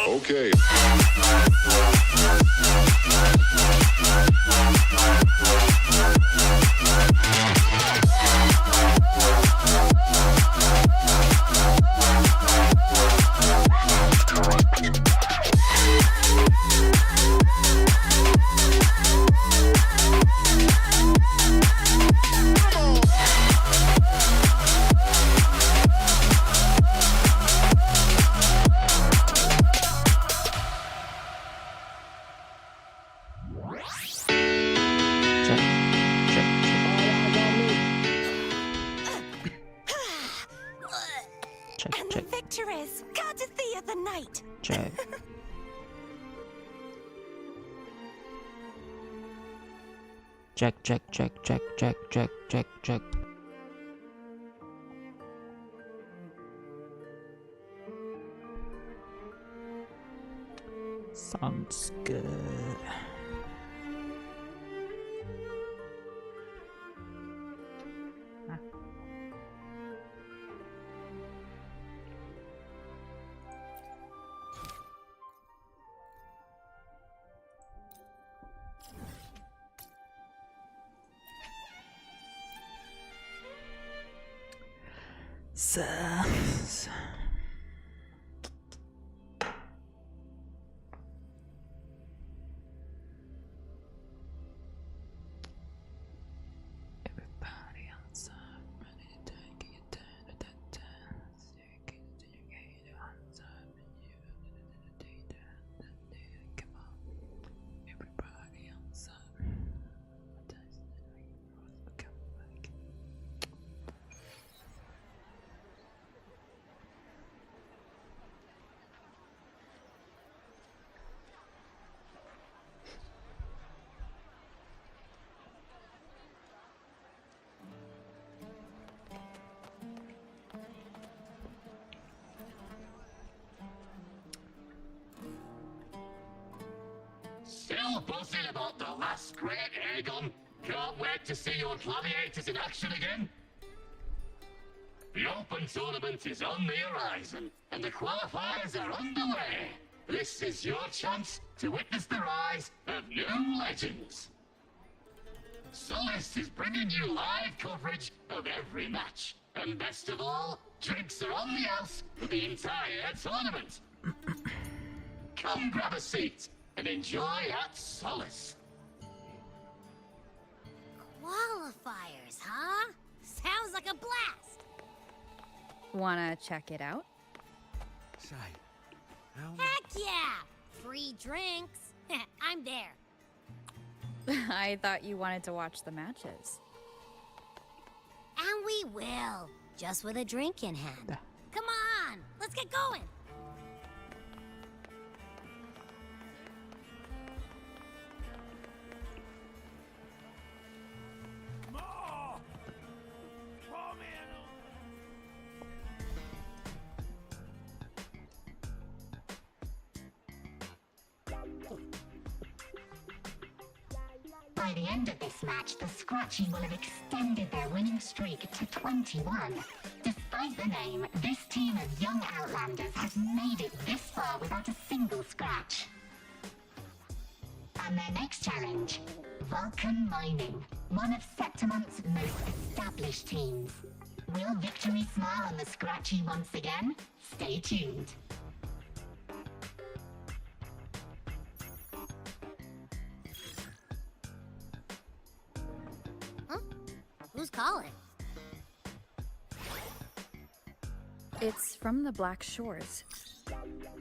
Okay. And the victor is courtesy of the night. Check. Check. Sounds good. So, everybody outside, ready to take it down to that time. Come on, everybody outside. Still buzzing about the last great airgun? Can't wait to see your gladiators in action again. The Open Tournament is on the horizon, and the qualifiers are underway. This is your chance to witness the rise of new legends. Solace is bringing you live coverage of every match. And best of all, drinks are on the house for the entire tournament. Come grab a seat and enjoy at Solace. Qualifiers, huh? Sounds like a blast. Wanna check it out? Say, how... Heck yeah! Free drinks. I'm there. I thought you wanted to watch the matches. And we will. Just with a drink in hand. Come on, let's get going. By the end of this match, the Scratchy will have extended their winning streak to 21. Despite the name, this team of young Outlanders has made it this far without a single scratch. And their next challenge, Vulcan Mining, one of Septimonth's most established teams. Will victory smile on the Scratchy once again? Stay tuned. Who's calling? It's from the Black Shores.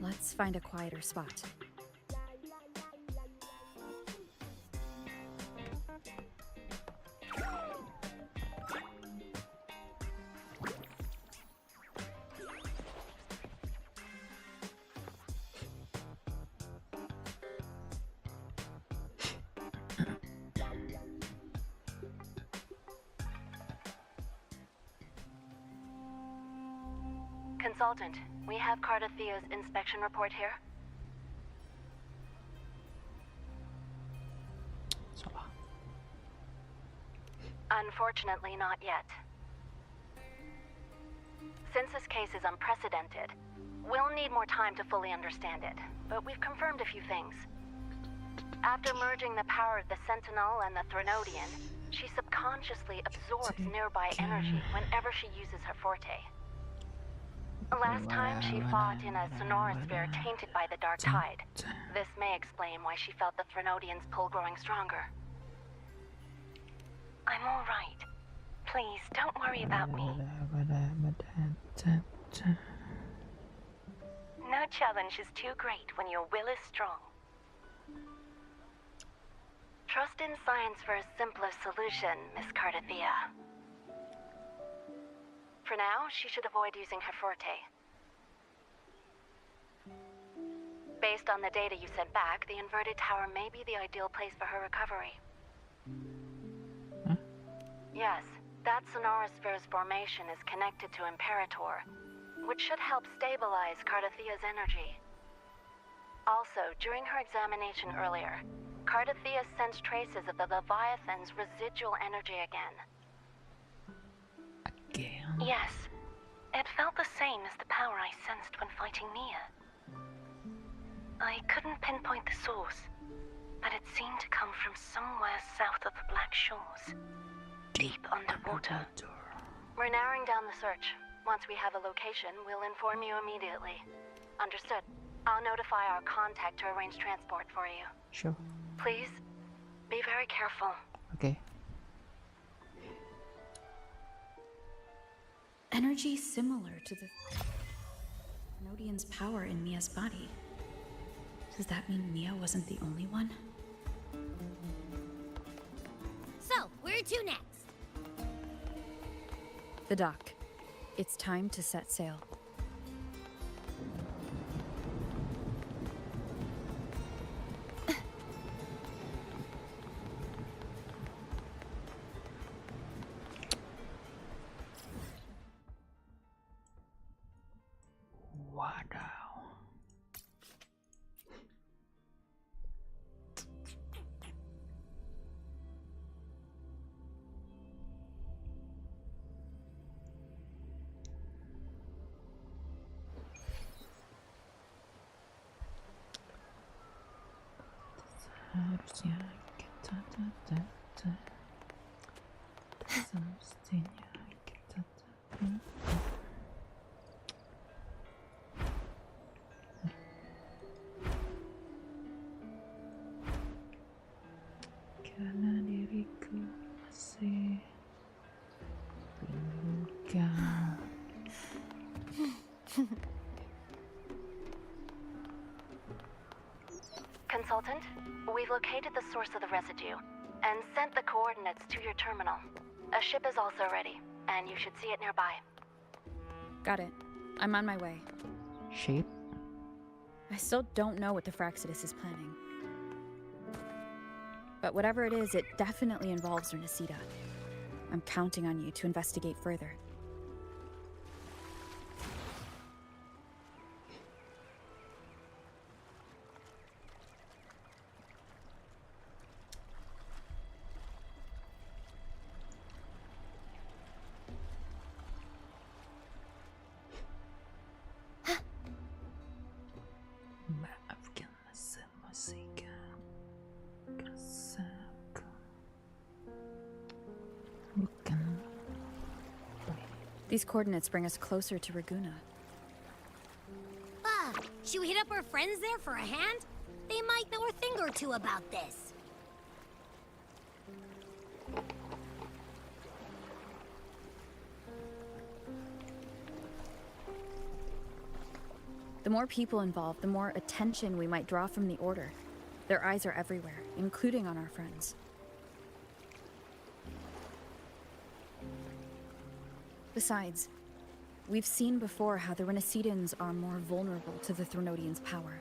Let's find a quieter spot. Consultant, we have Cardathio's inspection report here. Unfortunately, not yet. Since this case is unprecedented, we'll need more time to fully understand it, but we've confirmed a few things. After merging the power of the Sentinel and the Threnodian, she subconsciously absorbs nearby energy whenever she uses her forte. Last time she fought in a sonorosphere tainted by the dark tide. This may explain why she felt the Threnodian's pull growing stronger. I'm all right. Please, don't worry about me. No challenge is too great when your will is strong. Trust in science for a simpler solution, Miss Cardathea. For now, she should avoid using her forte. Based on the data you sent back, the inverted tower may be the ideal place for her recovery. Huh? Yes, that sonorosphere's formation is connected to Imperator, which should help stabilize Cardathea's energy. Also, during her examination earlier, Cardathea sensed traces of the Leviathan's residual energy again. Again? Yes, it felt the same as the power I sensed when fighting Nia. I couldn't pinpoint the source, but it seemed to come from somewhere south of the Black Shores, deep underwater. We're narrowing down the search. Once we have a location, we'll inform you immediately. Understood. I'll notify our contact to arrange transport for you. Sure. Please, be very careful. Okay. Energy similar to the Threnodian's power in Mia's body. Does that mean Mia wasn't the only one? So, where to next? The dock. It's time to set sail. Wow. Harusnya kita semestinya kita karena diriku masih belum. Consultant, we've located the source of the residue and sent the coordinates to your terminal. A ship is also ready, and you should see it nearby. Got it. I'm on my way. Shape? I still don't know what the Fraxidus is planning. But whatever it is, it definitely involves Renesita. I'm counting on you to investigate further. Maafkan semua sikap kesaku. Bukan. These coordinates bring us closer to Raguna. Should we hit up our friends there for a hand? They might know a thing or two about this. The more people involved, the more attention we might draw from the Order. Their eyes are everywhere, including on our friends. Besides, we've seen before how the Renesitans are more vulnerable to the Threnodians' power.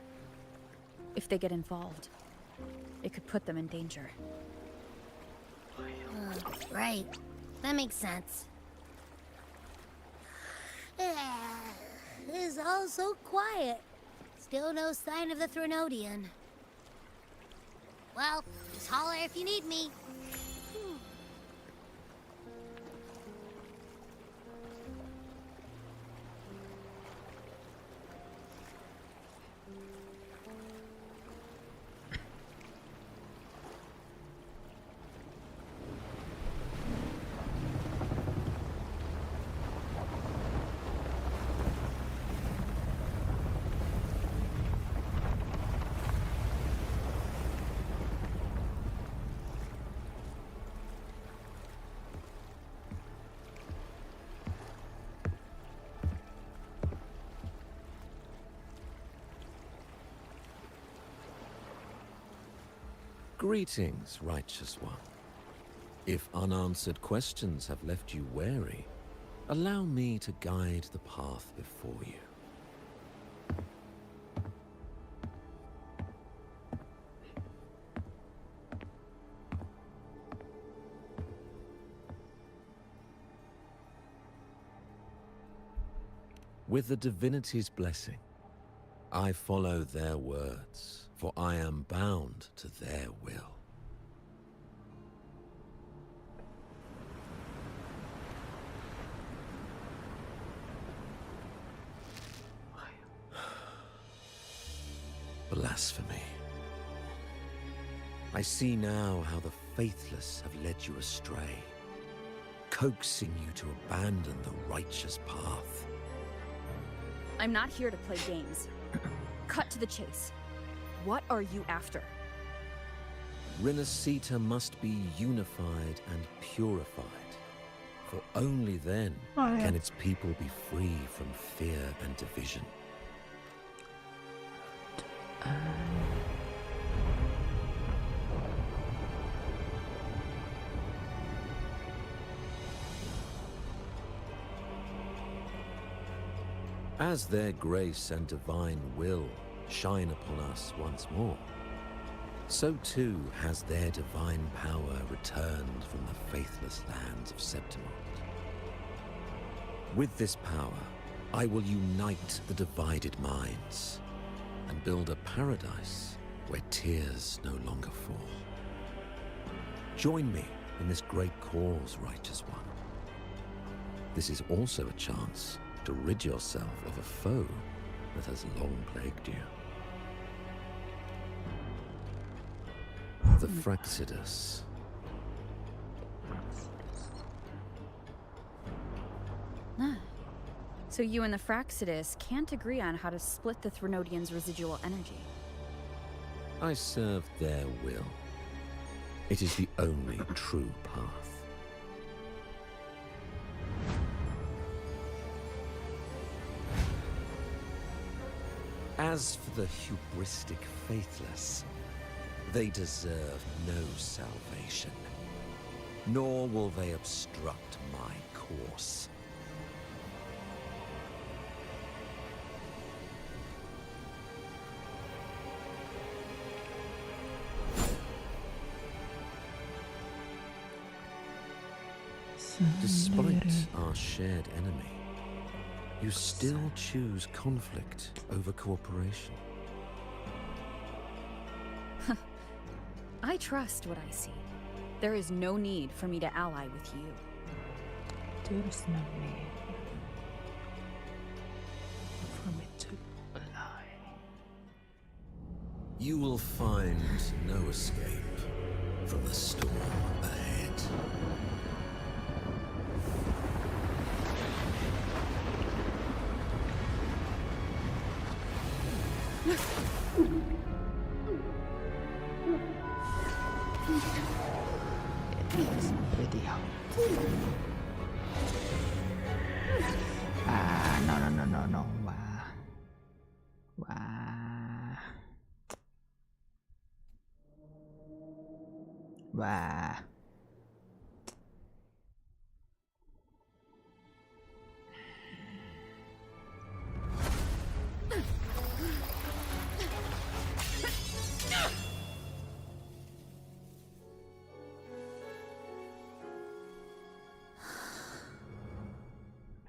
If they get involved, it could put them in danger. Right. That makes sense. It's all so quiet. Still no sign of the Threnodian. Well, just holler if you need me. Greetings, righteous one. If unanswered questions have left you wary, allow me to guide the path before you. With the divinity's blessing, I follow their words, for I am bound to their will. Blasphemy. I see now how the faithless have led you astray, coaxing you to abandon the righteous path. I'm not here to play games. Cut to the chase. What are you after? Renacita must be unified and purified, for only then can its people be free from fear and division. As their grace and divine will shine upon us once more, so too has their divine power returned from the faithless lands of Septimont. With this power, I will unite the divided minds and build a paradise where tears no longer fall. Join me in this great cause, righteous one. This is also a chance to rid yourself of a foe that has long plagued you. The Fraxidus. So you and the Fraxidus can't agree on how to split the Threnodians' residual energy. I serve their will. It is the only true path. As for the hubristic faithless, they deserve no salvation, nor will they obstruct my course. Despite our shared enemy, you still choose conflict over cooperation. I trust what I see. There is no need for me to ally with you. There's no need for me to lie. You will find no escape from the storm ahead. It's pretty hot. No. Wah.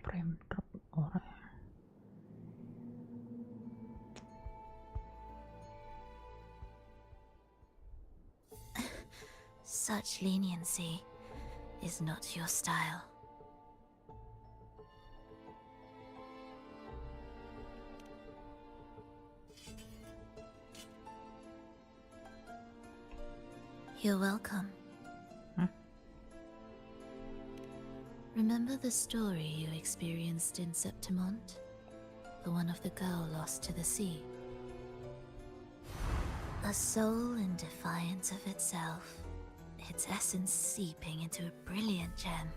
Frame drop orang. Such leniency is not your style. You're welcome. Remember the story you experienced in Septimont? The one of the girl lost to the sea? A soul in defiance of itself, its essence seeping into a brilliant gem.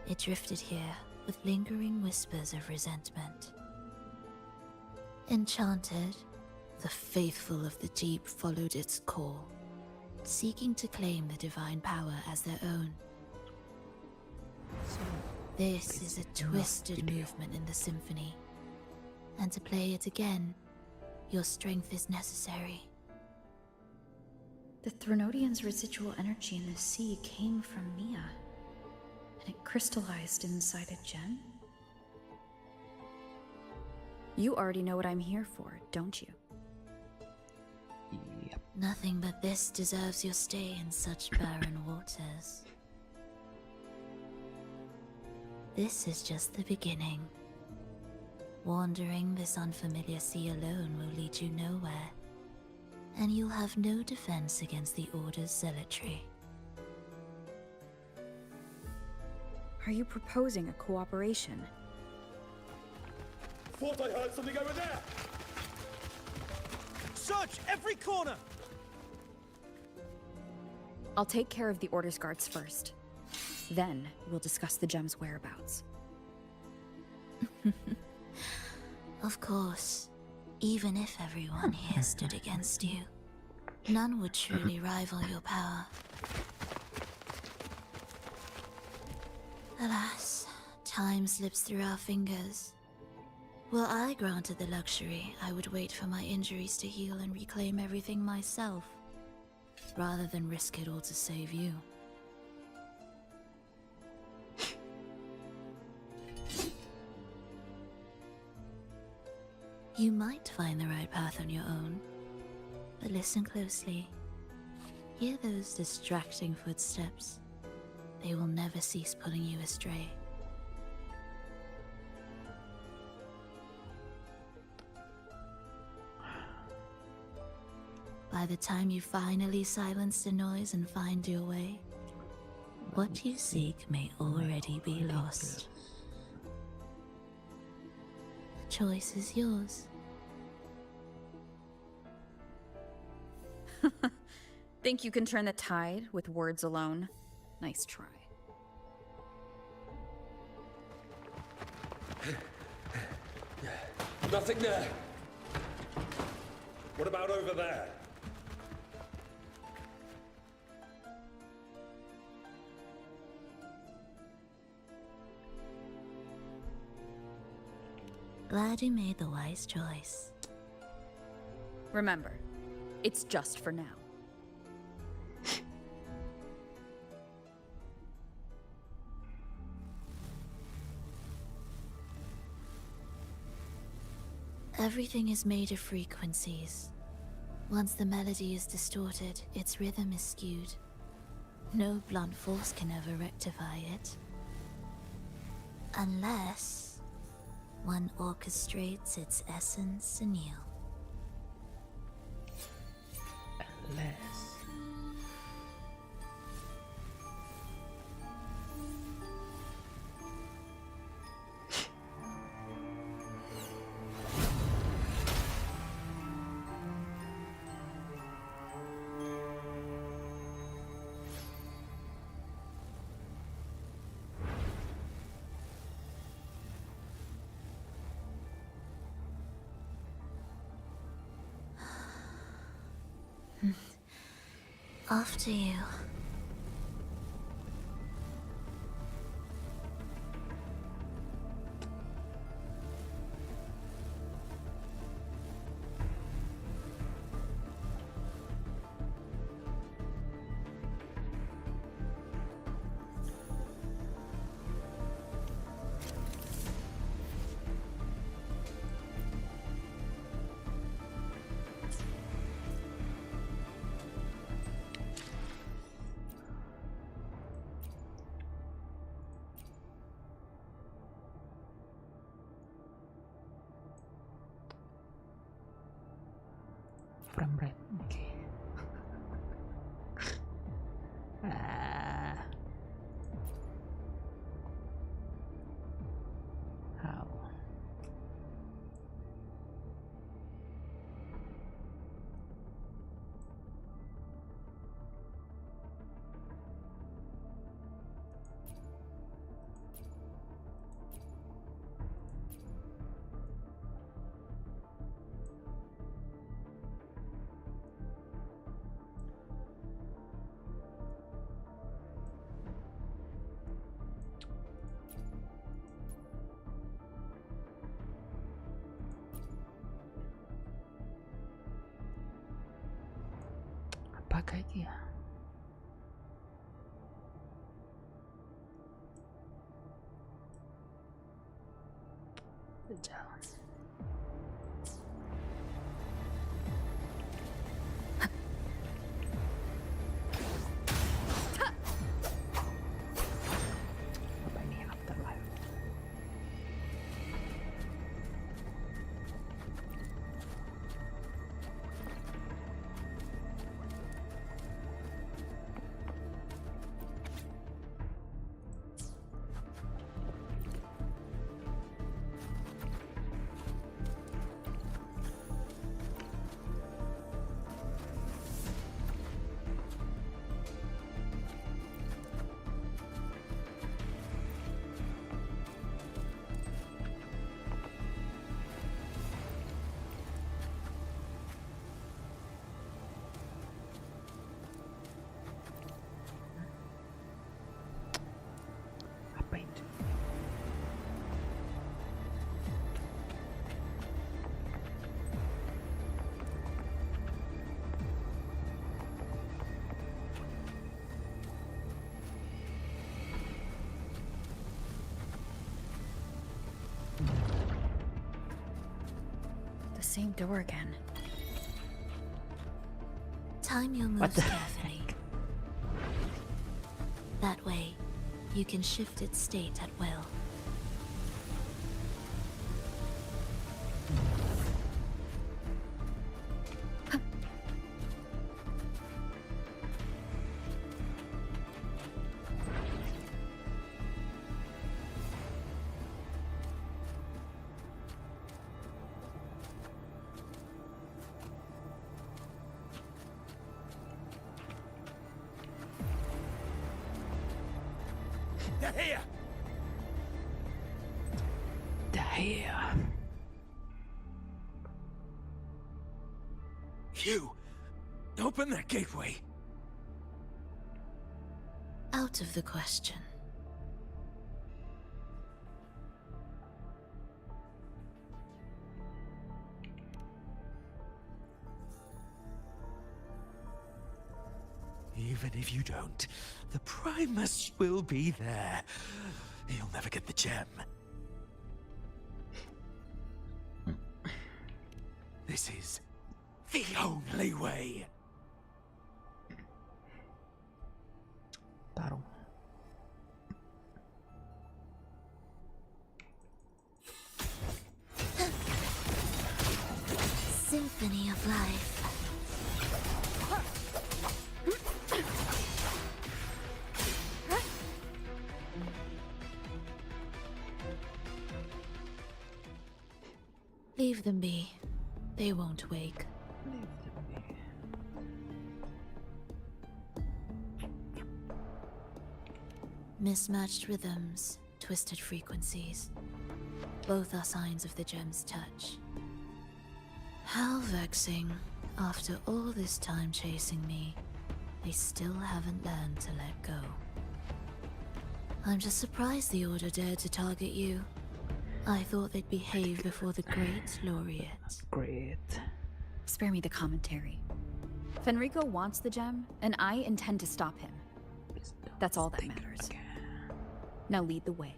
It drifted here with lingering whispers of resentment. Enchanted, the faithful of the deep followed its call, seeking to claim the divine power as their own. This is a twisted movement in the symphony, and to play it again, your strength is necessary. The Threnodian's residual energy in the sea came from Mia, and it crystallized inside a gem? You already know what I'm here for, don't you? Yep. Nothing but this deserves your stay in such barren waters. This is just the beginning. Wandering this unfamiliar sea alone will lead you nowhere, and you'll have no defense against the Order's zealotry. Are you proposing a cooperation? Thought I heard something over there! Search every corner! I'll take care of the Order's guards first. Then, we'll discuss the gem's whereabouts. Of course, even if everyone here stood against you, none would truly rival your power. Alas, time slips through our fingers. Were I granted the luxury, I would wait for my injuries to heal and reclaim everything myself, rather than risk it all to save you. You might find the right path on your own, but listen closely. Hear those distracting footsteps. They will never cease pulling you astray. By the time you finally silence the noise and find your way, what you seek may already be lost. The choice is yours. Think you can turn the tide with words alone? Nice try. Nothing there! What about over there? Glad you made the wise choice. Remember, it's just for now. Everything is made of frequencies. Once the melody is distorted, its rhythm is skewed. No blunt force can ever rectify it. Unless one orchestrates its essence anew. Unless. After you. Frame rate, okay. How? cái kìa. Được chưa? Apa ini afterlife? Apa itu? The same door again. Time your What moves the carefully. That way, you can shift its state at will. They're here! The hair. You! Open that gateway! Out of the question. Even if you don't, the Primus will be there. You'll never get the gem. This is the only way. Taruh. Symphony of life. Leave them be. They won't wake. Mismatched rhythms, twisted frequencies. Both are signs of the gem's touch. How vexing. After all this time chasing me, they still haven't learned to let go. I'm just surprised the Order dared to target you. I thought they'd behave before the great laureate. Great. Spare me the commentary. Fenrico wants the gem, and I intend to stop him. That's all that matters. Now lead the way.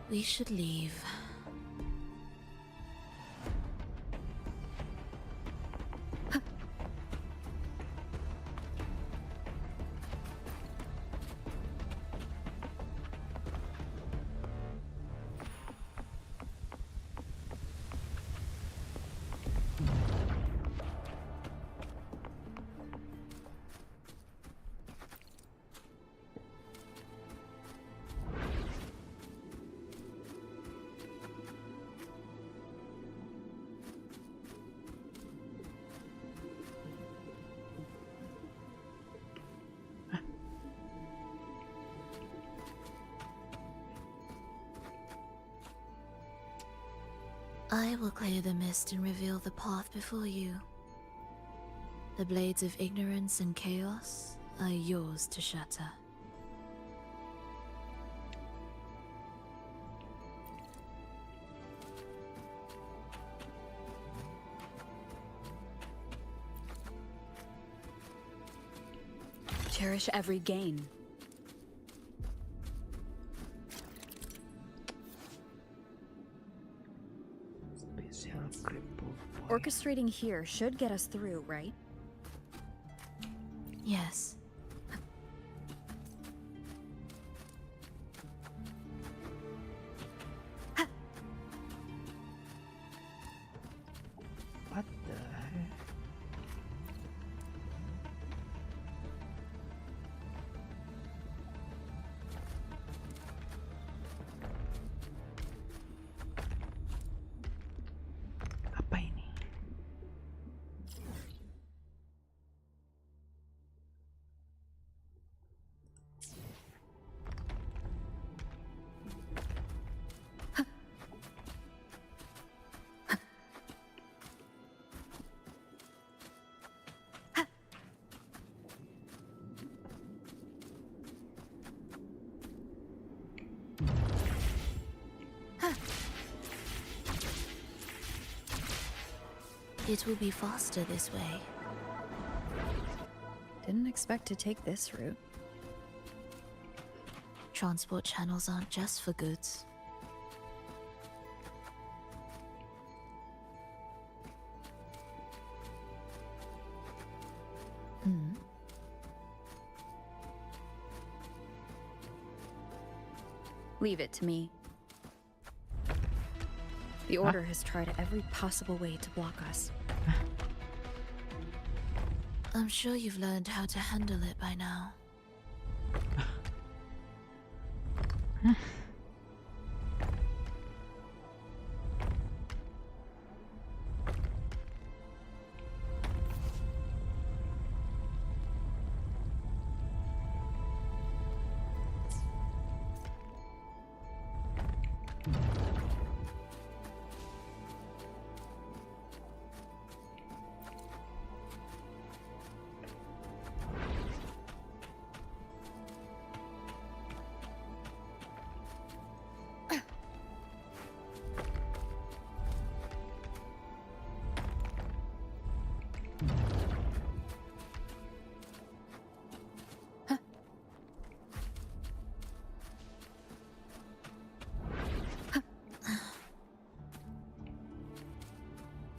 We should leave. I will clear the mist and reveal the path before you. The blades of ignorance and chaos are yours to shatter. Cherish every gain. Special cripple point. Orchestrating here should get us through, right? Yes. What the heck? Apa ini? It will be faster this way. Didn't expect to take this route. Transport channels aren't just for goods. Leave it to me. The Order has tried every possible way to block us. I'm sure you've learned how to handle it by now.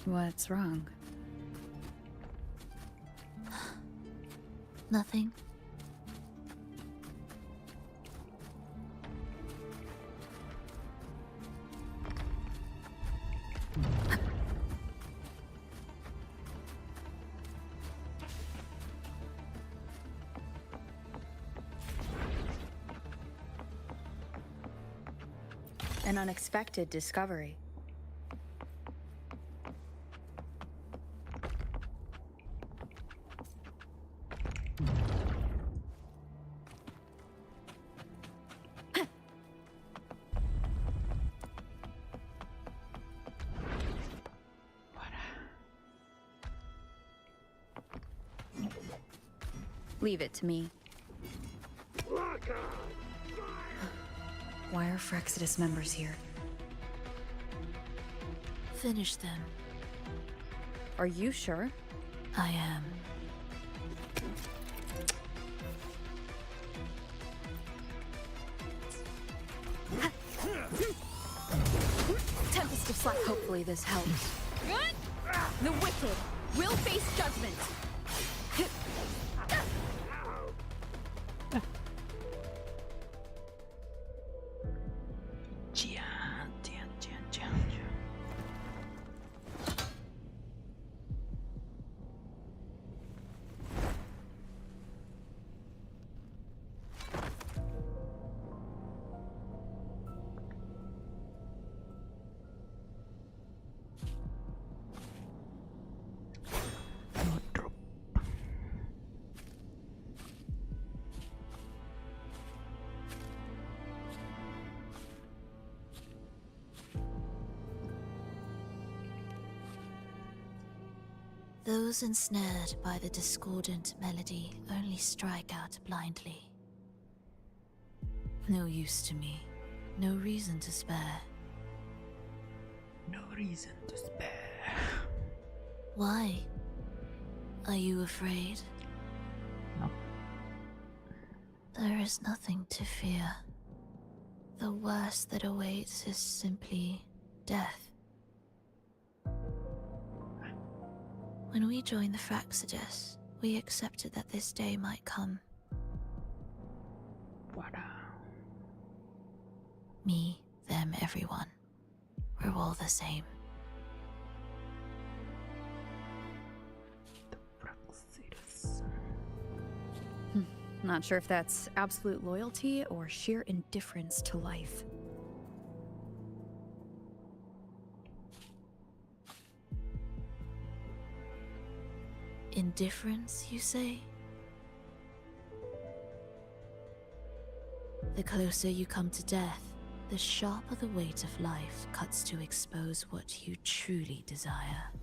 What's wrong? Nothing. An unexpected discovery. Leave it to me. Why are Frexidus members here? Finish them. Are you sure? I am. Tempest of Slack. Hopefully this helps. The wicked will face judgment. Those ensnared by the discordant melody only strike out blindly. No use to me. No reason to spare. No reason to spare. Why? Are you afraid? No. There is nothing to fear. The worst that awaits is simply death. When we joined the Fraxidus, we accepted that this day might come. Me, them, everyone. We're all the same. Not sure if that's absolute loyalty or sheer indifference to life. Indifference, you say? The closer you come to death, the sharper the weight of life cuts to expose what you truly desire.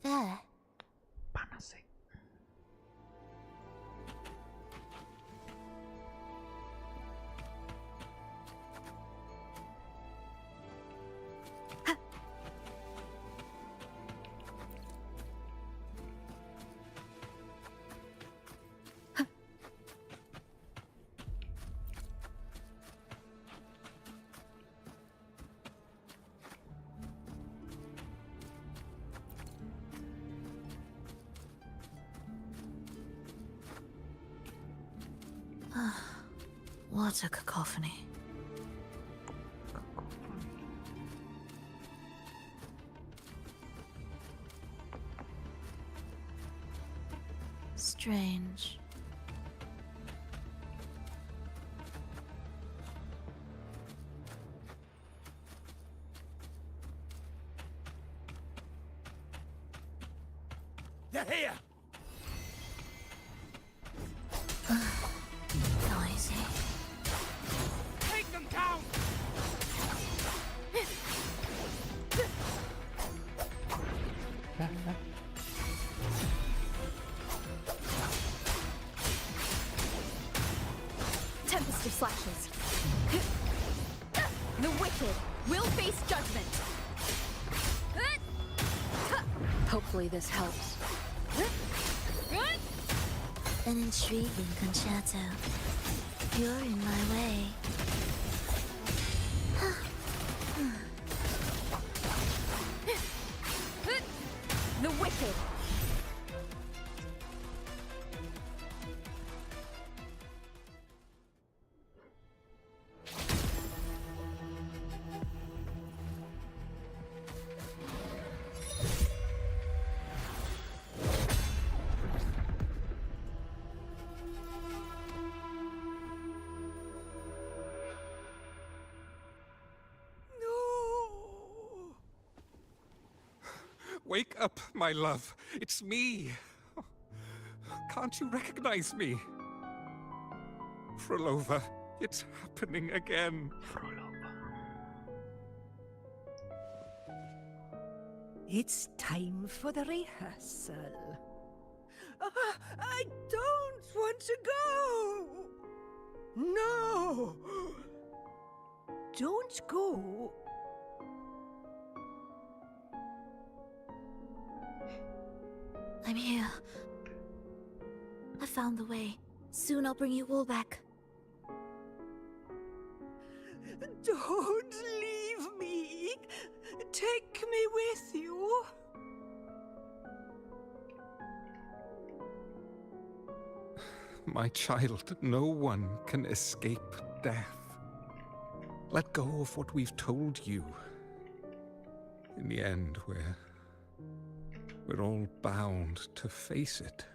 There. Panas sih. What a cacophony. Strange. They're here! Noisy. Take them down! Tempest of slashes. The wicked will face judgment. Hopefully this helps. An intriguing concerto. You're in my way. The wicked. Wake up, my love. It's me. Can't you recognize me? Frolova, it's happening again. It's time for the rehearsal. I don't want to go! No! Don't go! I'm here. I found the way. Soon I'll bring you all back. Don't leave me! Take me with you! My child, no one can escape death. Let go of what we've told you. In the end, we're all bound to face it.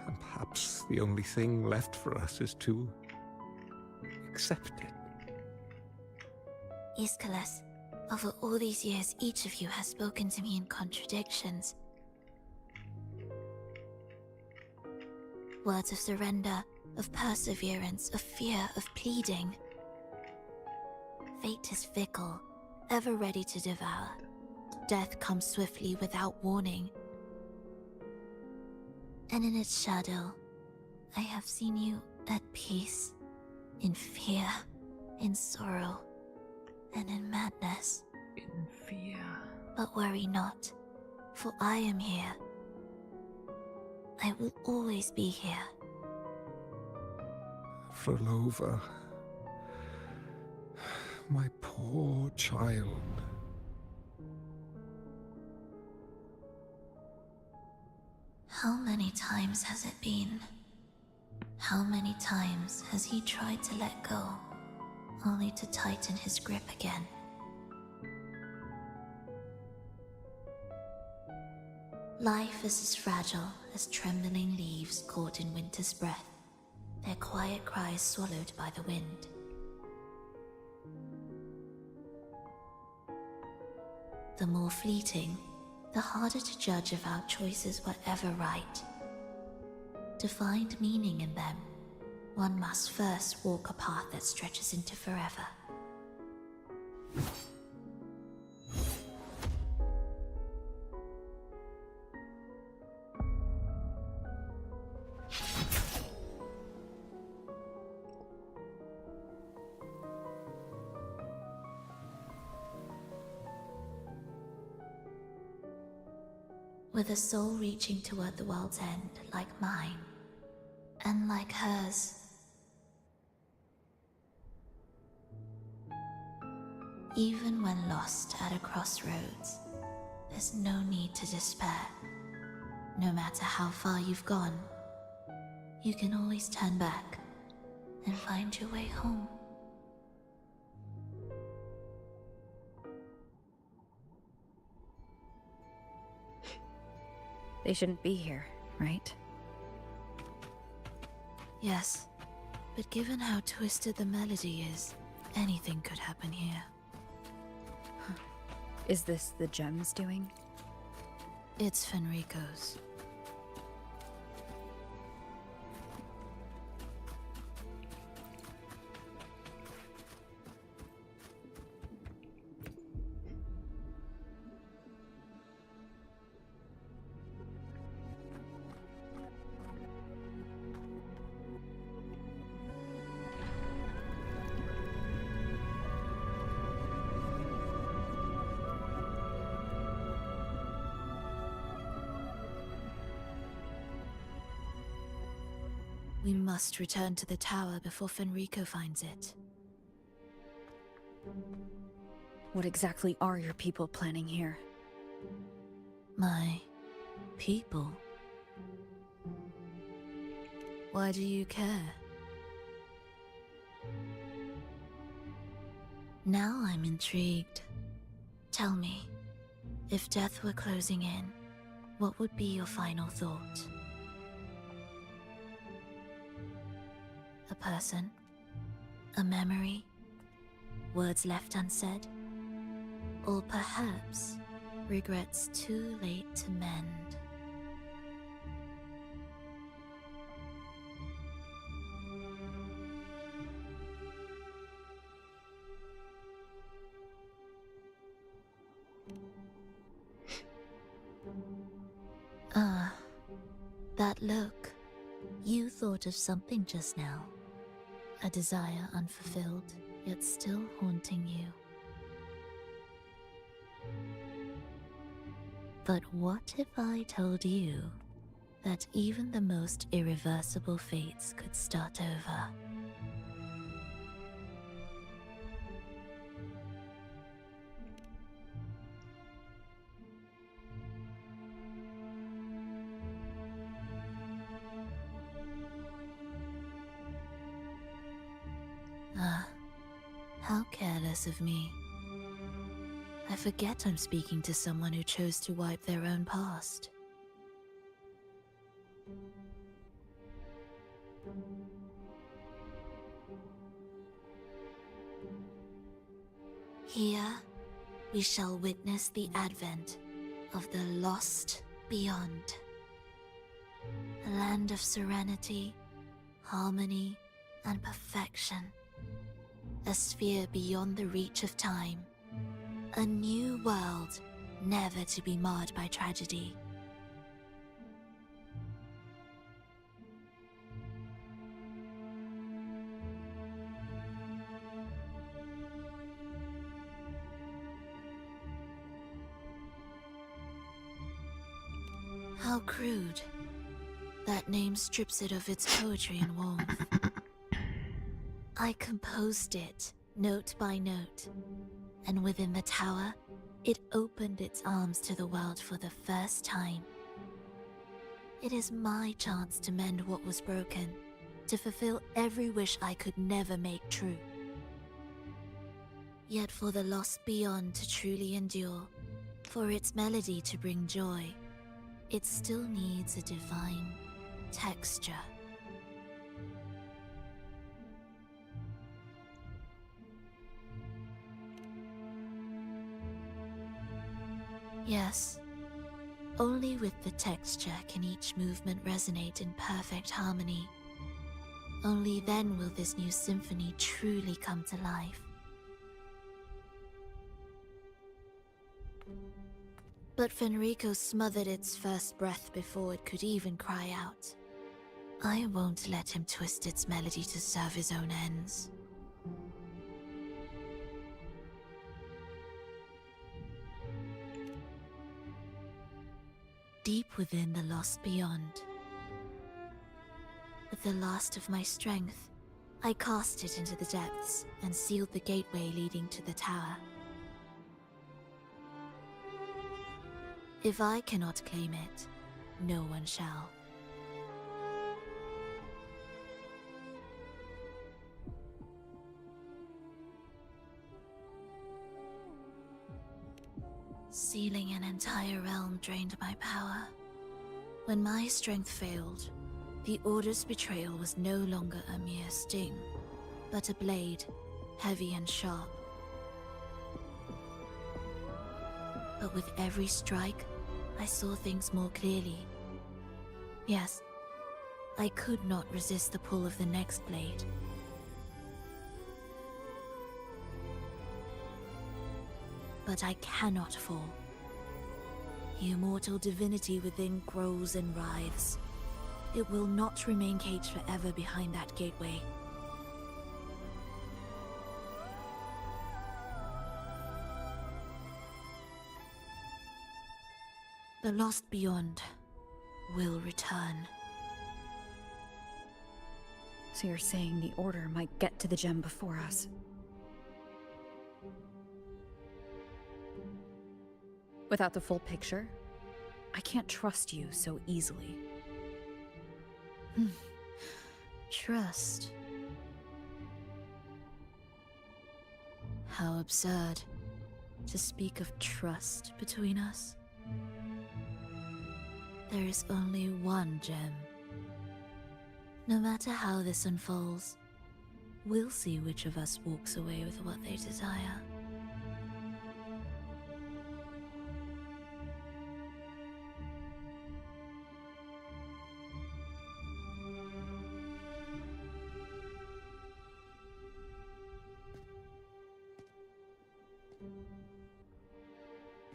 And perhaps the only thing left for us is to accept it. Iskalas, over all these years, each of you has spoken to me in contradictions. Words of surrender, of perseverance, of fear, of pleading. Fate is fickle, ever ready to devour. Death comes swiftly without warning. And in its shadow, I have seen you at peace, in fear, in sorrow, and in madness. In fear. But worry not, for I am here. I will always be here. Frolova. My poor child. How many times has it been? How many times has he tried to let go, only to tighten his grip again? Life is as fragile as trembling leaves caught in winter's breath, their quiet cries swallowed by the wind. The more fleeting, the harder to judge if our choices were ever right. To find meaning in them, one must first walk a path that stretches into forever. With a soul reaching toward the world's end like mine, and like hers. Even when lost at a crossroads, there's no need to despair. No matter how far you've gone, you can always turn back and find your way home. They shouldn't be here, right? Yes, but given how twisted the melody is, anything could happen here. Is this the gem's doing? It's Fenrico's. We must return to the tower before Fenrico finds it. What exactly are your people planning here? My people? Why do you care? Now I'm intrigued. Tell me, if death were closing in, what would be your final thought? A person? A memory? Words left unsaid? Or perhaps regrets too late to mend? Ah, that look. You thought of something just now. A desire unfulfilled, yet still haunting you. But what if I told you that even the most irreversible fates could start over? Ah, how careless of me. I forget I'm speaking to someone who chose to wipe their own past. Here, we shall witness the advent of the lost beyond. A land of serenity, harmony, and perfection. A sphere beyond the reach of time. A new world, never to be marred by tragedy. How crude. That name strips it of its poetry and warmth. I composed it, note by note, and within the tower, it opened its arms to the world for the first time. It is my chance to mend what was broken, to fulfill every wish I could never make true. Yet for the lost beyond to truly endure, for its melody to bring joy, it still needs a divine texture. Yes, only with the texture can each movement resonate in perfect harmony. Only then will this new symphony truly come to life. But Fenrico smothered its first breath before it could even cry out. I won't let him twist its melody to serve his own ends. Deep within the lost beyond, with the last of my strength, I cast it into the depths and sealed the gateway leading to the tower. If I cannot claim it, no one shall. Sealing an entire realm drained my power. When my strength failed, the Order's betrayal was no longer a mere sting, but a blade, heavy and sharp. But with every strike, I saw things more clearly. Yes, I could not resist the pull of the next blade. But I cannot fall. The immortal divinity within grows and writhes. It will not remain caged forever behind that gateway. The lost beyond will return. So you're saying the Order might get to the gem before us? Without the full picture, I can't trust you so easily. Trust. How absurd to speak of trust between us. There is only one gem. No matter how this unfolds, we'll see which of us walks away with what they desire.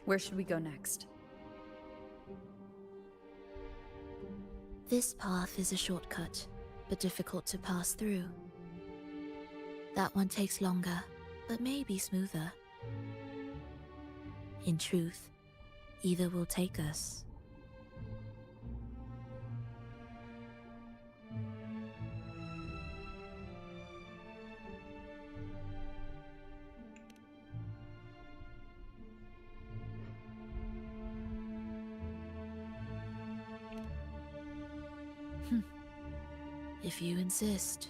Where should we go next? This path is a shortcut, but difficult to pass through. That one takes longer, but may be smoother. In truth, either will take us. If you insist.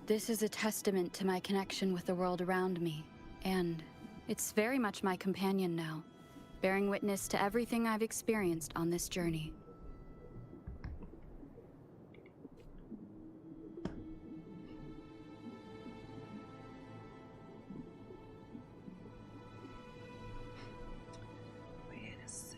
This is a testament to my connection with the world around me, and it's very much my companion now, bearing witness to everything I've experienced on this journey. Wait a second.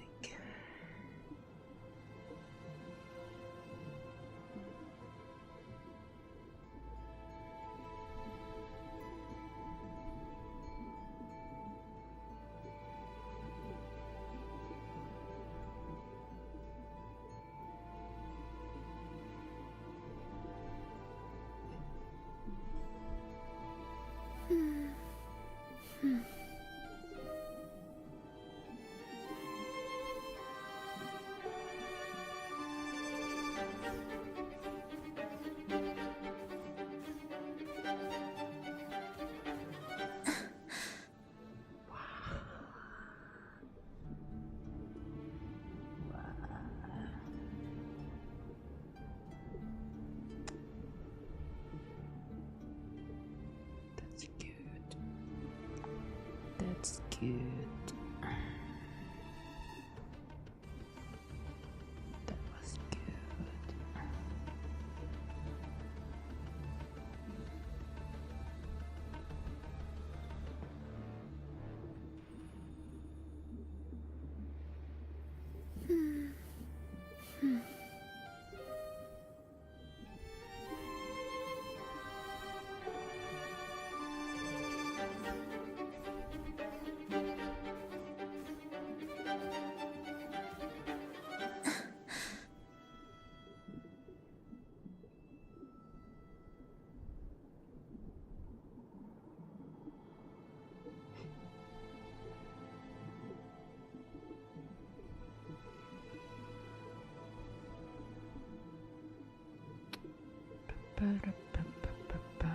That's good. That's good. That was good. Ba-da-ba-ba-ba-ba.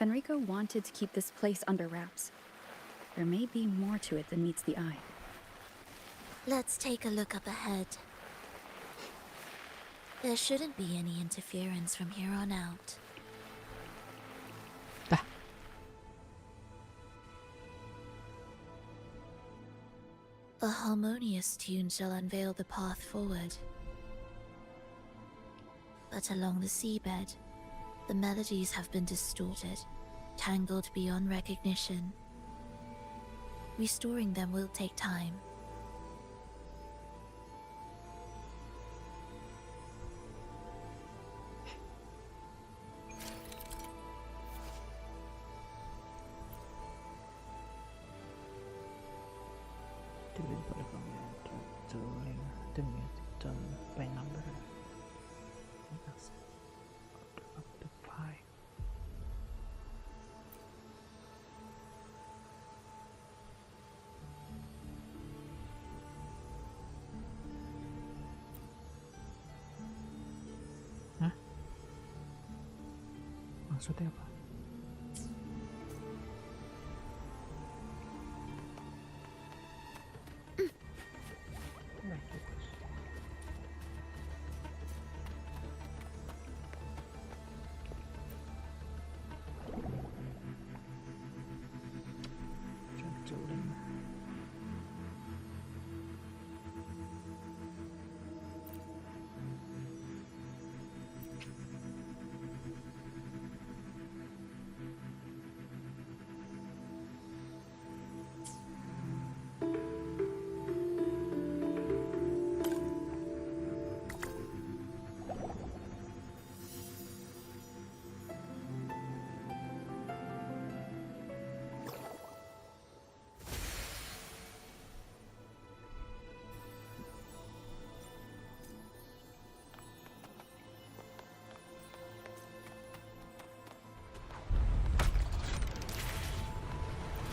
Fenrico wanted to keep this place under wraps. There may be more to it than meets the eye. Let's take a look up ahead. There shouldn't be any interference from here on out. Ah. A harmonious tune shall unveil the path forward. But along the seabed, the melodies have been distorted, tangled beyond recognition. Restoring them will take time. The muted by number. Yes. Up to 5. Hah? Maksudnya apa?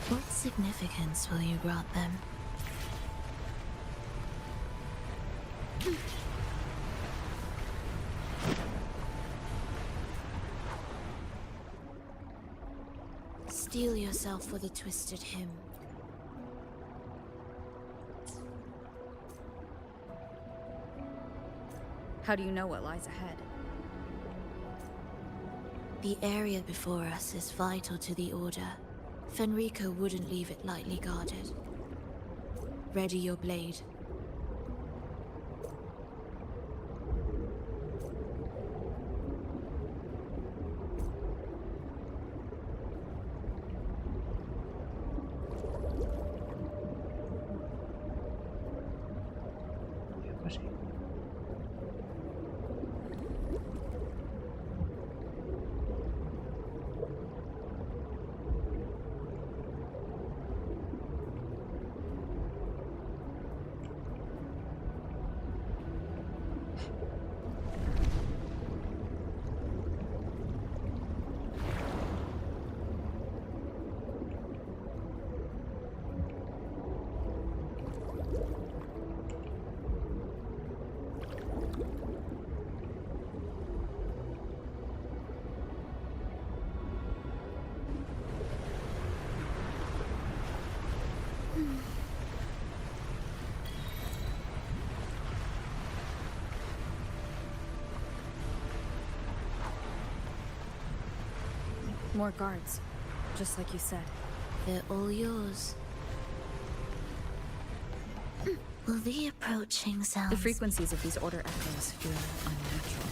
What significance will you grant them? Steel yourself for the twisted hymn. How do you know what lies ahead? The area before us is vital to the Order. Fenrico wouldn't leave it lightly guarded. Ready your blade. Apa sih? More guards, just like you said. They're all yours. Will the approaching sounds... The frequencies of these Order echoes feel unnatural.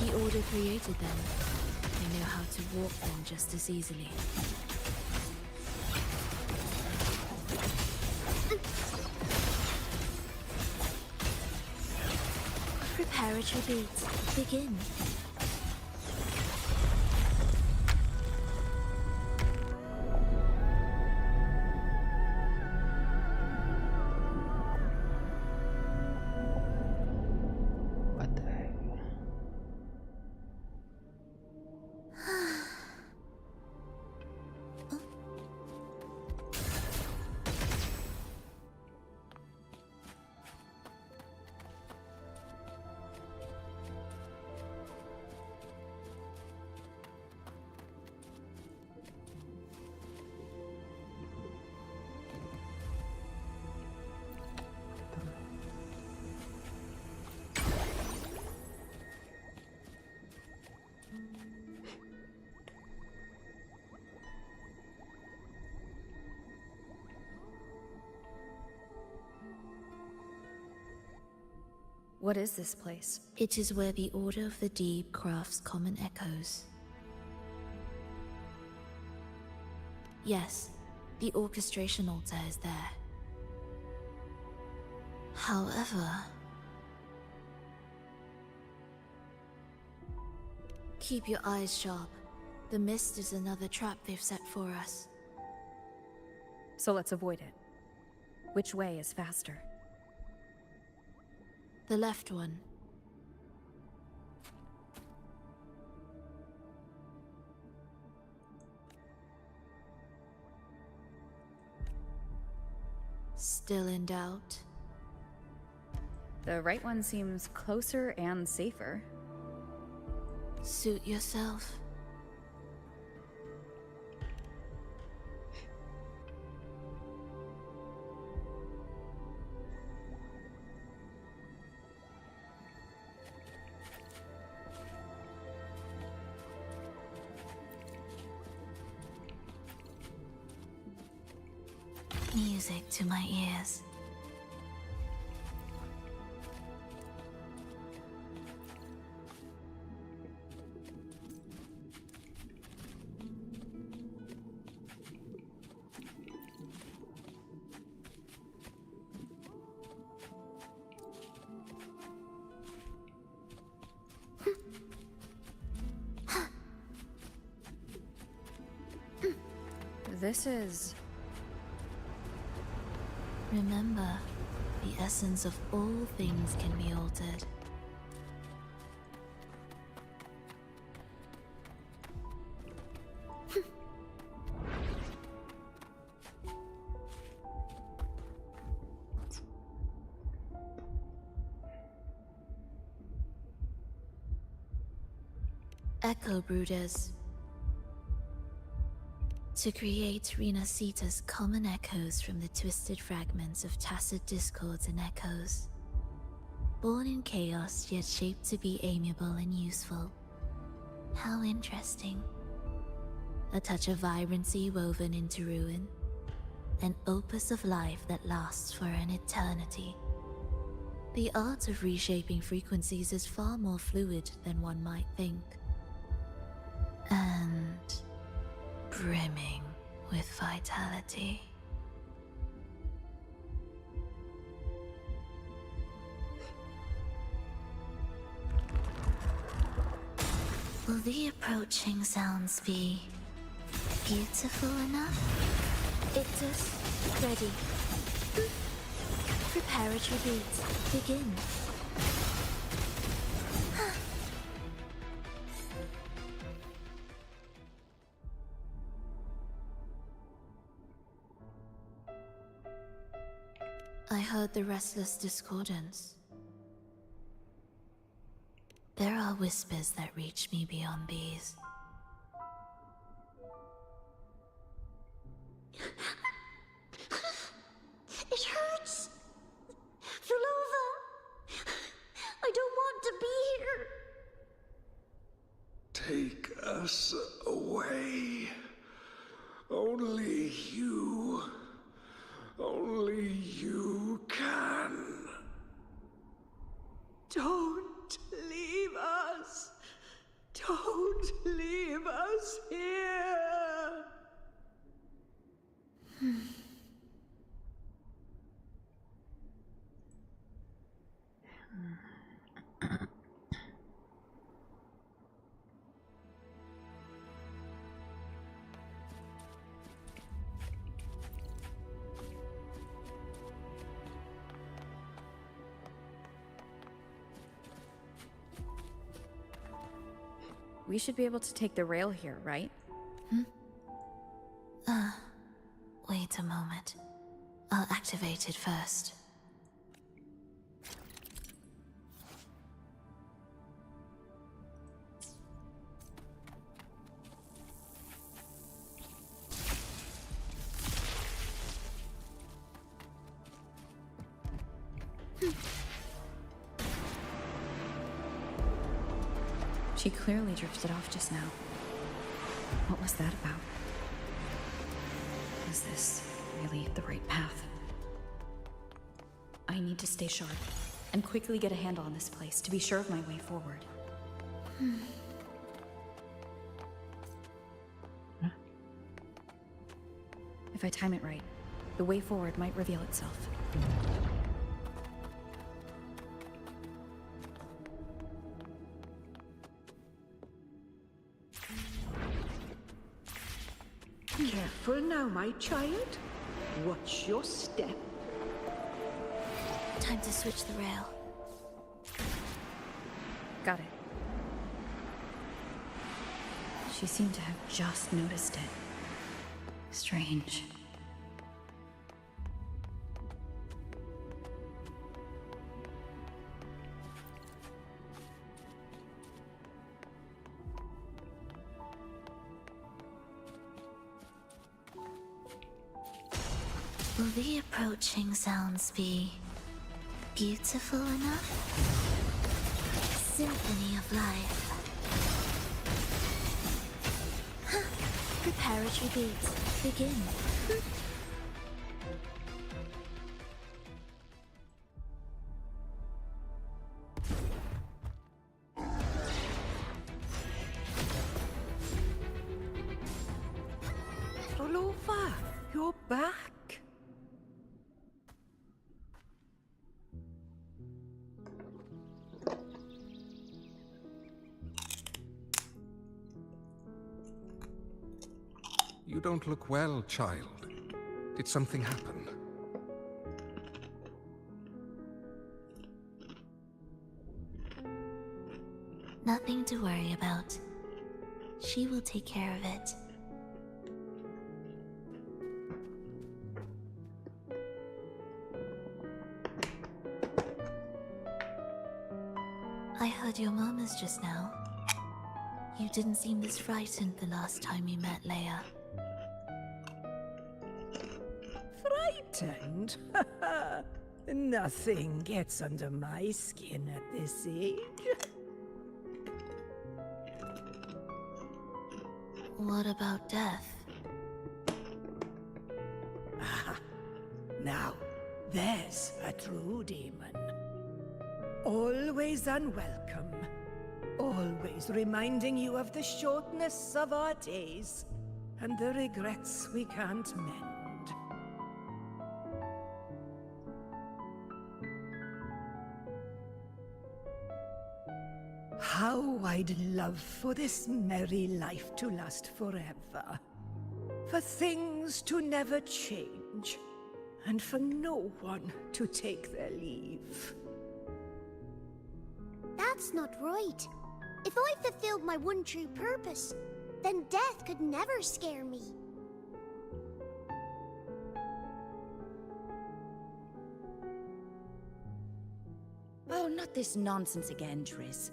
The Order created them. They know how to walk them just as easily. Preparatory beats. Begin. What the heck? What is this place? It is where the Order of the Deep crafts common echoes. Yes, the orchestration altar is there. However... Keep your eyes sharp. The mist is another trap they've set for us. So let's avoid it. Which way is faster? The left one. Still in doubt? The right one seems closer and safer. Suit yourself. Music to my ears. This is... Remember, the essence of all things can be altered. Echo Brooders. To create Rena Sita's common echoes from the twisted fragments of tacit discords and echoes. Born in chaos, yet shaped to be amiable and useful. How interesting. A touch of vibrancy woven into ruin. An opus of life that lasts for an eternity. The art of reshaping frequencies is far more fluid than one might think. And brimming with vitality. Will the approaching sounds be beautiful enough? Ictus, ready. Preparatory beats, begin. I heard the restless discordance. There are whispers that reach me beyond these. It hurts! Vulova! I don't want to be here! Take us away. Only you can. Don't leave us. Don't leave us here. We should be able to take the rail here, right? Wait a moment. I'll activate it first. She clearly drifted off just now. What was that about? Is this really the right path? I need to stay sharp and quickly get a handle on this place to be sure of my way forward. If I time it right, the way forward might reveal itself. Careful now, my child. Watch your step. Time to switch the rail. Got it. She seemed to have just noticed it. Strange. Will the approaching sounds be beautiful enough? Symphony of life. Preparatory beats. Begin. Rolova, you're back. You don't look well, child. Did something happen? Nothing to worry about. She will take care of it. I heard your murmurs just now. You didn't seem this frightened the last time you met Leia. Frightened? Nothing gets under my skin at this age. What about death? Ah, now, there's a true demon. Always unwelcome. Always reminding you of the shortness of our days and the regrets we can't mend. How I'd love for this merry life to last forever. For things to never change, and for no one to take their leave. That's not right. If I fulfilled my one true purpose, then death could never scare me. Oh, not this nonsense again, Triss.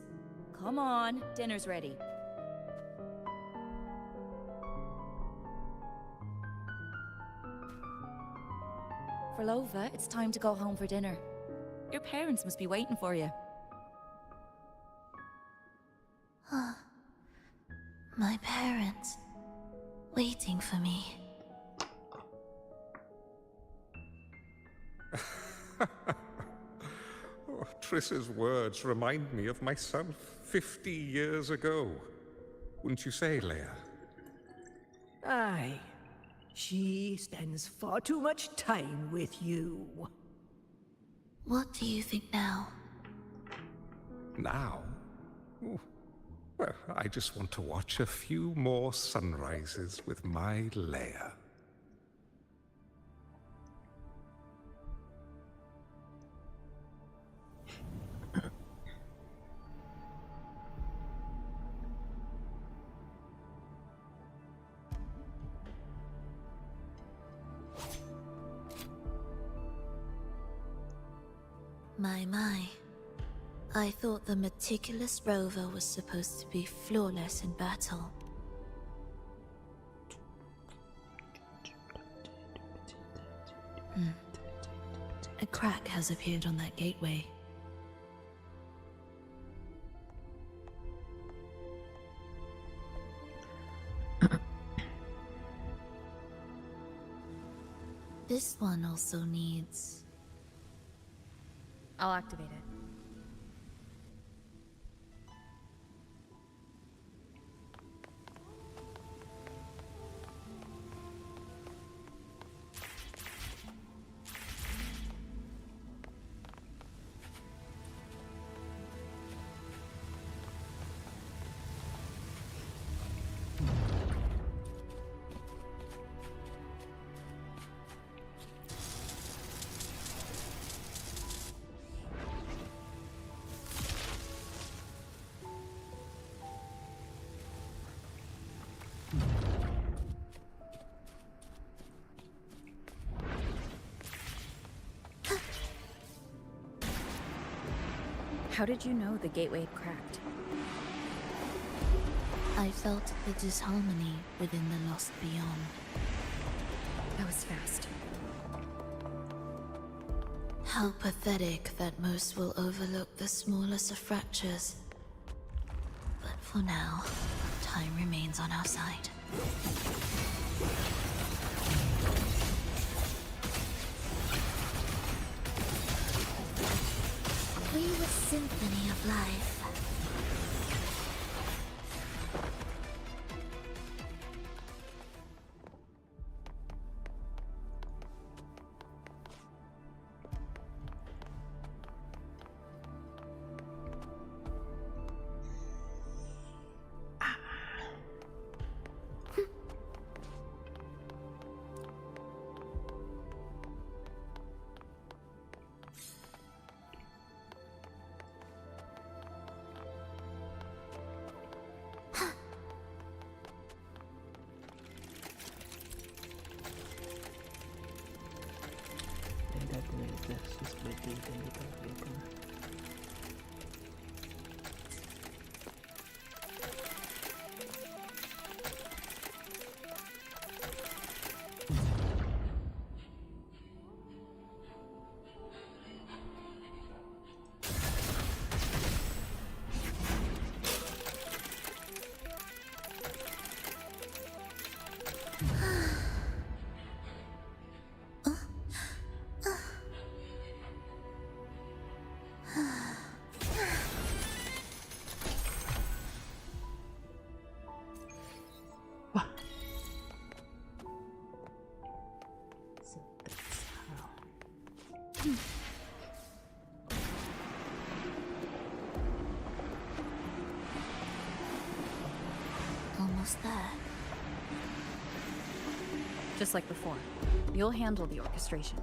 Come on, dinner's ready. Frolova, it's time to go home for dinner. Your parents must be waiting for you. My parents, waiting for me. Oh, Triss's words remind me of myself 50 years ago. Wouldn't you say, Leia? Aye. She spends far too much time with you. What do you think now? Now? Oh, well, I just want to watch a few more sunrises with my Leia. My. I thought the meticulous rover was supposed to be flawless in battle. A crack has appeared on that gateway. This one also needs... I'll activate it. How did you know the gateway had cracked? I felt the disharmony within the lost beyond. That was fast. How pathetic that most will overlook the smallest of fractures. But for now, time remains on our side. We were symphony of life. Beda beda seperti yang kita berikan. Almost there. Just like before. You'll handle the orchestration.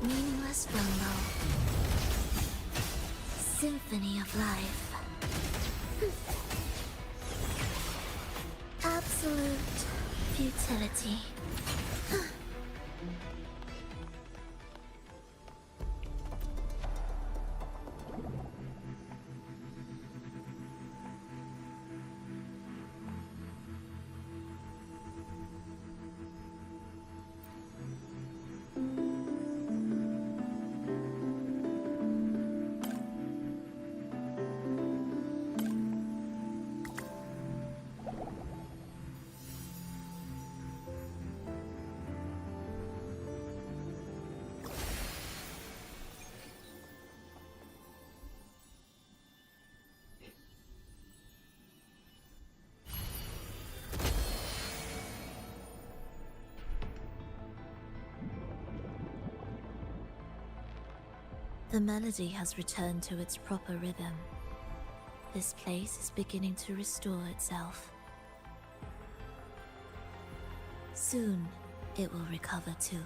Meaningless rumble. Symphony of life. Absolute futility. The melody has returned to its proper rhythm. This place is beginning to restore itself. Soon, it will recover too.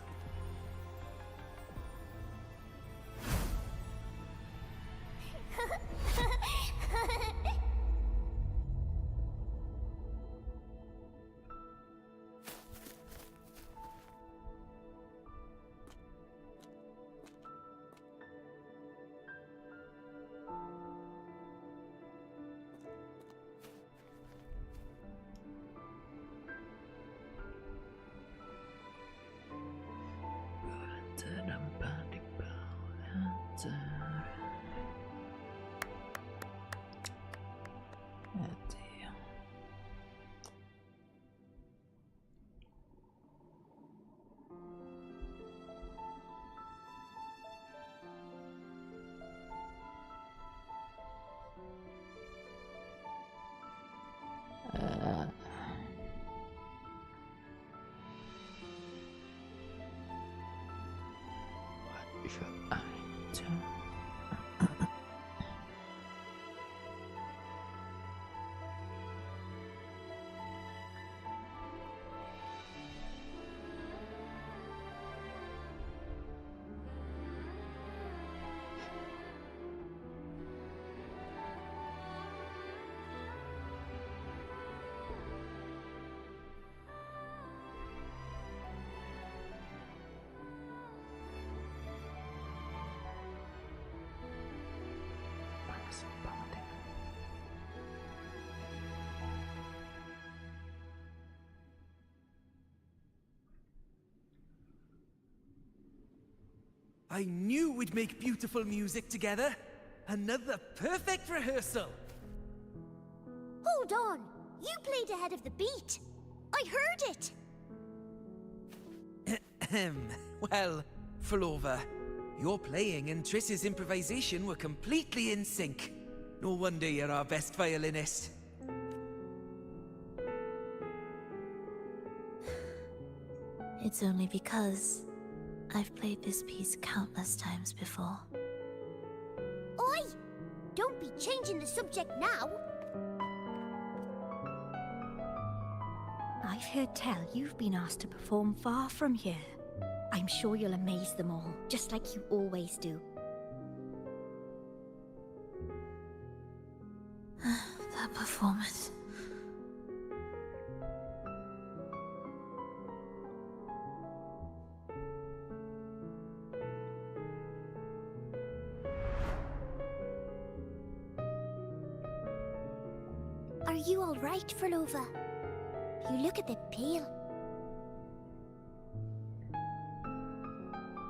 Terdampar di bawah latar. Hati. What should I do? I knew we'd make beautiful music together. Another perfect rehearsal. Hold on! You played ahead of the beat! I heard it! Well, Flova, your playing and Triss's improvisation were completely in sync. No wonder you're our best violinist. It's only because I've played this piece countless times before. Oi! Don't be changing the subject now! I've heard tell you've been asked to perform far from here. I'm sure you'll amaze them all, just like you always do. That performance. Are you alright, Flova? You look a bit pale.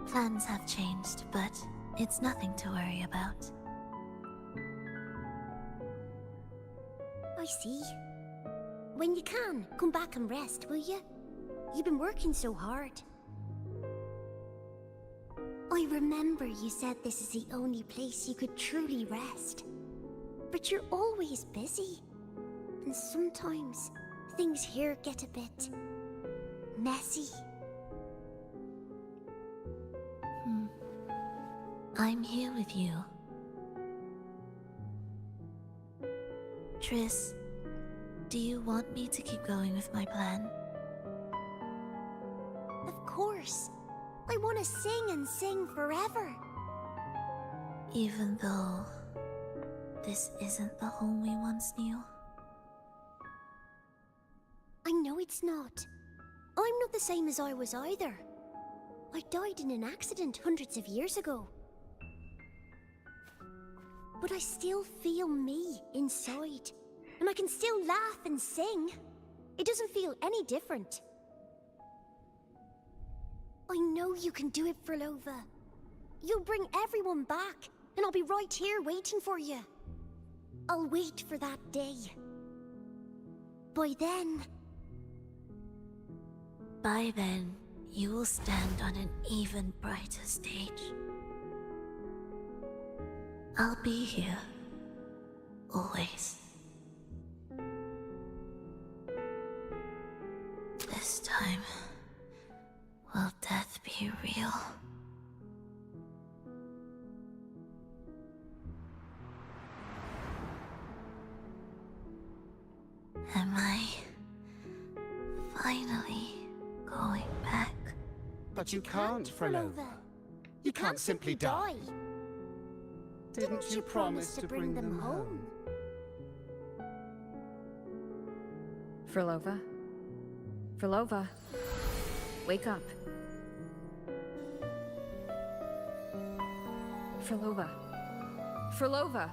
Plans have changed, but it's nothing to worry about. I see. When you can, come back and rest, will you? You've been working so hard. I remember you said this is the only place you could truly rest. But you're always busy. And sometimes, things here get a bit... messy. I'm here with you. Triss, do you want me to keep going with my plan? Of course. I want to sing and sing forever. Even though this isn't the home we once knew? I know it's not. I'm not the same as I was either. I died in an accident hundreds of years ago. But I still feel me inside. And I can still laugh and sing. It doesn't feel any different. I know you can do it, Flova. You'll bring everyone back, and I'll be right here waiting for you. I'll wait for that day. By then, you will stand on an even brighter stage. I'll be here. Always. This time, will death be real? Am I finally going back? But you can't, Flova. You can't simply die. Didn't you promise to bring them home? Flova? Flova? Wake up. Flova? Flova?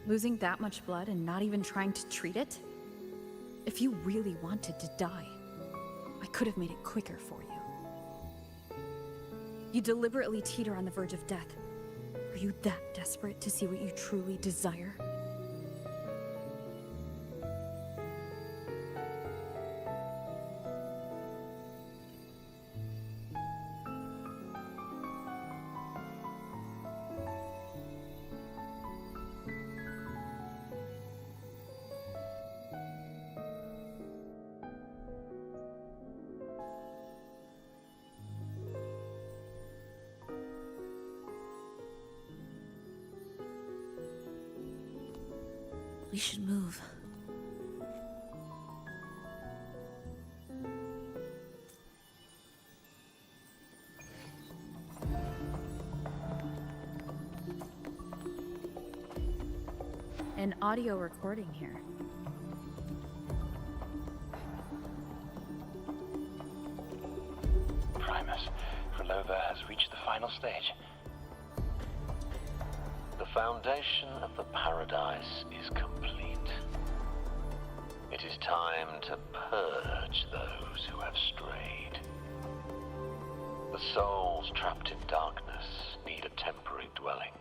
Losing that much blood and not even trying to treat it? If you really wanted to die, I could have made it quicker for you. You deliberately teeter on the verge of death. Are you that desperate to see what you truly desire? We should move. An audio recording here. Primus, Flova has reached the final stage. The foundation of the paradise is complete. It is time to purge those who have strayed. The souls trapped in darkness need a temporary dwelling.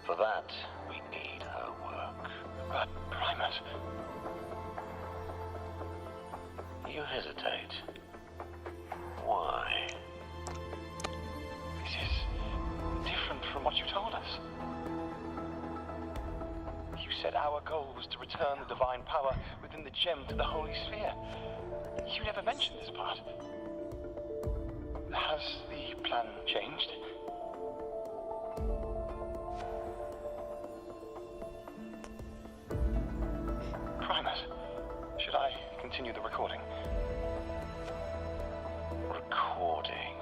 For that, we need her work. But, Primus... You hesitate. Why? This is different from what you told us. You said our goal was to return the divine power within the gem to the Holy Sphere. You never mentioned this part. Has the plan changed? Primus, should I continue the recording? Recording?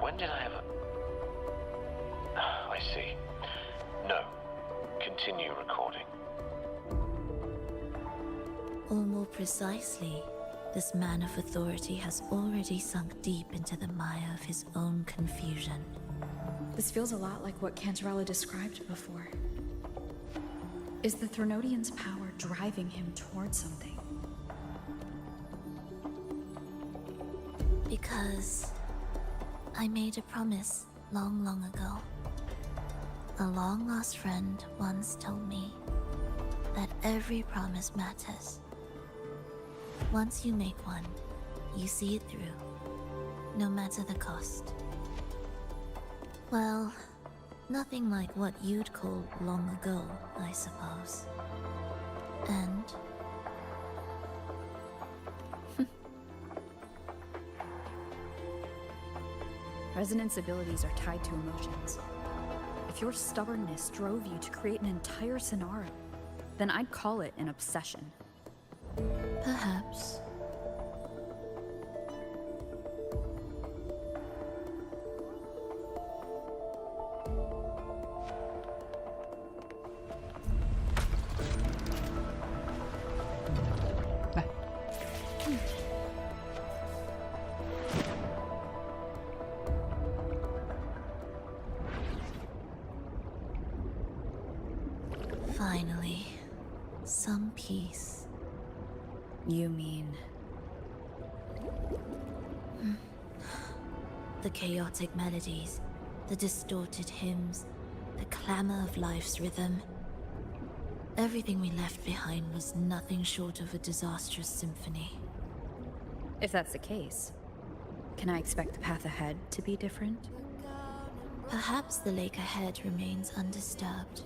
When did I ever... I see. No. Continue recording. Or more precisely, this man of authority has already sunk deep into the mire of his own confusion. This feels a lot like what Cantarella described before. Is the Threnodian's power driving him towards something? Because I made a promise long, long ago. A long-lost friend once told me that every promise matters. Once you make one, you see it through, no matter the cost. Well, nothing like what you'd call long ago, I suppose. And... Resonance abilities are tied to emotions. If your stubbornness drove you to create an entire scenario, then I'd call it an obsession. Perhaps. Finally, some peace. You mean... The chaotic melodies, the distorted hymns, the clamor of life's rhythm. Everything we left behind was nothing short of a disastrous symphony. If that's the case, can I expect the path ahead to be different? Perhaps the lake ahead remains undisturbed.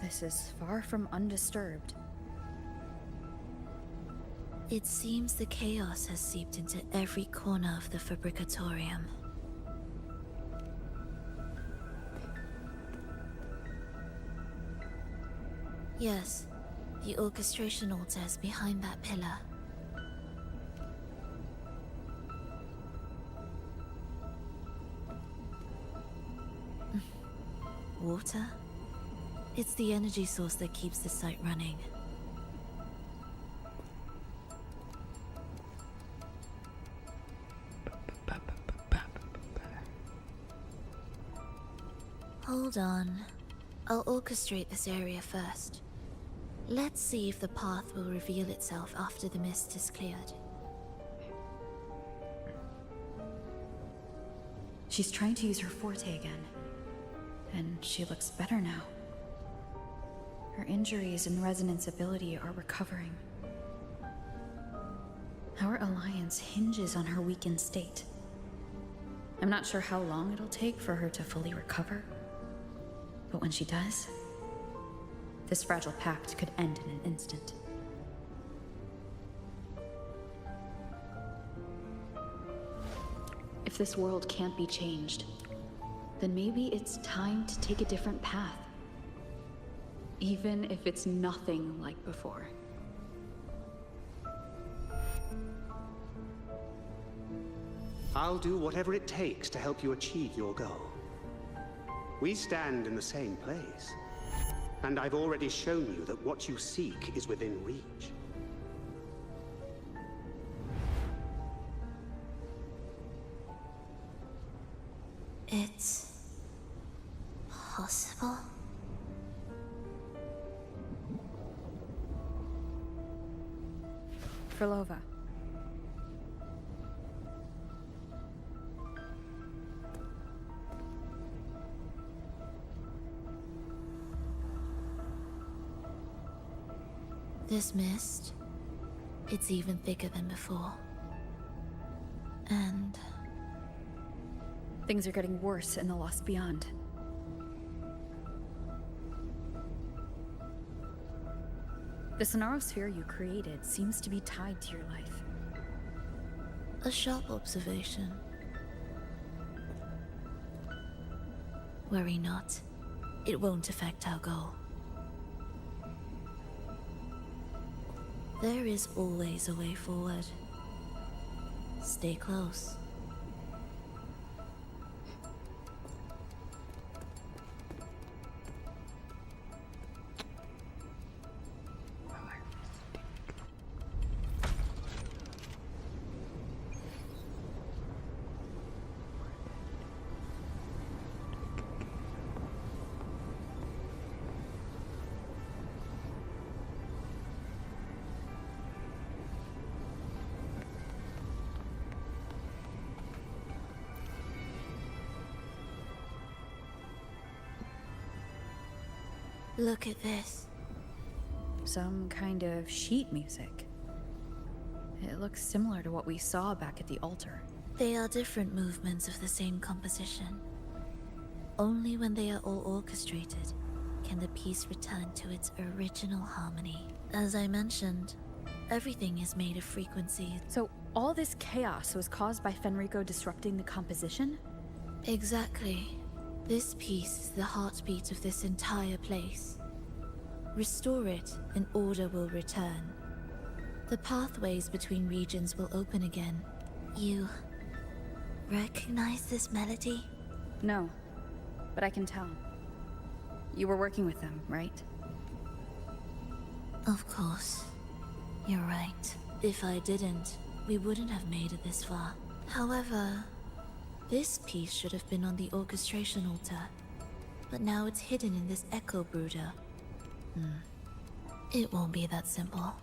This is far from undisturbed. It seems the chaos has seeped into every corner of the Fabricatorium. Yes, the orchestration altar is behind that pillar. Water? It's the energy source that keeps the site running. Hold on. I'll orchestrate this area first. Let's see if the path will reveal itself after the mist is cleared. She's trying to use her forte again, and she looks better now. Her injuries and resonance ability are recovering. Our alliance hinges on her weakened state. I'm not sure how long it'll take for her to fully recover, but when she does, this fragile pact could end in an instant. If this world can't be changed, then maybe it's time to take a different path. Even if it's nothing like before. I'll do whatever it takes to help you achieve your goal. We stand in the same place, and I've already shown you that what you seek is within reach. It's possible? Frolova. This mist, it's even thicker than before. And things are getting worse in the Lost Beyond. The Sonarosphere you created seems to be tied to your life. a sharp observation. Worry not. It won't affect our goal. There is always a way forward. Stay close. Look at this. Some kind of sheet music. It looks similar to what we saw back at the altar. They are different movements of the same composition. Only when they are all orchestrated can the piece return to its original harmony. As I mentioned, everything is made of frequency. So all this chaos was caused by Fenrico disrupting the composition? Exactly. This piece is the heartbeat of this entire place. Restore it, and order will return. The pathways between regions will open again. You recognize this melody? No, but I can tell. You were working with them, right? Of course. You're right. If I didn't, we wouldn't have made it this far. However, this piece should have been on the orchestration altar, but now it's hidden in this echo brooder. It won't be that simple.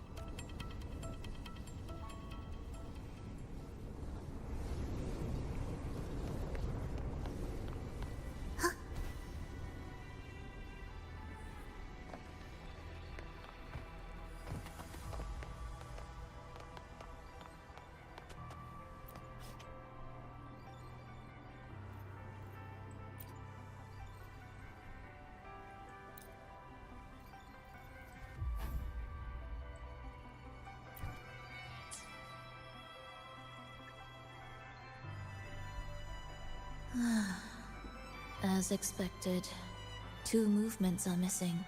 As expected, 2 movements are missing.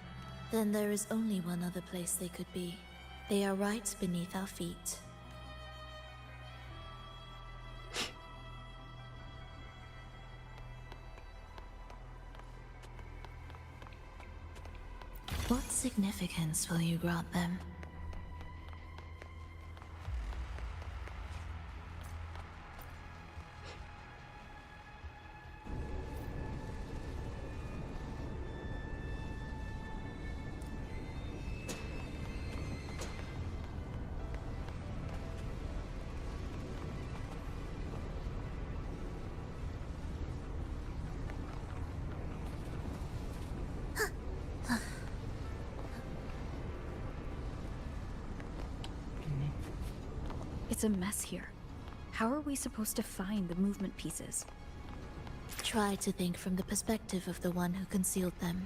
Then there is only one other place they could be. They are right beneath our feet. What significance will you grant them? It's a mess here. How are we supposed to find the movement pieces? Try to think from the perspective of the one who concealed them.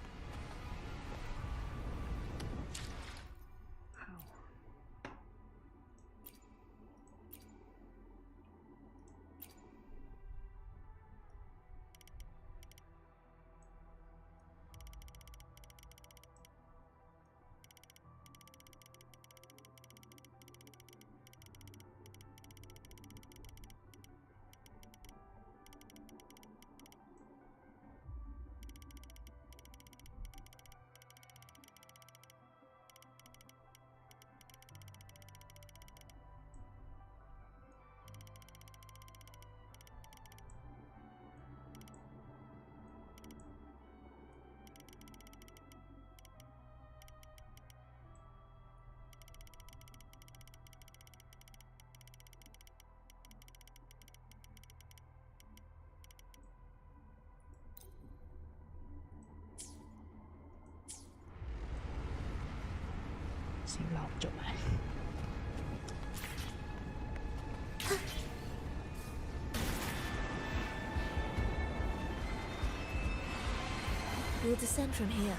We'll descend from here.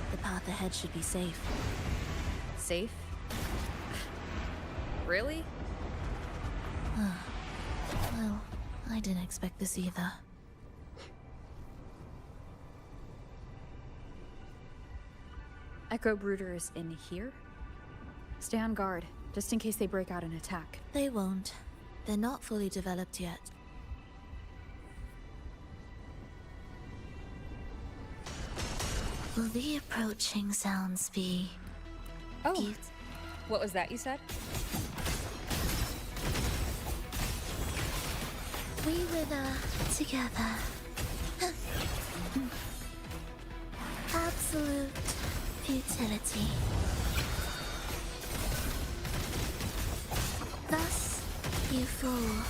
The path ahead should be safe. Safe? Really? Well, I didn't expect this either. Echo Brooder is in here? Stay on guard, just in case they break out and attack. They won't. They're not fully developed yet. Will the approaching sounds be... Oh, what was that you said? We wither together. Absolute futility. Thus, you fall.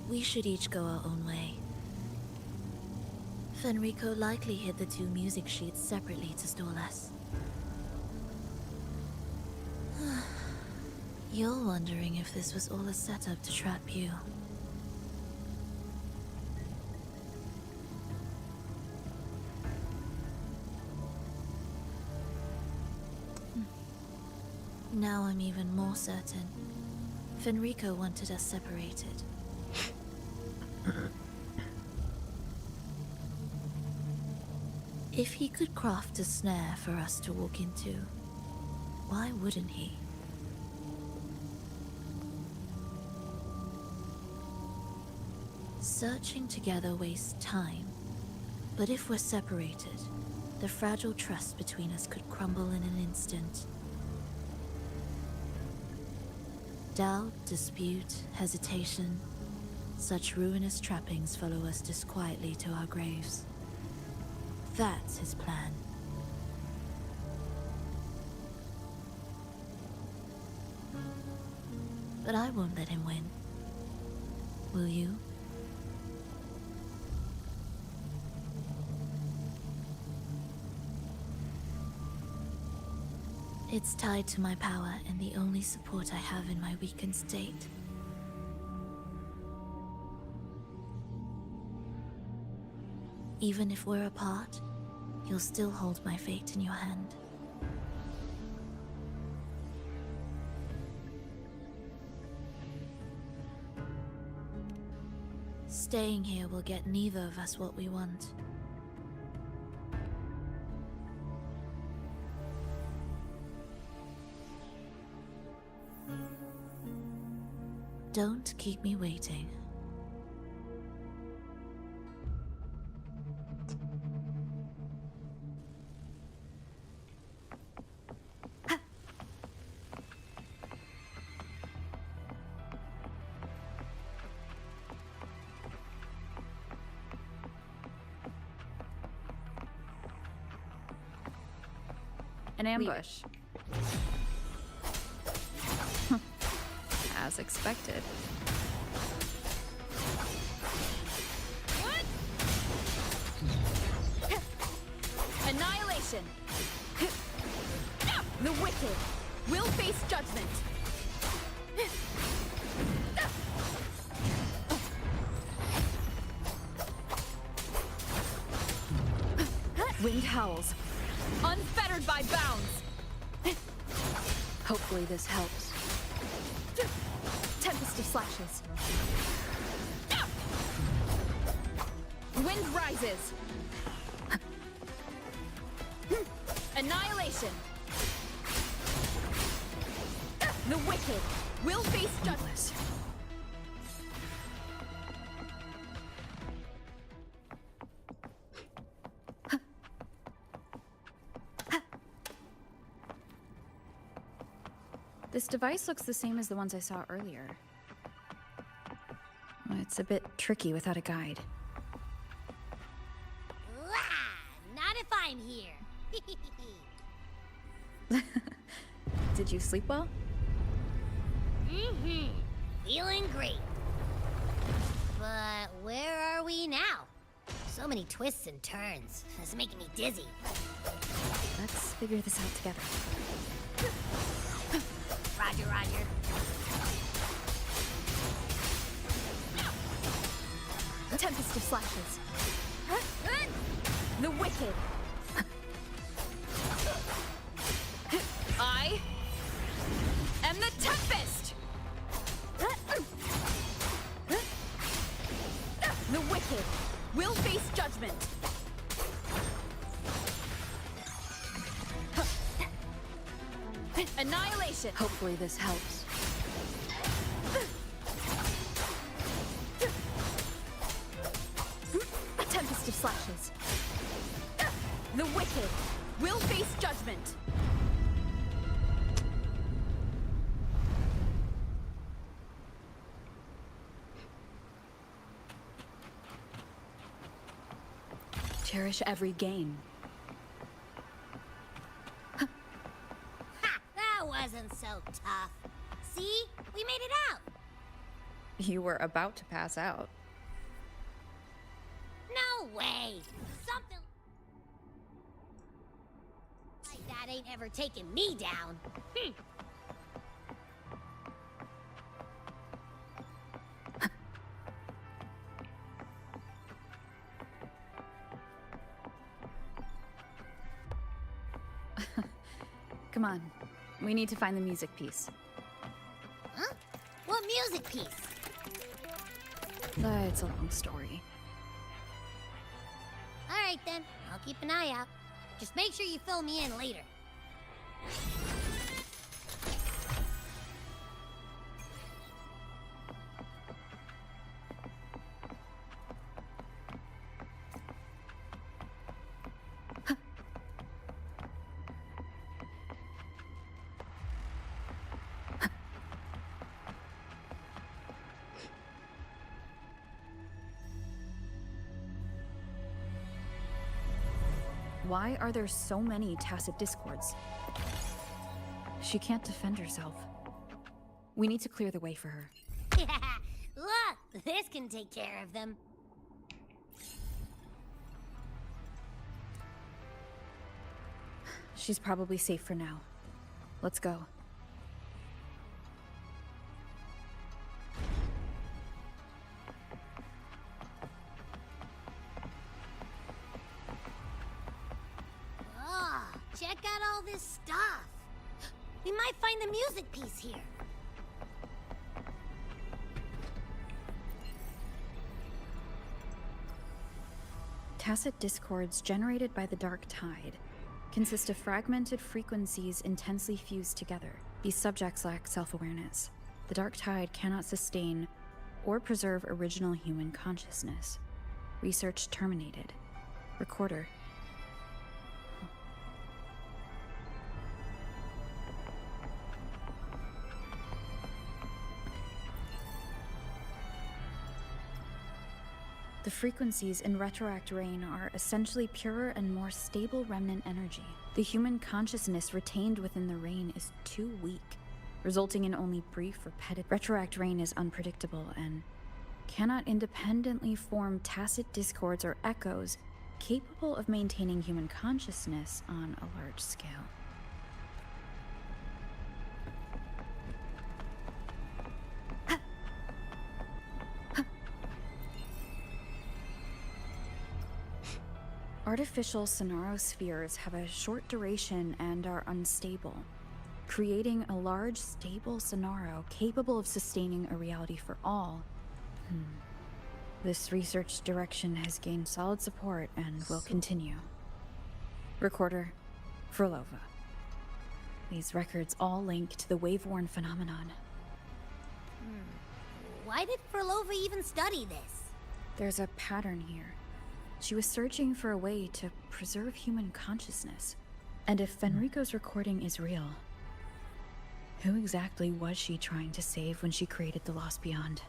We should each go our own way. Fenrico likely hid the two music sheets separately to stall us. You're wondering if this was all a setup to trap you. Now I'm even more certain. Fenrico wanted us separated. If he could craft a snare for us to walk into, why wouldn't he? Searching together wastes time, but if we're separated, the fragile trust between us could crumble in an instant. Doubt, dispute, hesitation, such ruinous trappings follow us disquietly to our graves. That's his plan. But I won't let him win. Will you? It's tied to my power and the only support I have in my weakened state. Even if we're apart, you'll still hold my fate in your hand. Staying here will get neither of us what we want. Don't keep me waiting. An ambush. As expected. What? Annihilation. The wicked will face judgment. Wind howls. Unfettered by bounds. Hopefully this helps. Tempest of slashes. Wind rises. Annihilation. The wicked will face judgment. This device looks the same as the ones I saw earlier. It's a bit tricky without a guide. Not if I'm here. Did you sleep well? Feeling great. But where are we now? So many twists and turns. It's making me dizzy. Let's figure this out together. Roger, roger. Tempest of slashes. The wicked. I am the Tempest. The wicked will face judgment. Annihilation. Hopefully this helps. A tempest of slashes. The wicked will face judgment. Cherish every gain. Ha! That wasn't so tough. See? We made it out. You were about to pass out. No way. Something like that ain't ever taken me down. Come on. We need to find the music piece. Huh? What music piece? It's a long story. All right then. I'll keep an eye out. Just make sure you fill me in later. Why are there so many tacit discords? She can't defend herself. We need to clear the way for her. Look, this can take care of them. She's probably safe for now. Let's go. Check out all this stuff. We might find the music piece here. Tacit discords generated by the Dark Tide consist of fragmented frequencies intensely fused together. These subjects lack self-awareness. The Dark Tide cannot sustain or preserve original human consciousness. Research terminated. Recorder. The frequencies in Retroact Rain are essentially purer and more stable remnant energy. The human consciousness retained within the rain is too weak, resulting in only brief, repetitive. Retroact Rain is unpredictable and cannot independently form tacit discords or echoes capable of maintaining human consciousness on a large scale. Artificial sonarospheres have a short duration and are unstable, creating a large, stable sonaro capable of sustaining a reality for all. This research direction has gained solid support and will continue. Recorder, Frolova. These records all link to the wave-worn phenomenon. Why did Frolova even study this? There's a pattern here. She was searching for a way to preserve human consciousness. And if Fenrico's recording is real, who exactly was she trying to save when she created the Lost Beyond?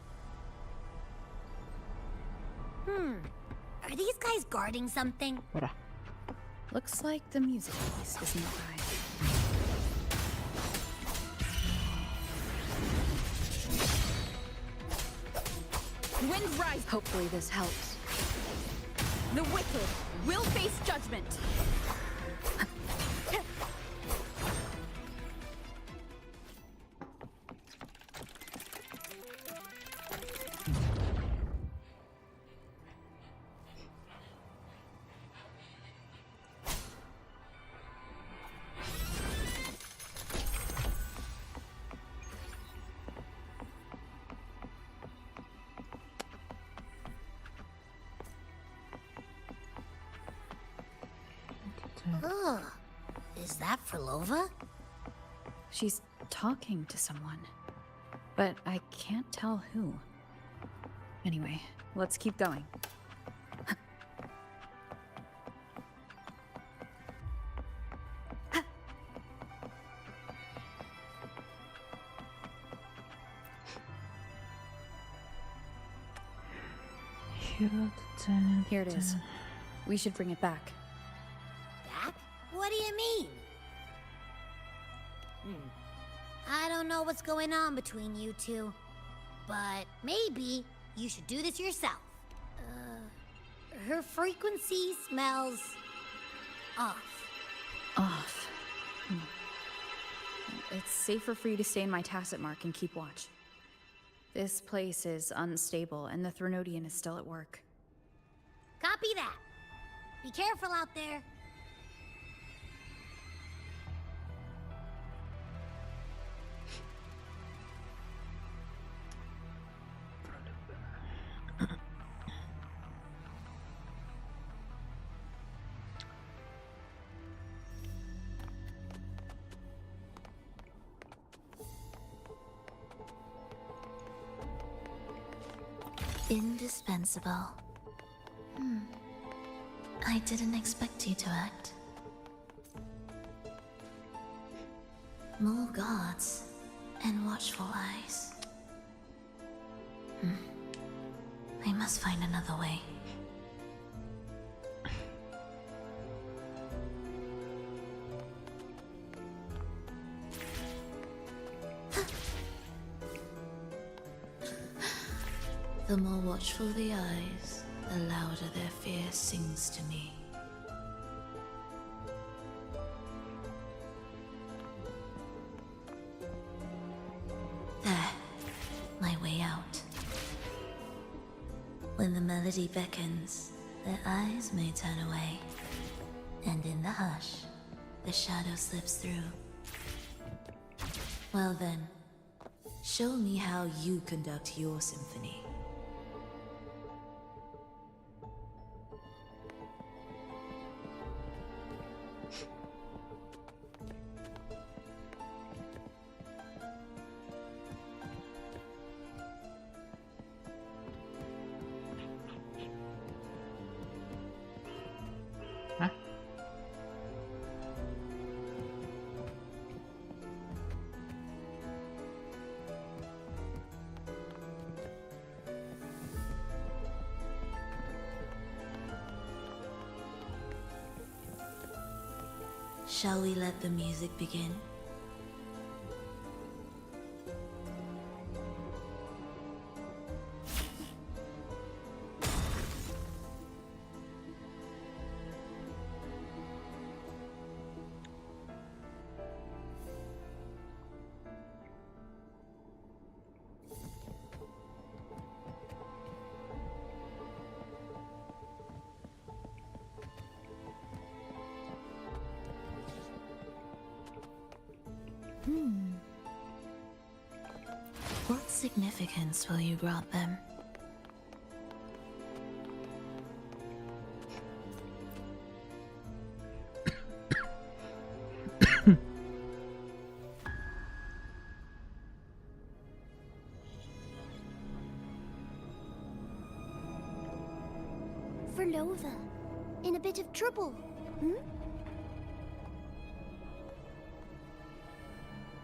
Are these guys guarding something? Looks like the music piece is nearby. Wind rise. Hopefully this helps. The wicked will face judgment. Ugh. Is that Frolova? She's talking to someone, but I can't tell who. Anyway, let's keep going. Here it is. We should bring it back. Back? What do you mean? I don't know what's going on between you two, but maybe you should do this yourself. Her frequency smells off. Off. It's safer for you to stay in my tacit mark and keep watch. This place is unstable, and the Threnodian is still at work. Copy that. Be careful out there. Indispensable. I didn't expect you to act. More guards and watchful eyes. I must find another way. The more watchful the eyes, the louder their fear sings to me. There, my way out. When the melody beckons, their eyes may turn away, and in the hush, the shadow slips through. Well then, show me how you conduct your symphony. Shall we let the music begin? What significance will you grant them? Verlova, in a bit of trouble, hmm?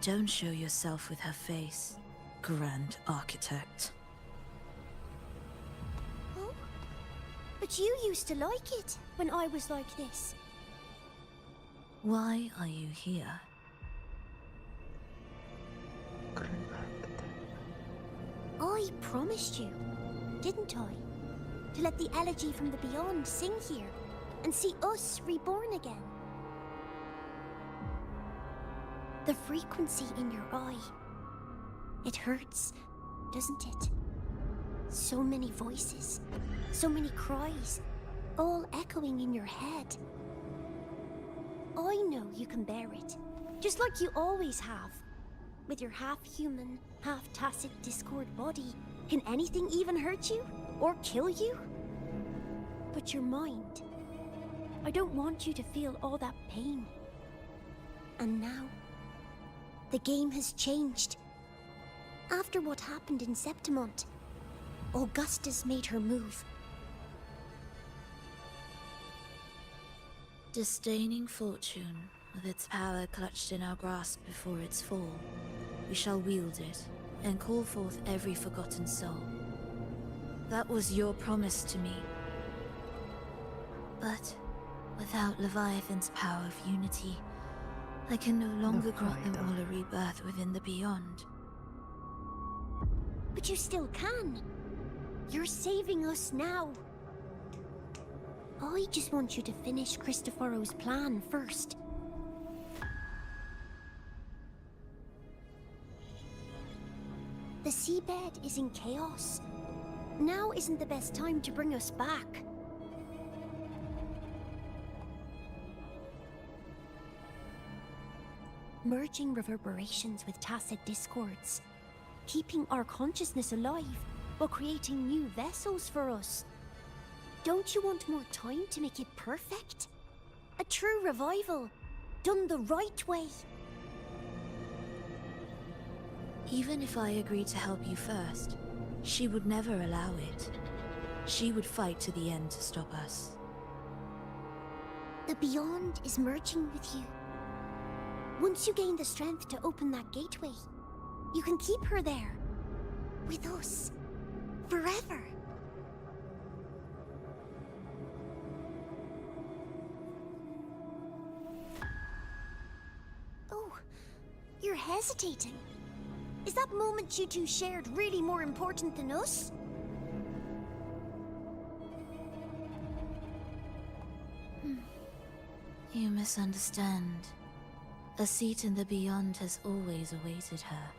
Don't show yourself with her face, Grand Architect. Oh? But you used to like it when I was like this. Why are you here? I promised you, didn't I? To let the elegy from the beyond sing here and see us reborn again. The frequency in your eye. It hurts, doesn't it? So many voices, so many cries, all echoing in your head. I know you can bear it, just like you always have. With your half-human, half-tacit Discord body, can anything even hurt you? Or kill you? But your mind, I don't want you to feel all that pain. And now, the game has changed. After what happened in Septimont, Augusta's made her move. Disdaining fortune, with its power clutched in our grasp before its fall, we shall wield it and call forth every forgotten soul. That was your promise to me. But without Leviathan's power of unity, I can no longer grant them all a rebirth within the beyond. But you still can. You're saving us now. I just want you to finish Cristoforo's plan first. The seabed is in chaos. Now isn't the best time to bring us back. Merging reverberations with tacit discords. Keeping our consciousness alive while creating new vessels for us. Don't you want more time to make it perfect? A true revival, done the right way. Even if I agreed to help you first, she would never allow it. She would fight to the end to stop us. The Beyond is merging with you. Once you gain the strength to open that gateway, you can keep her there. With us. Forever. Oh, you're hesitating. Is that moment you two shared really more important than us? You misunderstand. A seat in the Beyond has always awaited her.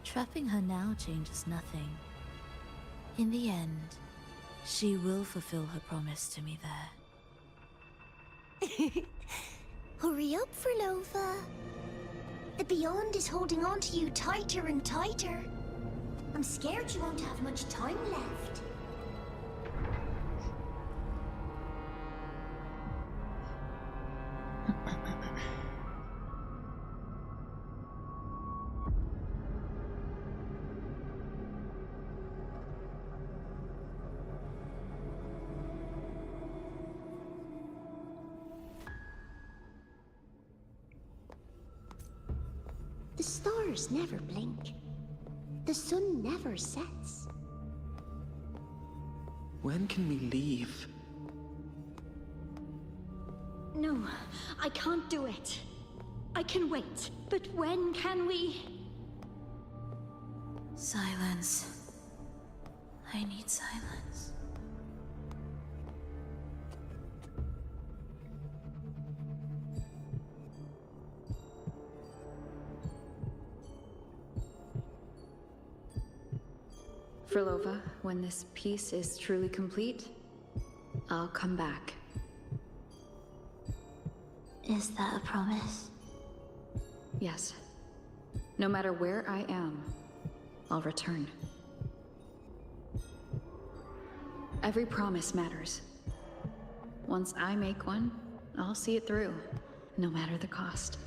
Trapping her now changes nothing. In the end, she will fulfill her promise to me there. Hurry up, Verlova. The Beyond is holding on to you tighter and tighter. I'm scared you won't have much time left. The stars never blink. The sun never sets. When can we leave? No, I can't do it. I can wait, but when can we? Silence. I need silence. Frolova, when this piece is truly complete, I'll come back. Is that a promise? Yes. No matter where I am, I'll return. Every promise matters. Once I make one, I'll see it through, no matter the cost.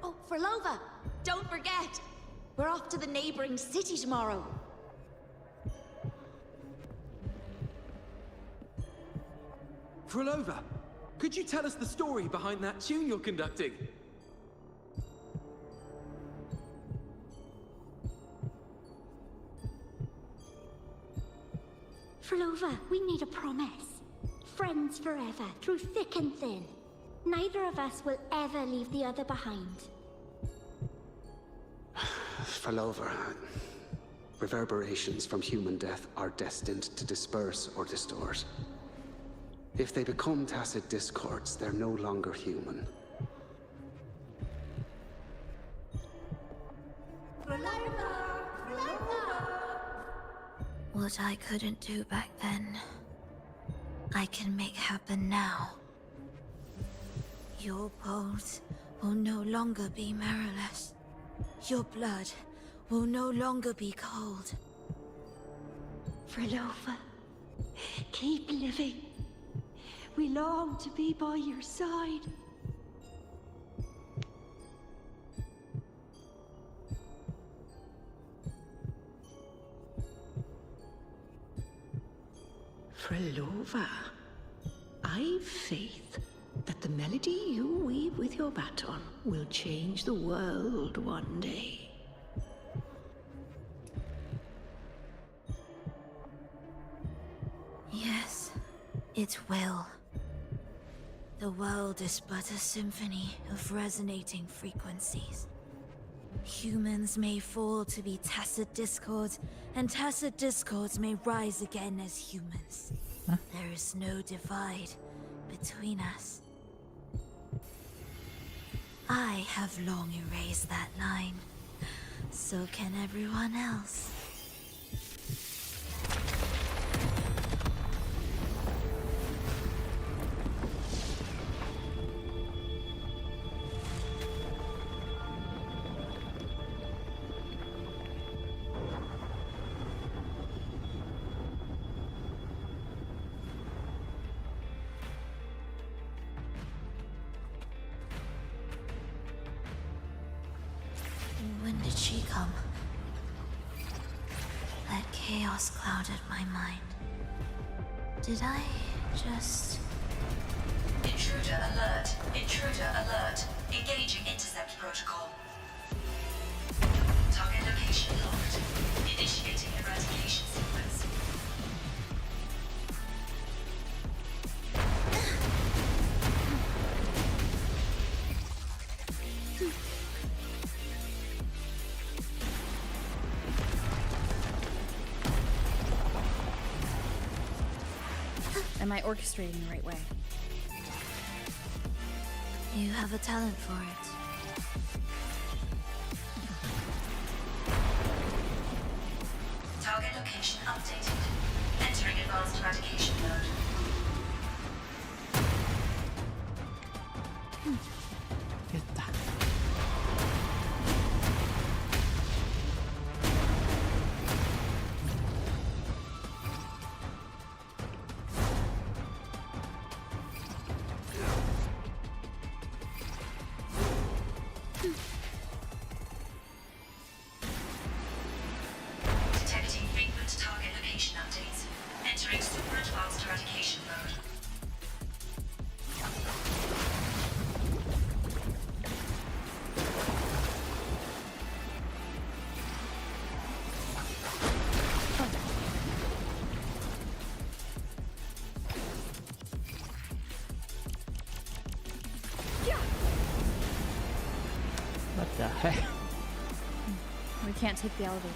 Oh, Frolova! Don't forget! We're off to the neighboring city tomorrow. Frolova, could you tell us the story behind that tune you're conducting? Frolova, we need a promise. Friends forever, through thick and thin. Neither of us will ever leave the other behind. Frolova, reverberations from human death are destined to disperse or distort. If they become tacit discords, they're no longer human. What I couldn't do back then, I can make happen now. Your bones will no longer be marrowless. Your blood will no longer be cold. Frolova, keep living. We long to be by your side. Frolova, I've faith that the melody you weave with your baton will change the world one day. Yes, it will. The world is but a symphony of resonating frequencies. Humans may fall to be tacit discords, and tacit discords may rise again as humans. There is no divide between us. I have long erased that line. So can everyone else. When did she come? That chaos clouded my mind. Did I just... Intruder alert. Intruder alert. Engaging intercept protocol. Target location locked. Initiating eradication sequence. Am I orchestrating the right way? You have a talent for it. Target location updated. Entering advanced eradication mode. Detecting frequent target location updates. Entering super advanced eradication mode. The heck? We can't take the elevator.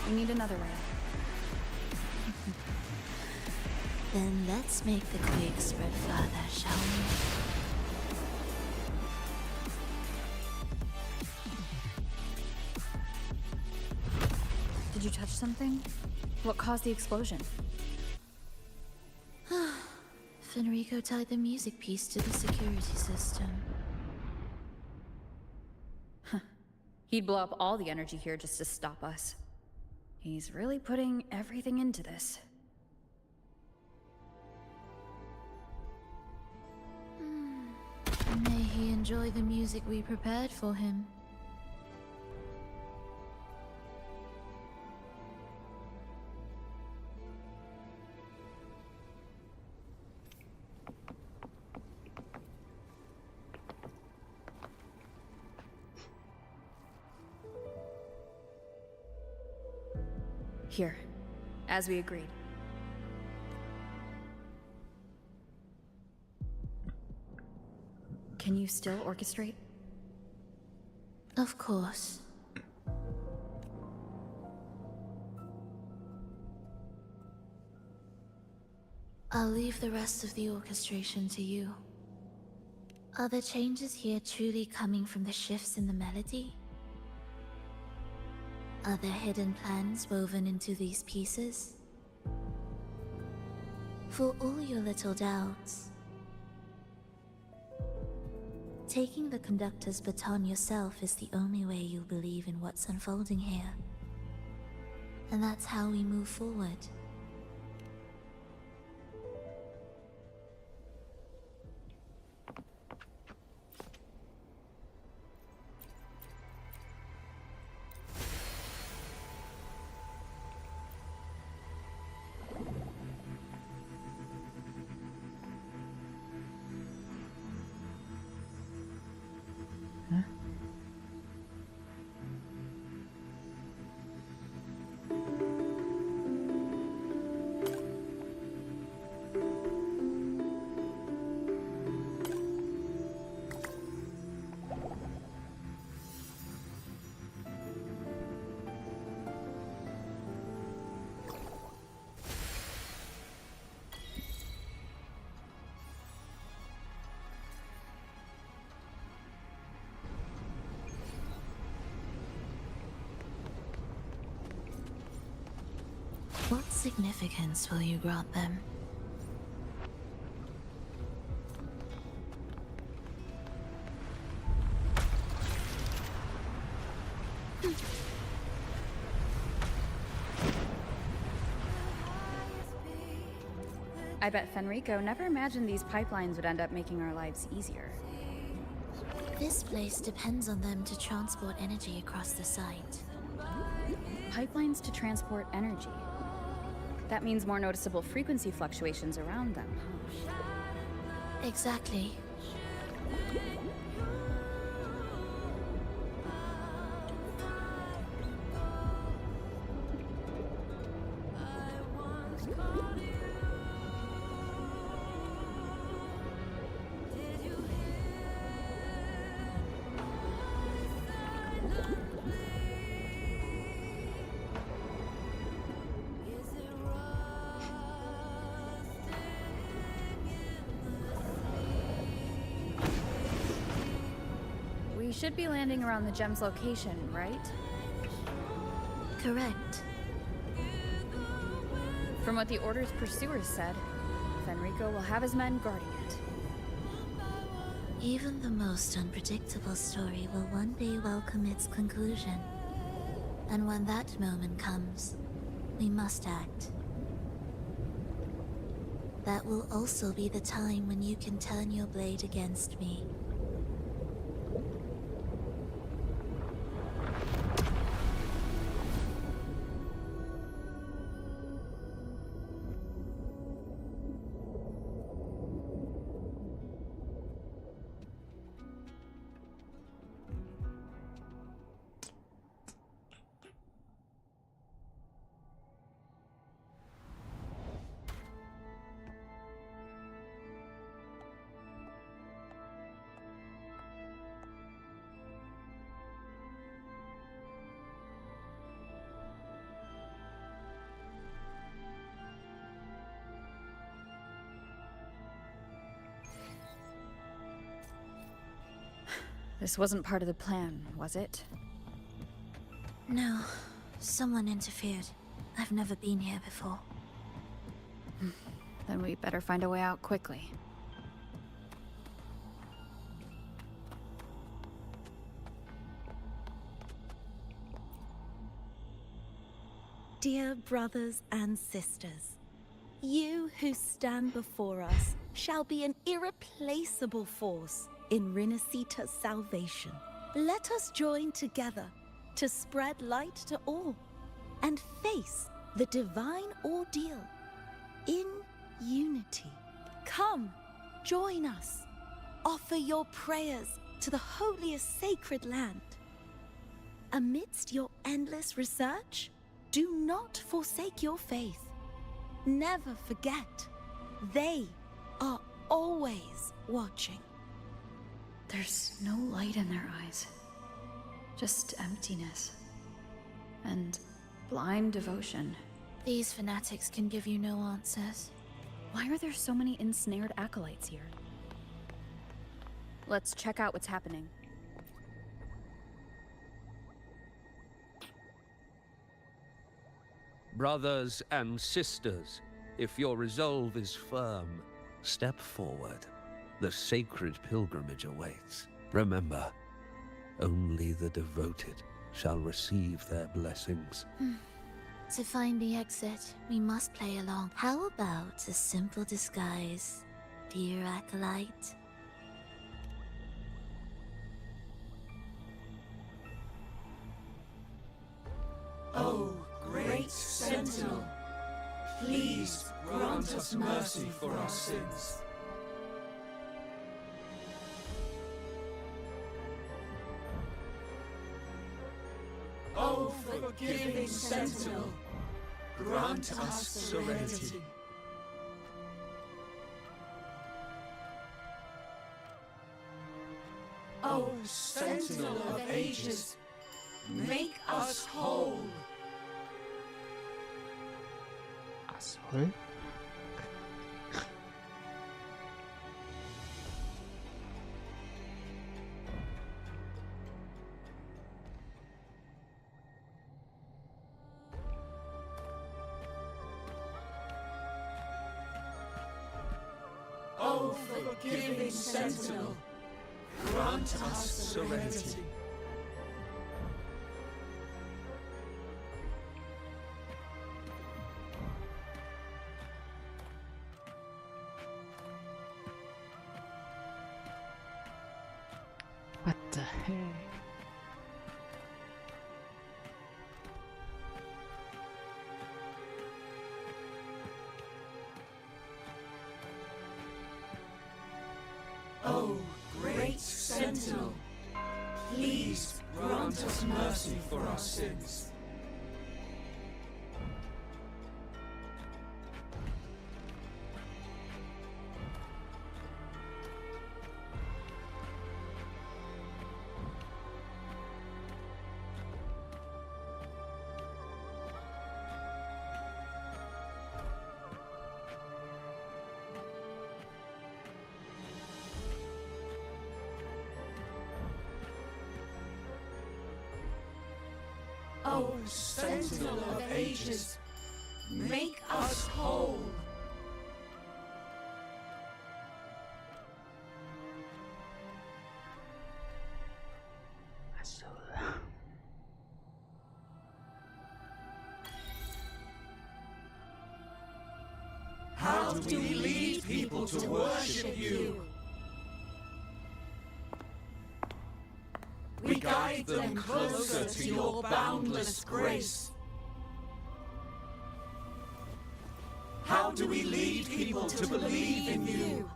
We need another way. Then let's make the quake spread further, shall we? Did you touch something? What caused the explosion? Fenrico tied the music piece to the security system. He'd blow up all the energy here just to stop us. He's really putting everything into this. May he enjoy the music we prepared for him. Here, as we agreed. Can you still orchestrate? Of course. I'll leave the rest of the orchestration to you. Are the changes here truly coming from the shifts in the melody? Are there hidden plans woven into these pieces? For all your little doubts, taking the conductor's baton yourself is the only way you'll believe in what's unfolding here. And that's how we move forward. What significance will you grant them? I bet Fenrico never imagined these pipelines would end up making our lives easier. This place depends on them to transport energy across the site. Pipelines to transport energy. That means more noticeable frequency fluctuations around them, huh? Exactly. We should be landing around the gem's location, right? Correct. From what the Order's pursuers said, Fenrico will have his men guarding it. Even the most unpredictable story will one day welcome its conclusion. And when that moment comes, we must act. That will also be the time when you can turn your blade against me. This wasn't part of the plan, was it? No, someone interfered. I've never been here before. Then we better find a way out quickly. Dear brothers and sisters, you who stand before us shall be an irreplaceable force in Rinasita's salvation. Let us join together to spread light to all and face the divine ordeal in unity. Come, join us. Offer your prayers to the holiest sacred land. Amidst your endless research, do not forsake your faith. Never forget, they are always watching. There's no light in their eyes. Just emptiness. And blind devotion. These fanatics can give you no answers. Why are there so many ensnared acolytes here? Let's check out what's happening. Brothers and sisters, if your resolve is firm, step forward. The sacred pilgrimage awaits. Remember, only the devoted shall receive their blessings. To find the exit, we must play along. How about a simple disguise, dear acolyte? Oh, great Sentinel, please grant us mercy for our sins. Oh, forgiving Sentinel, grant us serenity. Oh, Sentinel of ages, make us whole. Sorry? Oh, forgiving Sentinel, grant us serenity. What the heck? Oh, great Sentinel, please grant us mercy for our sins. Oh, Sentinel of ages, make us whole. How do we lead people to worship you? We guide them closer to your boundless grace. How do we lead people to believe in you?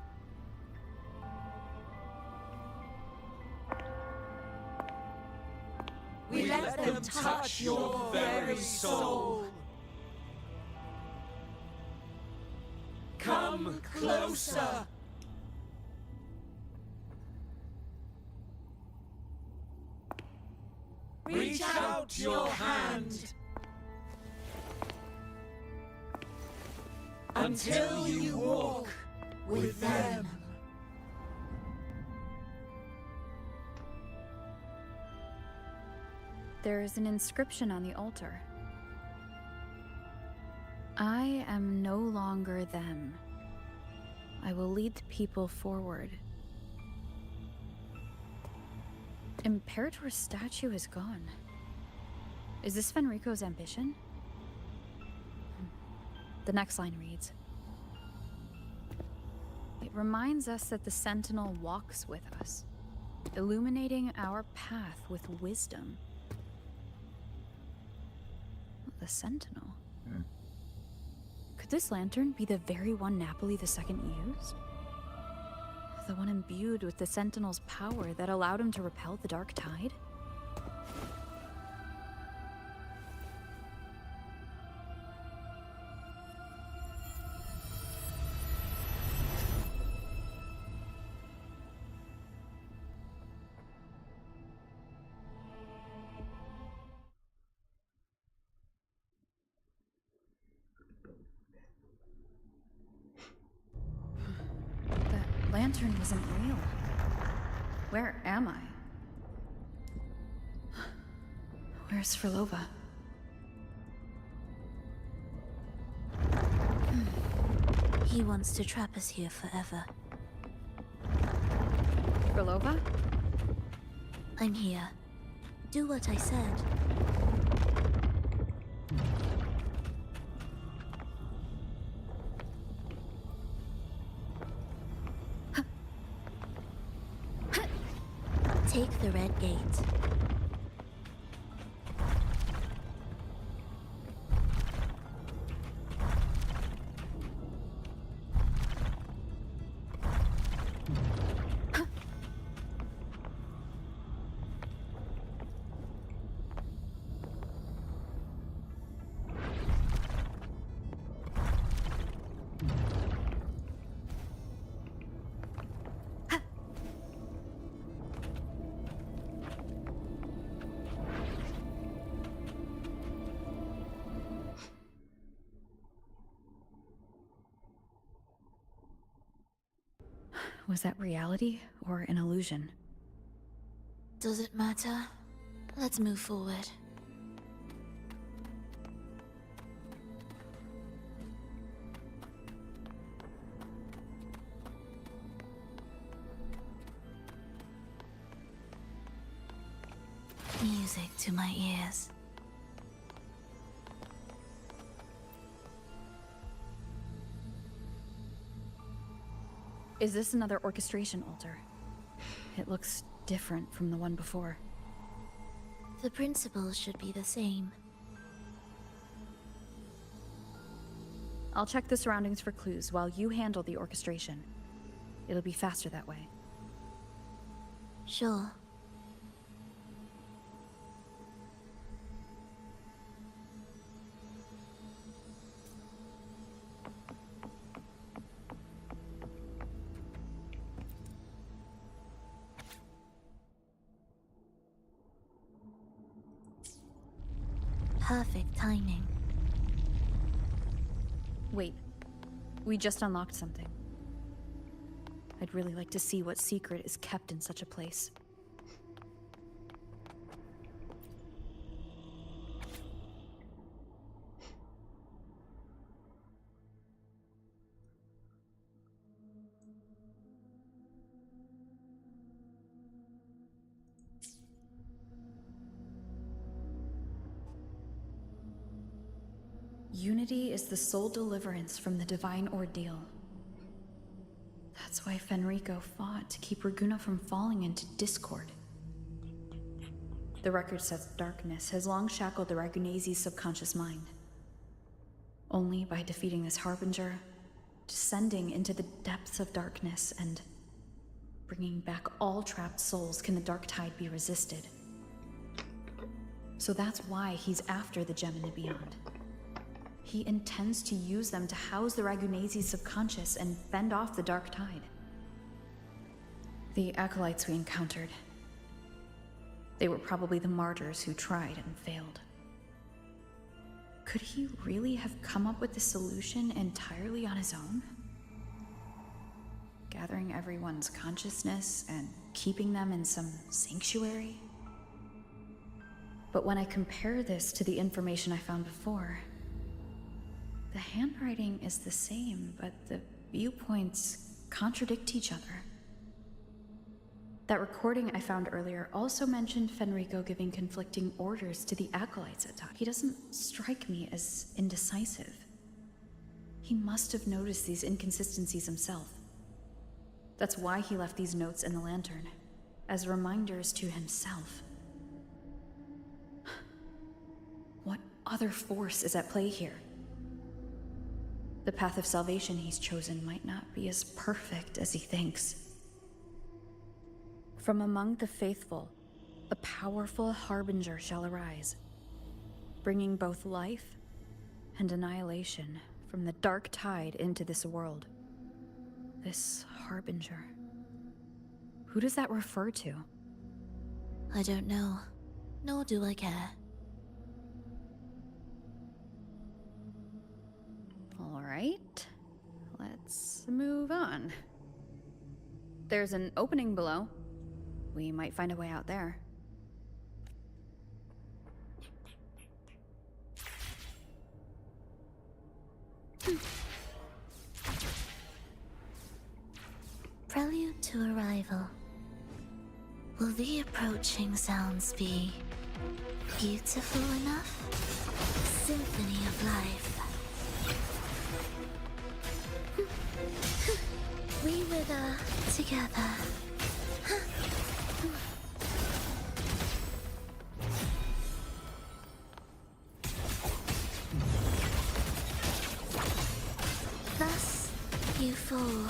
We let them touch your very soul. Come closer. Reach out your hand until you walk with them. There's an inscription on the altar. I am no longer them. I will lead the people forward. Imperator's statue is gone. Is this Fenrico's ambition? The next line reads, "It reminds us that the Sentinel walks with us, illuminating our path with wisdom." The Sentinel? Could this lantern be the very one Napoli II used? The one imbued with the Sentinel's power that allowed him to repel the Dark Tide? That lantern wasn't real. Where am I? Where's Frolova? He wants to trap us here forever. Frolova? I'm here. Do what I said. Take the red gate. Was that reality or an illusion? Does it matter? Let's move forward. Music to my ears. Is this another orchestration altar? It looks different from the one before. The principles should be the same. I'll check the surroundings for clues while you handle the orchestration. It'll be faster that way. Sure. Perfect timing. Wait, we just unlocked something. I'd really like to see what secret is kept in such a place. Unity is the sole deliverance from the divine ordeal. That's why Fenrico fought to keep Raguna from falling into discord. The record says darkness has long shackled the Ragunese's subconscious mind. Only by defeating this harbinger, descending into the depths of darkness, and bringing back all trapped souls can the Dark Tide be resisted. So that's why he's after the gem in the beyond. He intends to use them to house the Ragunese's subconscious and fend off the Dark Tide. The acolytes we encountered, they were probably the martyrs who tried and failed. Could he really have come up with the solution entirely on his own? Gathering everyone's consciousness and keeping them in some sanctuary? But when I compare this to the information I found before, the handwriting is the same, but the viewpoints contradict each other. That recording I found earlier also mentioned Fenrico giving conflicting orders to the acolytes at times. He doesn't strike me as indecisive. He must have noticed these inconsistencies himself. That's why he left these notes in the lantern, as reminders to himself. What other force is at play here? The path of salvation he's chosen might not be as perfect as he thinks. From among the faithful, a powerful harbinger shall arise, bringing both life and annihilation from the dark tide into this world. This harbinger. Who does that refer to? I don't know, nor do I care. All right, let's move on. There's an opening below. We might find a way out there. Prelude to arrival. Will the approaching sounds be beautiful enough? Symphony of life. We wither together. Thus, you fall.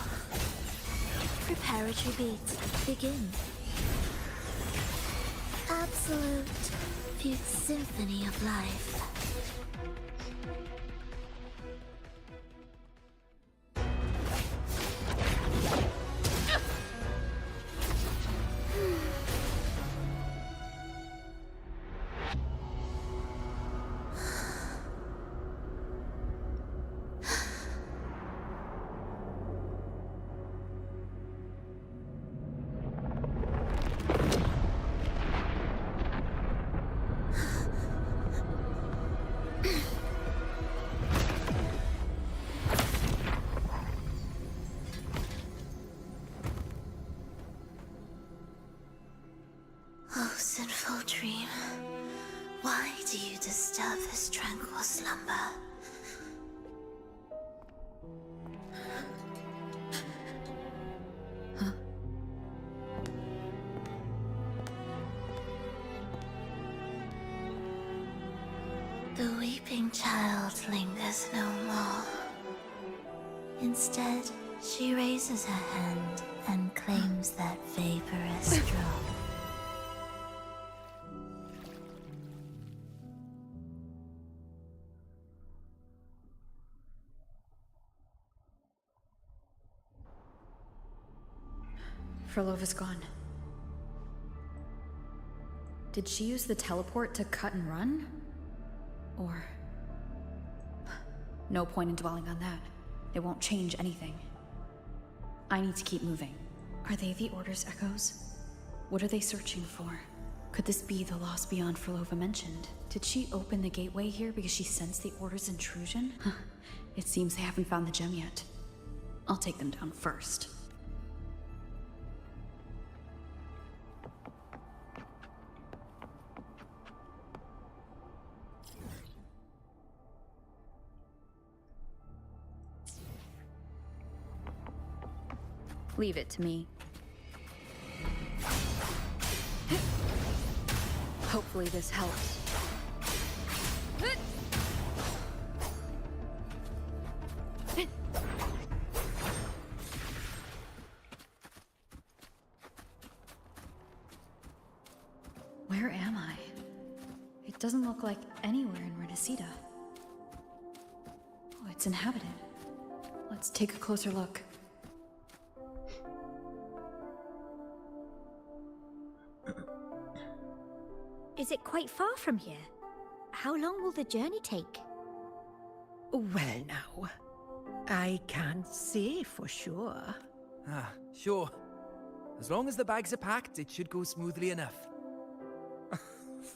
Preparatory beats begin. Absolute symphony of life. Oh, sinful dream, why do you disturb this tranquil slumber? Huh? The weeping child lingers no more. Instead, she raises her hand and claims that vaporous drop. Frolova's gone. Did she use the teleport to cut and run? Or... no point in dwelling on that. It won't change anything. I need to keep moving. Are they the Order's echoes? What are they searching for? Could this be the lost beyond Frolova mentioned? Did she open the gateway here because she sensed the Order's intrusion? It seems they haven't found the gem yet. I'll take them down first. Leave it to me. Hopefully this helps. Where am I? It doesn't look like anywhere in Renacita. Oh, it's inhabited. Let's take a closer look. Is it quite far from here? How long will the journey take? Well now, I can't say for sure. Ah, sure. As long as the bags are packed, it should go smoothly enough.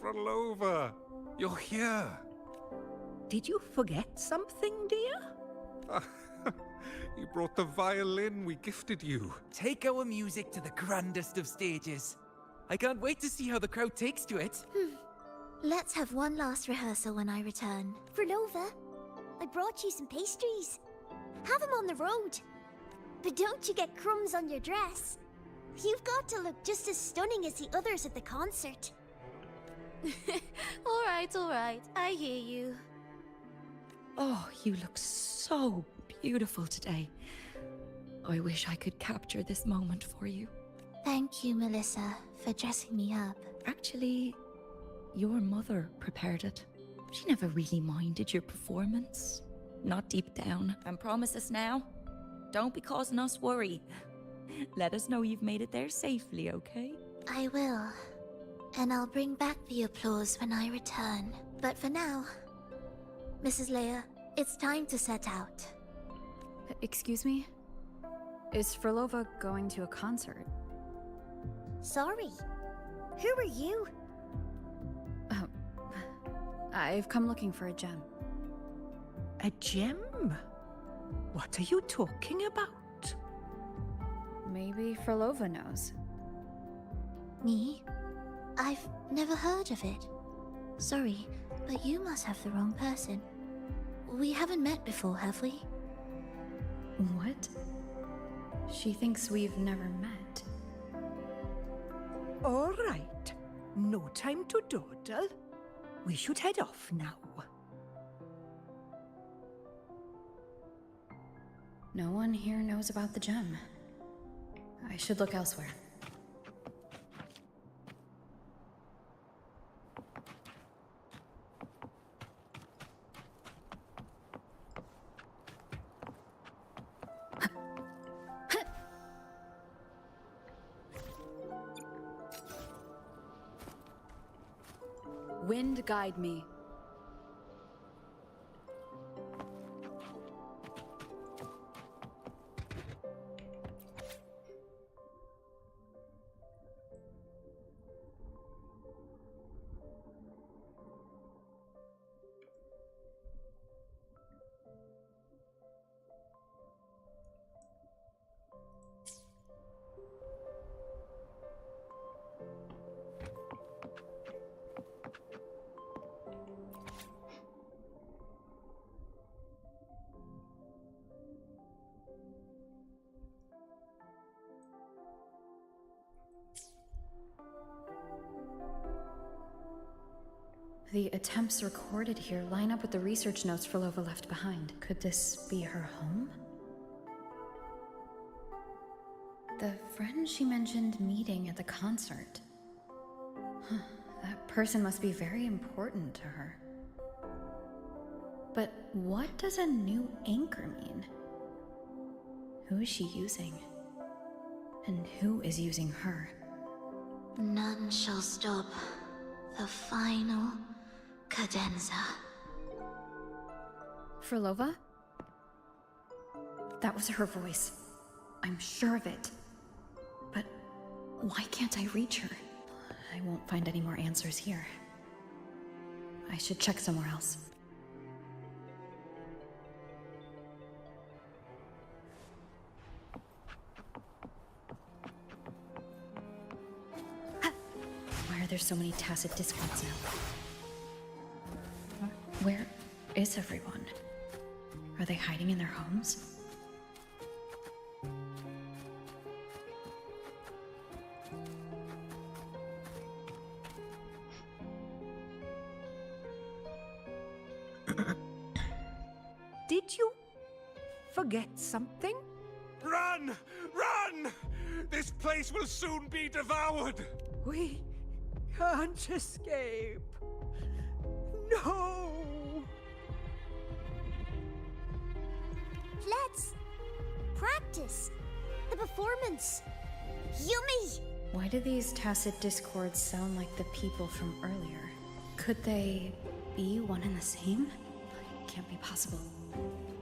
Frolova! You're here! Did you forget something, dear? You brought the violin we gifted you. Take our music to the grandest of stages. I can't wait to see how the crowd takes to it. Let's have one last rehearsal when I return. Frolova, I brought you some pastries. Have them on the road. But don't you get crumbs on your dress. You've got to look just as stunning as the others at the concert. All right. I hear you. Oh, you look so beautiful today. I wish I could capture this moment for you. Thank you, Melissa, for dressing me up. Actually, your mother prepared it. She never really minded your performance. Not deep down. And promise us now, don't be causing us worry. Let us know you've made it there safely, okay? I will. And I'll bring back the applause when I return. But for now, Mrs. Leia, it's time to set out. Excuse me? Is Frolova going to a concert? Sorry. Who are you? I've come looking for a gem. A gem? What are you talking about? Maybe Frolova knows. Me? I've never heard of it. Sorry, but you must have the wrong person. We haven't met before, have we? What? She thinks we've never met. All right. No time to dawdle. We should head off now. No one here knows about the gem. I should look elsewhere. Wind guide me. The attempts recorded here line up with the research notes Frolova left behind. Could this be her home? The friend she mentioned meeting at the concert. That person must be very important to her. But what does a new anchor mean? Who is she using? And who is using her? None shall stop the final cadenza. Frolova? That was her voice. I'm sure of it. But why can't I reach her? I won't find any more answers here. I should check somewhere else. Why are there so many tacit discords now? Where is everyone? Are they hiding in their homes? Did you forget something? Run! Run! This place will soon be devoured! We can't escape. No! Let's practice the performance. Yummy! Why do these tacit discords sound like the people from earlier? Could they be one and the same? Can't be possible.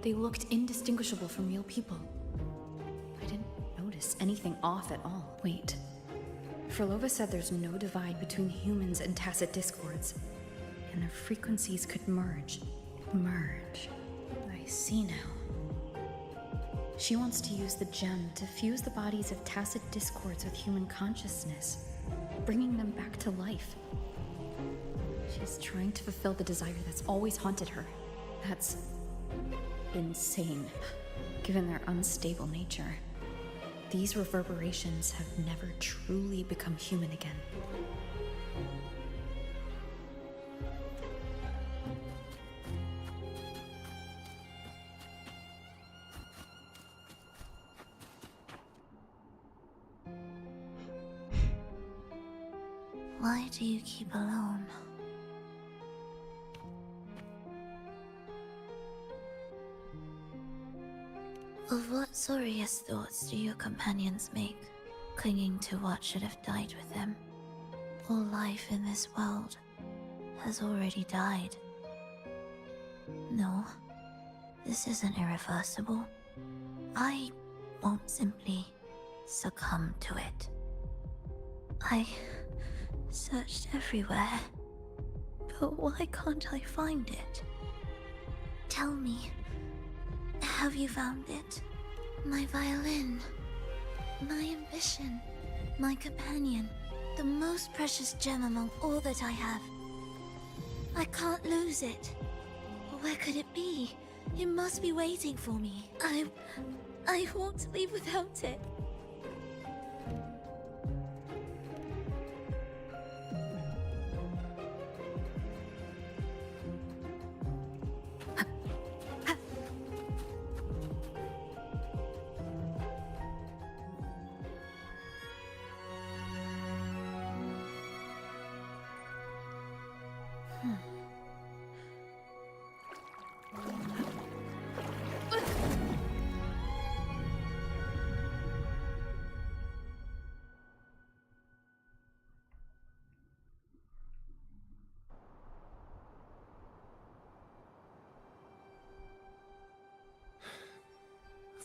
They looked indistinguishable from real people. I didn't notice anything off at all. Wait. Frolova said there's no divide between humans and tacit discords, and their frequencies could merge. Merge. I see now. She wants to use the gem to fuse the bodies of tacit discords with human consciousness, bringing them back to life. She's trying to fulfill the desire that's always haunted her. That's insane, given their unstable nature. These reverberations have never truly become human again. Why do you keep alone? Of what sorriest thoughts do your companions make, clinging to what should have died with them? All life in this world has already died. No, this isn't irreversible. I won't simply succumb to it. I searched everywhere, but why can't I find it? Tell me, have you found it? My violin, my ambition, my companion, the most precious gem among all that I have. I can't lose it. Where could it be? It must be waiting for me. I won't leave without it.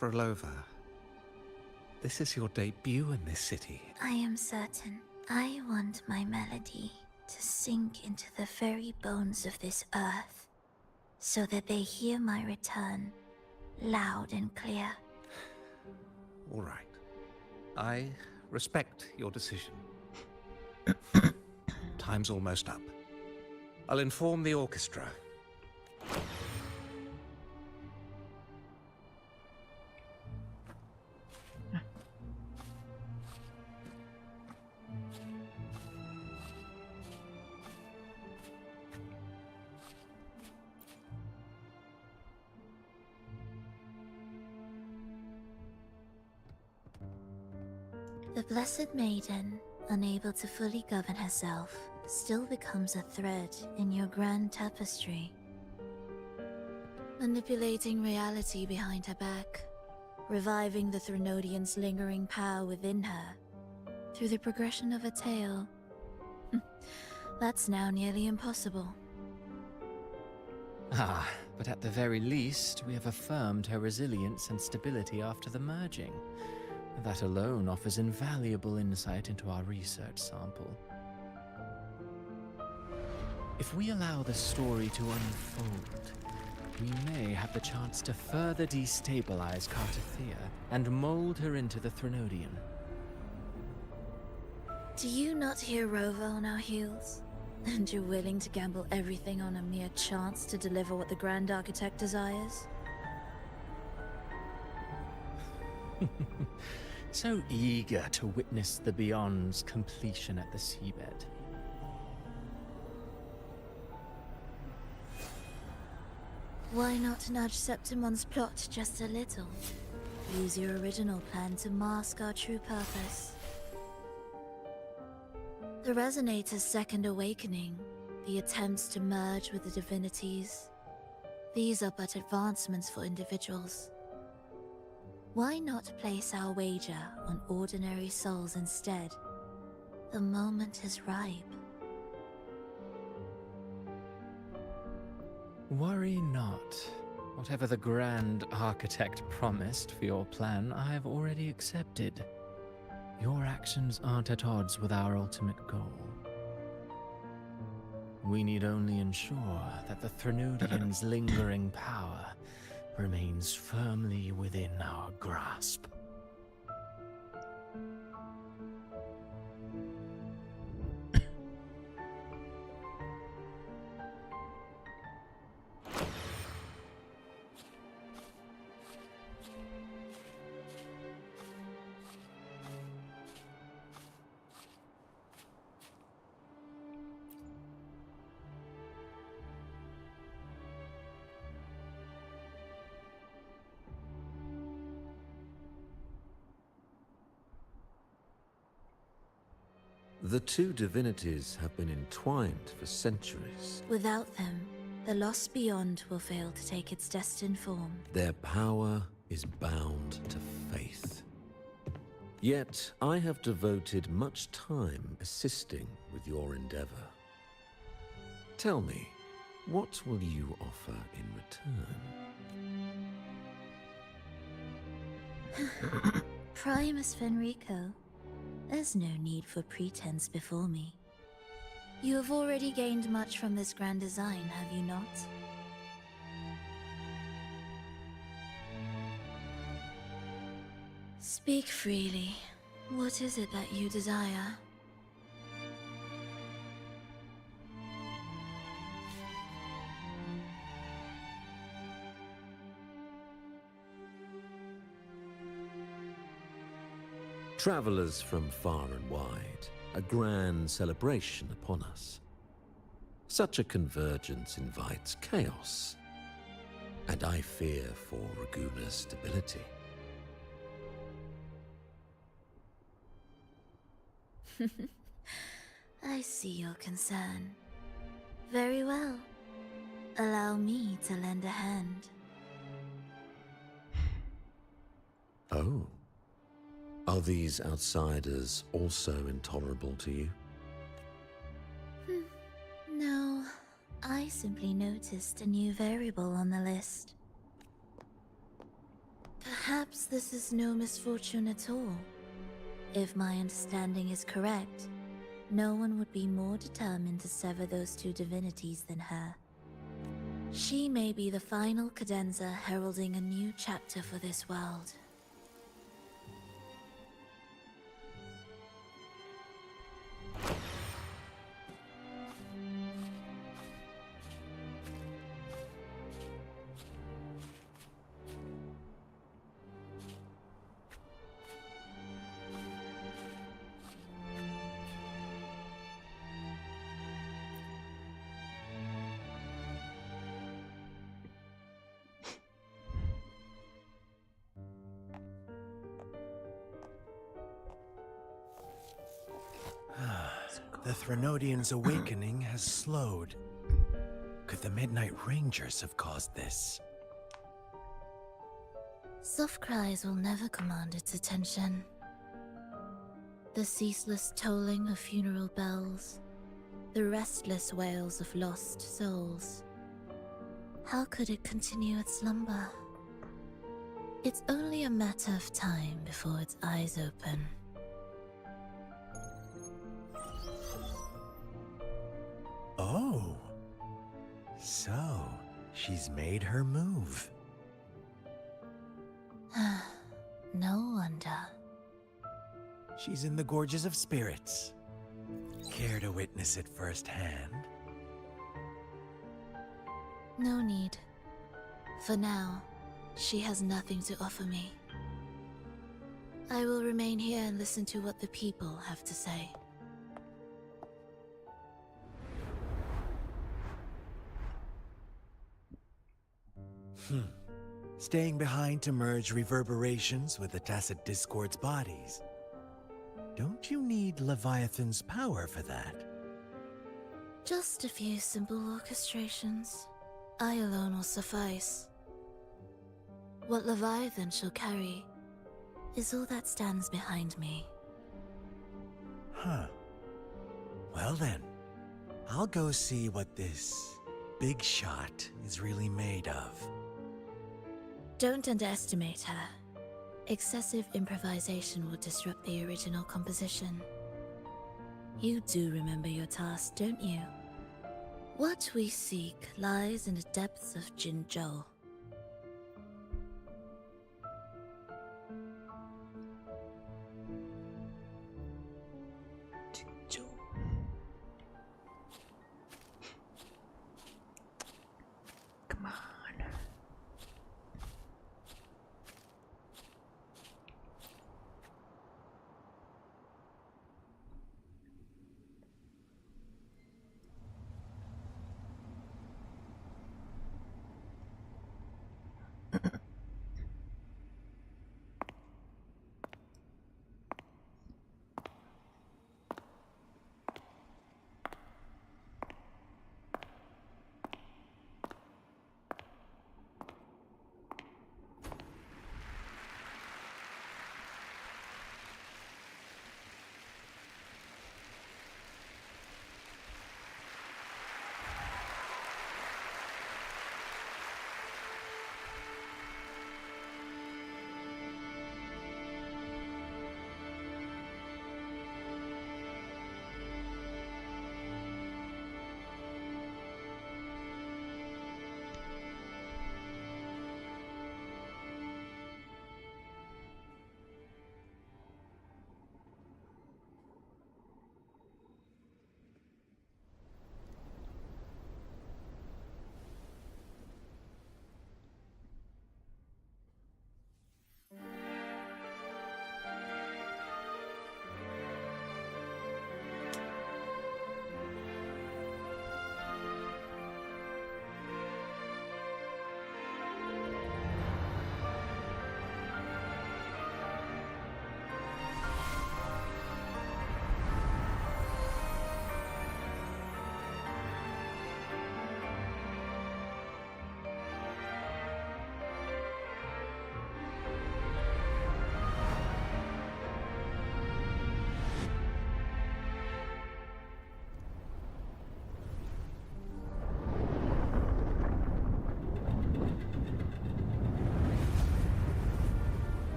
Frolova, this is your debut in this city. I am certain. I want my melody to sink into the very bones of this earth, so that they hear my return, loud and clear. All right. I respect your decision. Time's almost up. I'll inform the orchestra. The Blessed Maiden, unable to fully govern herself, still becomes a thread in your grand tapestry. Manipulating reality behind her back, reviving the Threnodian's lingering power within her, through the progression of a tale. That's now nearly impossible. Ah, but at the very least, we have affirmed her resilience and stability after the merging. That alone offers invaluable insight into our research sample. If we allow the story to unfold, we may have the chance to further destabilize Cartathea and mold her into the Threnodian. Do you not hear Rover on our heels? And you're willing to gamble everything on a mere chance to deliver what the Grand Architect desires? So eager to witness the Beyond's completion at the seabed. Why not nudge Septimon's plot just a little? Use your original plan to mask our true purpose. The Resonator's second awakening, the attempts to merge with the divinities, these are but advancements for individuals. Why not place our wager on ordinary souls instead? The moment is ripe. Worry not. Whatever the Grand Architect promised for your plan, I have already accepted. Your actions aren't at odds with our ultimate goal. We need only ensure that the Threnodian's lingering power remains firmly within our grasp. The two divinities have been entwined for centuries. Without them, the lost beyond will fail to take its destined form. Their power is bound to faith. Yet, I have devoted much time assisting with your endeavor. Tell me, what will you offer in return? Primus Fenrico, there's no need for pretense before me. You have already gained much from this grand design, have you not? Speak freely. What is it that you desire? Travelers from far and wide, a grand celebration upon us. Such a convergence invites chaos, and I fear for Raguna's stability. I see your concern. Very well. Allow me to lend a hand. Oh. Are these outsiders also intolerable to you? No, I simply noticed a new variable on the list. Perhaps this is no misfortune at all. If my understanding is correct, no one would be more determined to sever those two divinities than her. She may be the final cadenza heralding a new chapter for this world. The Threnodian's awakening has slowed. Could the Midnight Rangers have caused this? Soft cries will never command its attention. The ceaseless tolling of funeral bells, the restless wails of lost souls. How could it continue its slumber? It's only a matter of time before its eyes open. Oh. So, she's made her move. No wonder. She's in the Gorges of Spirits. Care to witness it firsthand? No need. For now, she has nothing to offer me. I will remain here and listen to what the people have to say. Staying behind to merge reverberations with the Tacit Discord's bodies. Don't you need Leviathan's power for that? Just a few simple orchestrations. I alone will suffice. What Leviathan shall carry is all that stands behind me. Huh. Well then, I'll go see what this big shot is really made of. Don't underestimate her. Excessive improvisation will disrupt the original composition. You do remember your task, don't you? What we seek lies in the depths of Jinzhou. Come on.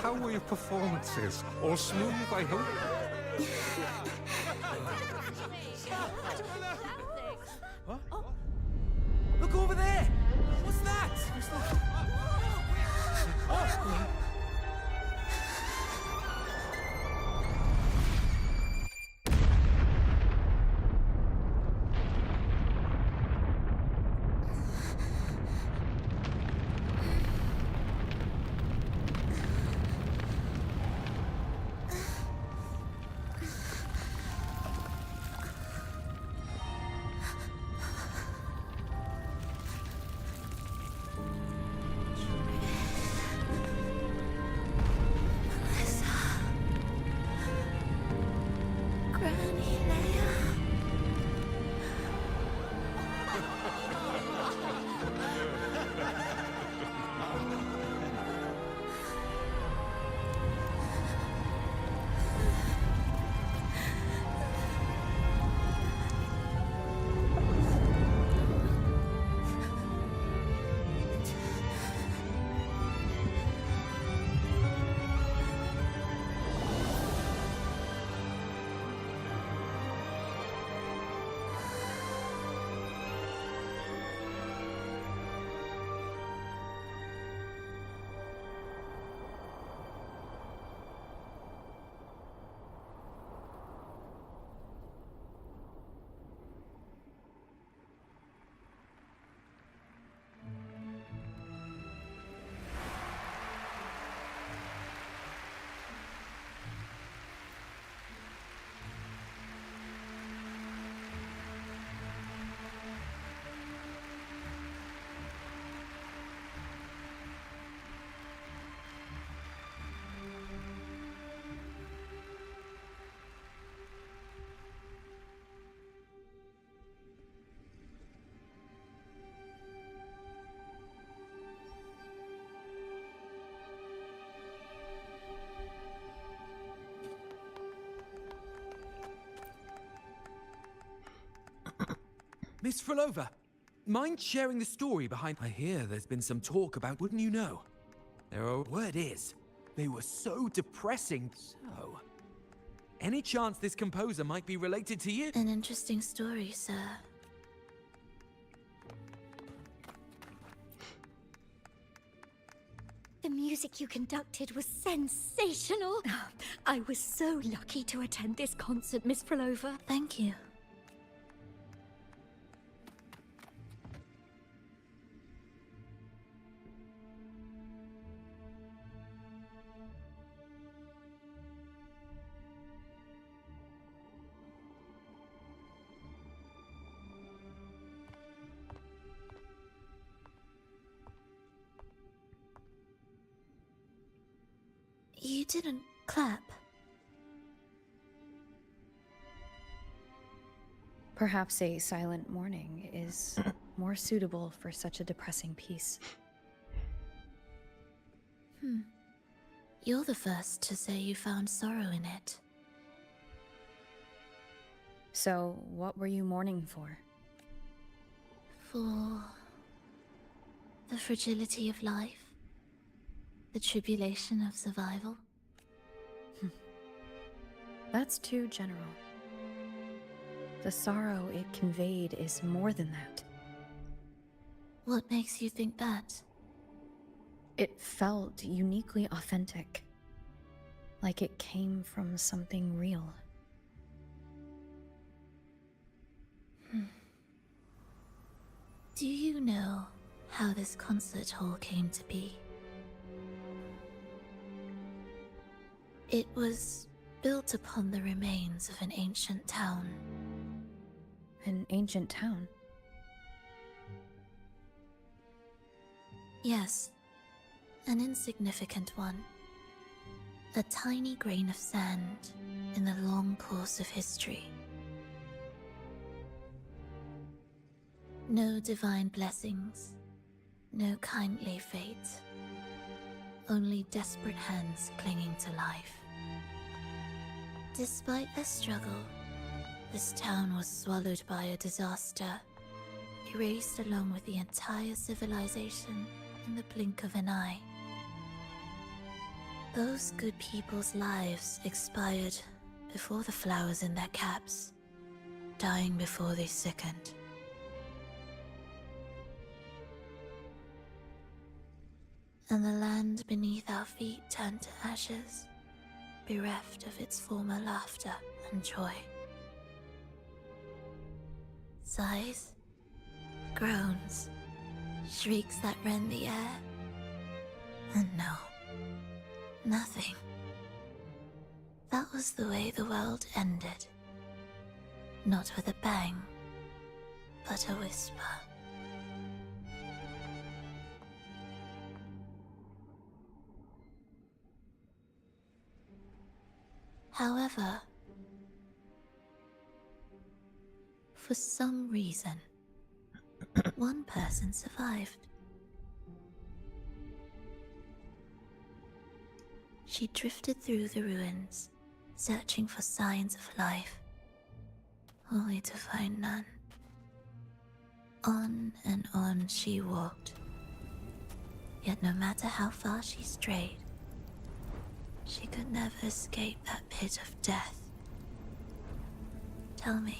How were your performances? All smooth, I hope? What? Look over there! What's that? Miss Frolova, mind sharing the story behind... I hear there's been some talk about, wouldn't you know? Word is, they were so depressing. So, any chance this composer might be related to you? An interesting story, sir. The music you conducted was sensational. I was so lucky to attend this concert, Miss Frolova. Thank you. You didn't clap. Perhaps a silent mourning is more suitable for such a depressing piece. You're the first to say you found sorrow in it. So, what were you mourning for? For the fragility of life. The tribulation of survival. That's too general. The sorrow it conveyed is more than that. What makes you think that? It felt uniquely authentic. Like it came from something real. Do you know how this concert hall came to be? It was built upon the remains of an ancient town. An ancient town? Yes, an insignificant one. A tiny grain of sand in the long course of history. No divine blessings, no kindly fate. Only desperate hands clinging to life. Despite their struggle, this town was swallowed by a disaster, erased along with the entire civilization in the blink of an eye. Those good people's lives expired before the flowers in their caps, dying before they sickened. And the land beneath our feet turned to ashes, bereft of its former laughter and joy. Sighs, groans, shrieks that rend the air. And no, nothing. That was the way the world ended. Not with a bang, but a whisper. However, for some reason, one person survived. She drifted through the ruins, searching for signs of life, only to find none. On and on she walked, yet no matter how far she strayed, she could never escape that pit of death. Tell me,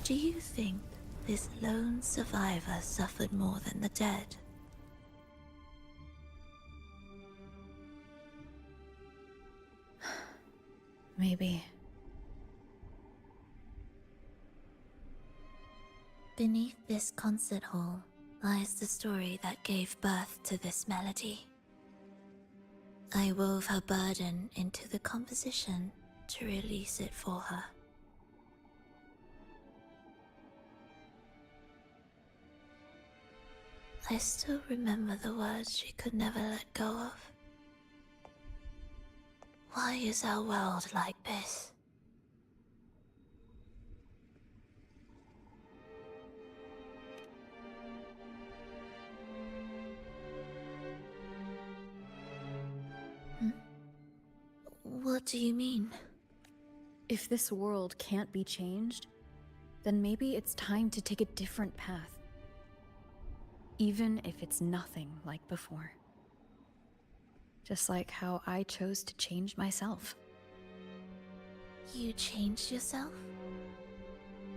do you think this lone survivor suffered more than the dead? Maybe. Beneath this concert hall lies the story that gave birth to this melody. I wove her burden into the composition to release it for her. I still remember the words she could never let go of. Why is our world like this? What do you mean? If this world can't be changed, then maybe it's time to take a different path. Even if it's nothing like before. Just like how I chose to change myself. You changed yourself?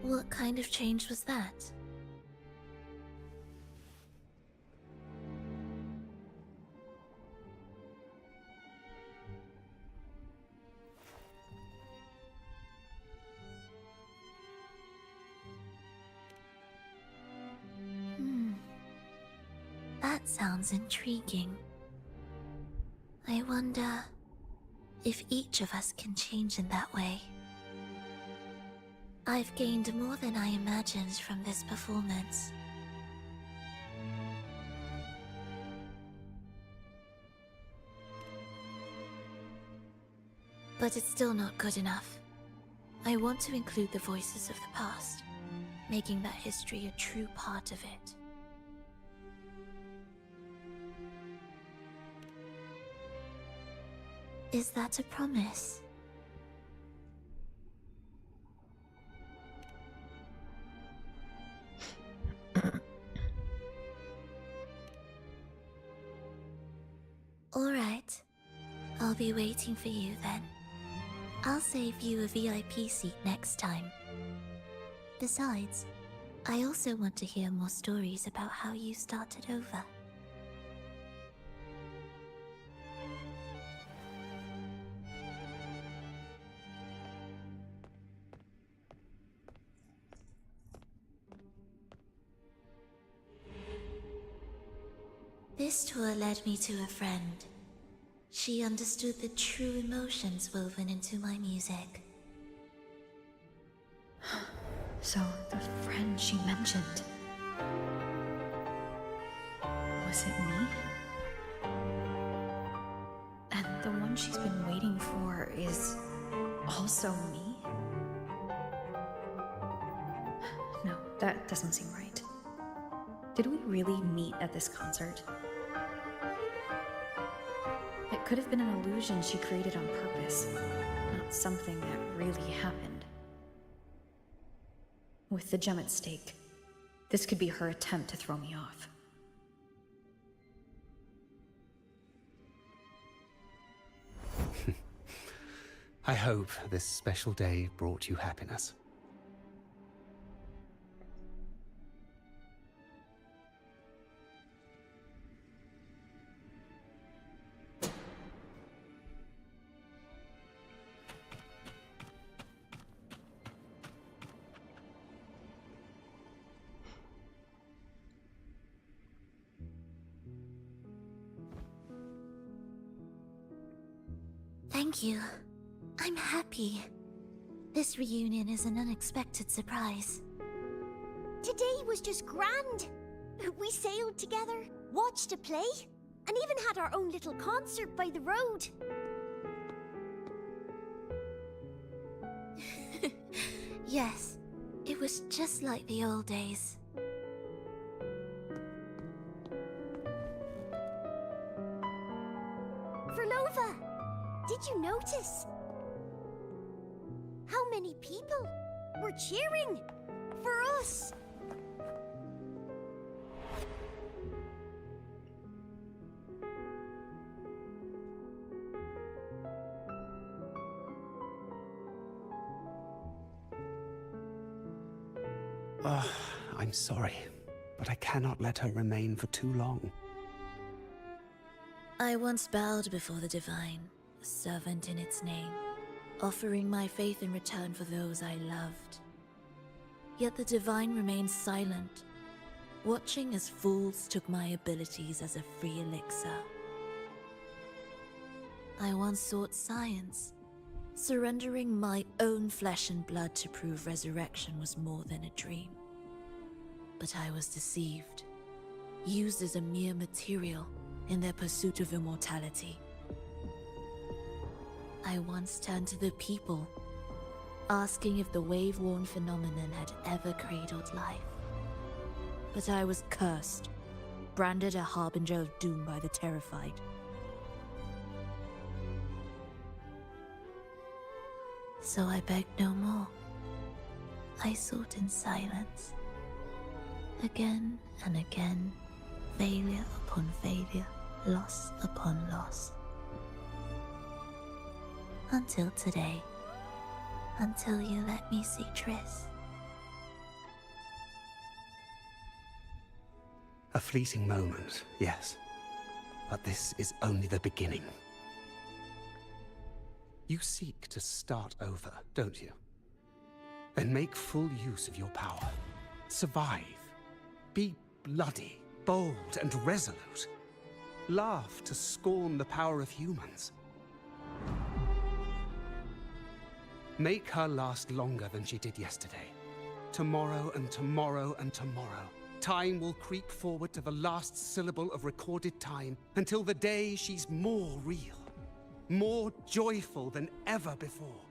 What kind of change was that? That sounds intriguing. I wonder if each of us can change in that way. I've gained more than I imagined from this performance. But it's still not good enough. I want to include the voices of the past, making that history a true part of it. Is that a promise? All right. I'll be waiting for you then. I'll save you a VIP seat next time. Besides, I also want to hear more stories about how you started over. This tour led me to a friend. She understood the true emotions woven into my music. So, the friend she mentioned... was it me? And the one she's been waiting for is... also me? No, that doesn't seem right. Did we really meet at this concert? It could have been an illusion she created on purpose, not something that really happened. With the gem at stake, this could be her attempt to throw me off. I hope this special day brought you happiness. Thank you. I'm happy. This reunion is an unexpected surprise. Today was just grand. We sailed together, watched a play, and even had our own little concert by the road. Yes, it was just like the old days. Verlova, did you notice? How many people were cheering for us? I'm sorry, but I cannot let her remain for too long. I once bowed before the Divine, a servant in its name, offering my faith in return for those I loved. Yet the Divine remained silent, watching as fools took my abilities as a free elixir. I once sought science, surrendering my own flesh and blood to prove resurrection was more than a dream. But I was deceived, used as a mere material in their pursuit of immortality. I once turned to the people, asking if the wave-worn phenomenon had ever cradled life. But I was cursed, branded a harbinger of doom by the terrified. So I begged no more. I sought in silence. Again and again, failure upon failure, loss upon loss. Until today. Until you let me see Triss. A fleeting moment, yes. But this is only the beginning. You seek to start over, don't you? Then make full use of your power. Survive. Be bloody, bold, and resolute. Laugh to scorn the power of humans. Make her last longer than she did yesterday. Tomorrow and tomorrow and tomorrow. Time will creep forward to the last syllable of recorded time until the day she's more real, more joyful than ever before.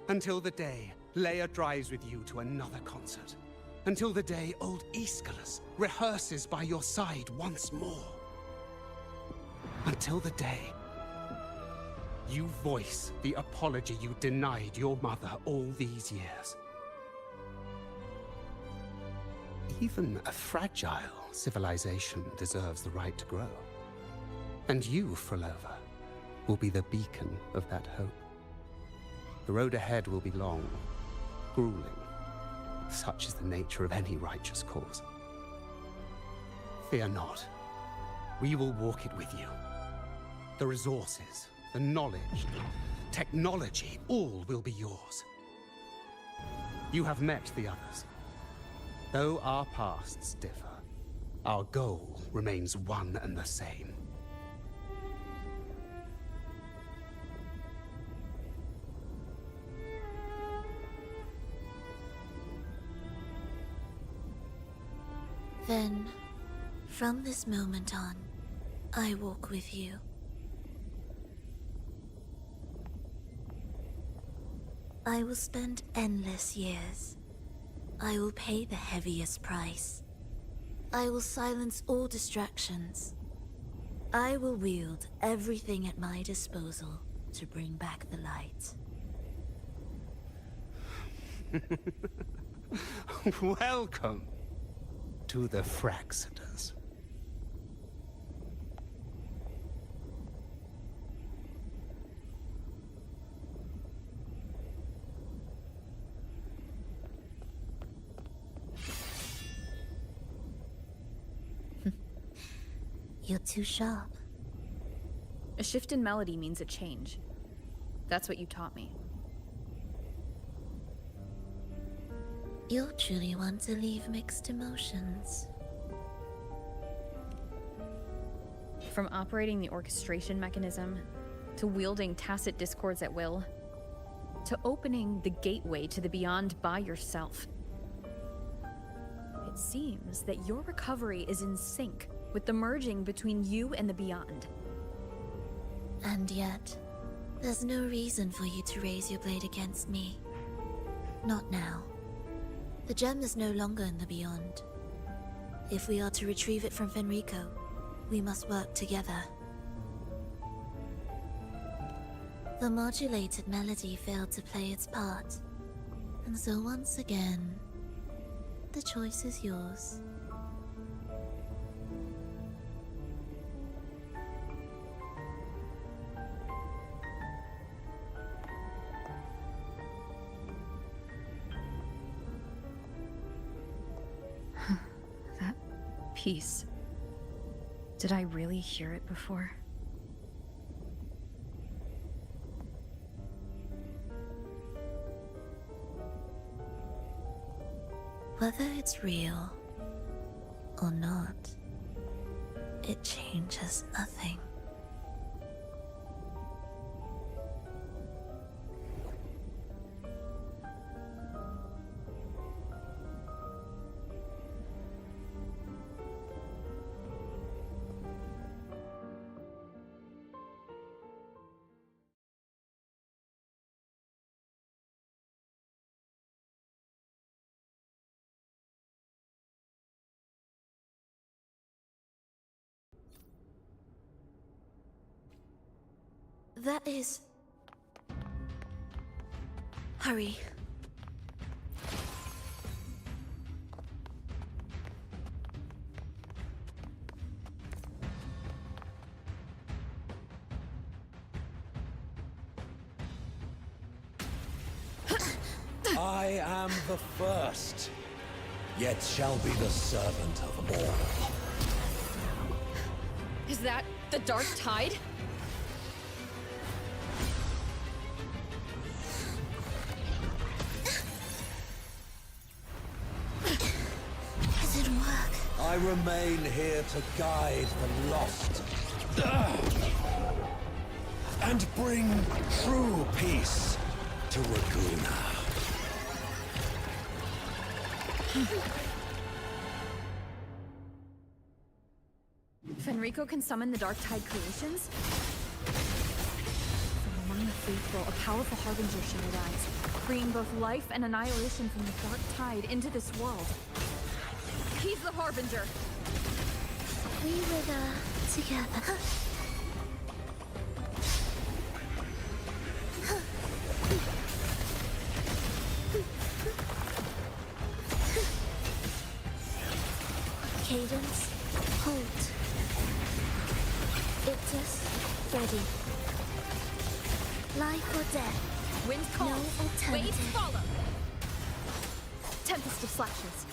Until the day Leia drives with you to another concert. Until the day old Aeschylus rehearses by your side once more. Until the day you voice the apology you denied your mother all these years. Even a fragile civilization deserves the right to grow. And you, Frolova, will be the beacon of that hope. The road ahead will be long, grueling. Such is the nature of any righteous cause. Fear not. We will walk it with you. The resources, the knowledge, technology, all will be yours. You have met the others. Though our pasts differ, our goal remains one and the same. Then, from this moment on, I walk with you. I will spend endless years. I will pay the heaviest price. I will silence all distractions. I will wield everything at my disposal to bring back the light. Welcome to the Fraxiters. You're too sharp. A shift in melody means a change. That's what you taught me. You're truly one to leave mixed emotions. From operating the orchestration mechanism, to wielding tacit discords at will, to opening the gateway to the beyond by yourself. It seems that your recovery is in sync with the merging between you and the beyond. And yet, there's no reason for you to raise your blade against me. Not now. The gem is no longer in the beyond. If we are to retrieve it from Fenrico, we must work together. The modulated melody failed to play its part, and so once again, the choice is yours. That piece. Did I really hear it before? Whether it's real or not, it changes nothing. That is... Hurry. I am the first, yet shall be the servant of all. Is that the Dark Tide? Does it work? I remain here to guide the lost. And bring true peace to Raguna. Fenrico can summon the Dark Tide creations? From among the faithful, a powerful harbinger shall arise, bringing both life and annihilation from the Dark Tide into this world. He's the harbinger! We were together. Cadence, halt. Ictus, ready. Life or death. Wind calls. No alternative. Waves follow. Tempest of Slashes.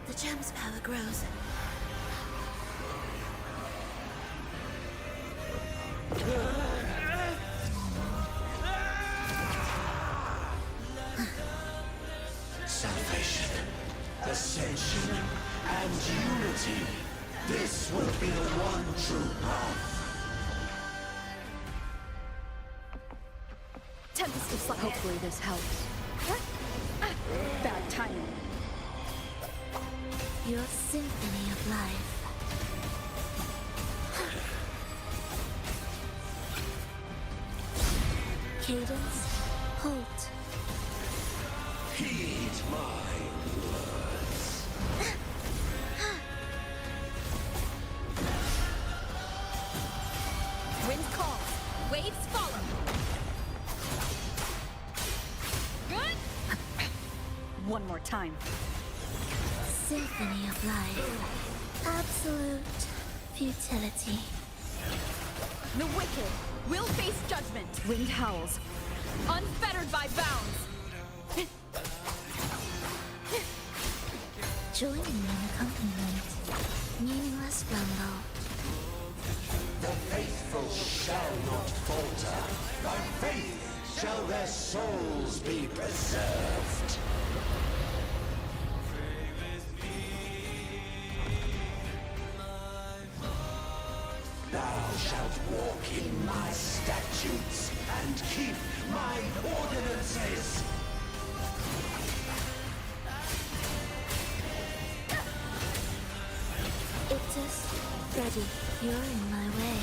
The gem's power grows. Salvation, ascension, and unity. This will be the one true path. Tempest of Slashes. Hopefully this helps. Bad timing. Your symphony of life. Cadence, halt. Heed my words. Wind calls. Waves follow. Good. One more time. Symphony of life. Absolute futility. The wicked will face judgment. Wind howls. Unfettered by bounds. Join me in accompaniment. Meaningless rumble. The faithful shall not falter. By faith shall their souls be preserved. Thou shalt walk in my statutes and keep my ordinances. Ictus, ready. You're in my way.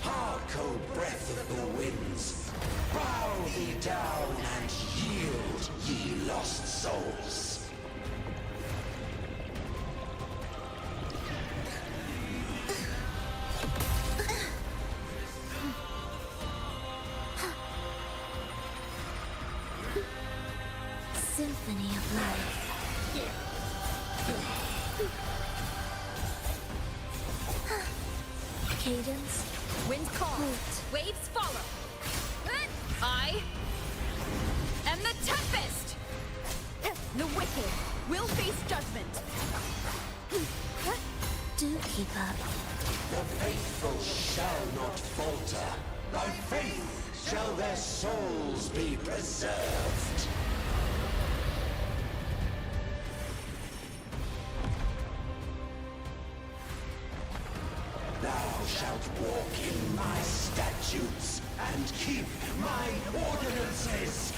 Hark, O breath of the winds. Bow thee down and yield, ye lost souls. Symphony of life. Cadence, Wind calls. halt. Waves follow. I am the Tempest. The wicked will face judgment. Do keep up. The faithful shall not falter. By faith shall their souls be preserved. Thou shalt walk in my statutes and keep my ordinances.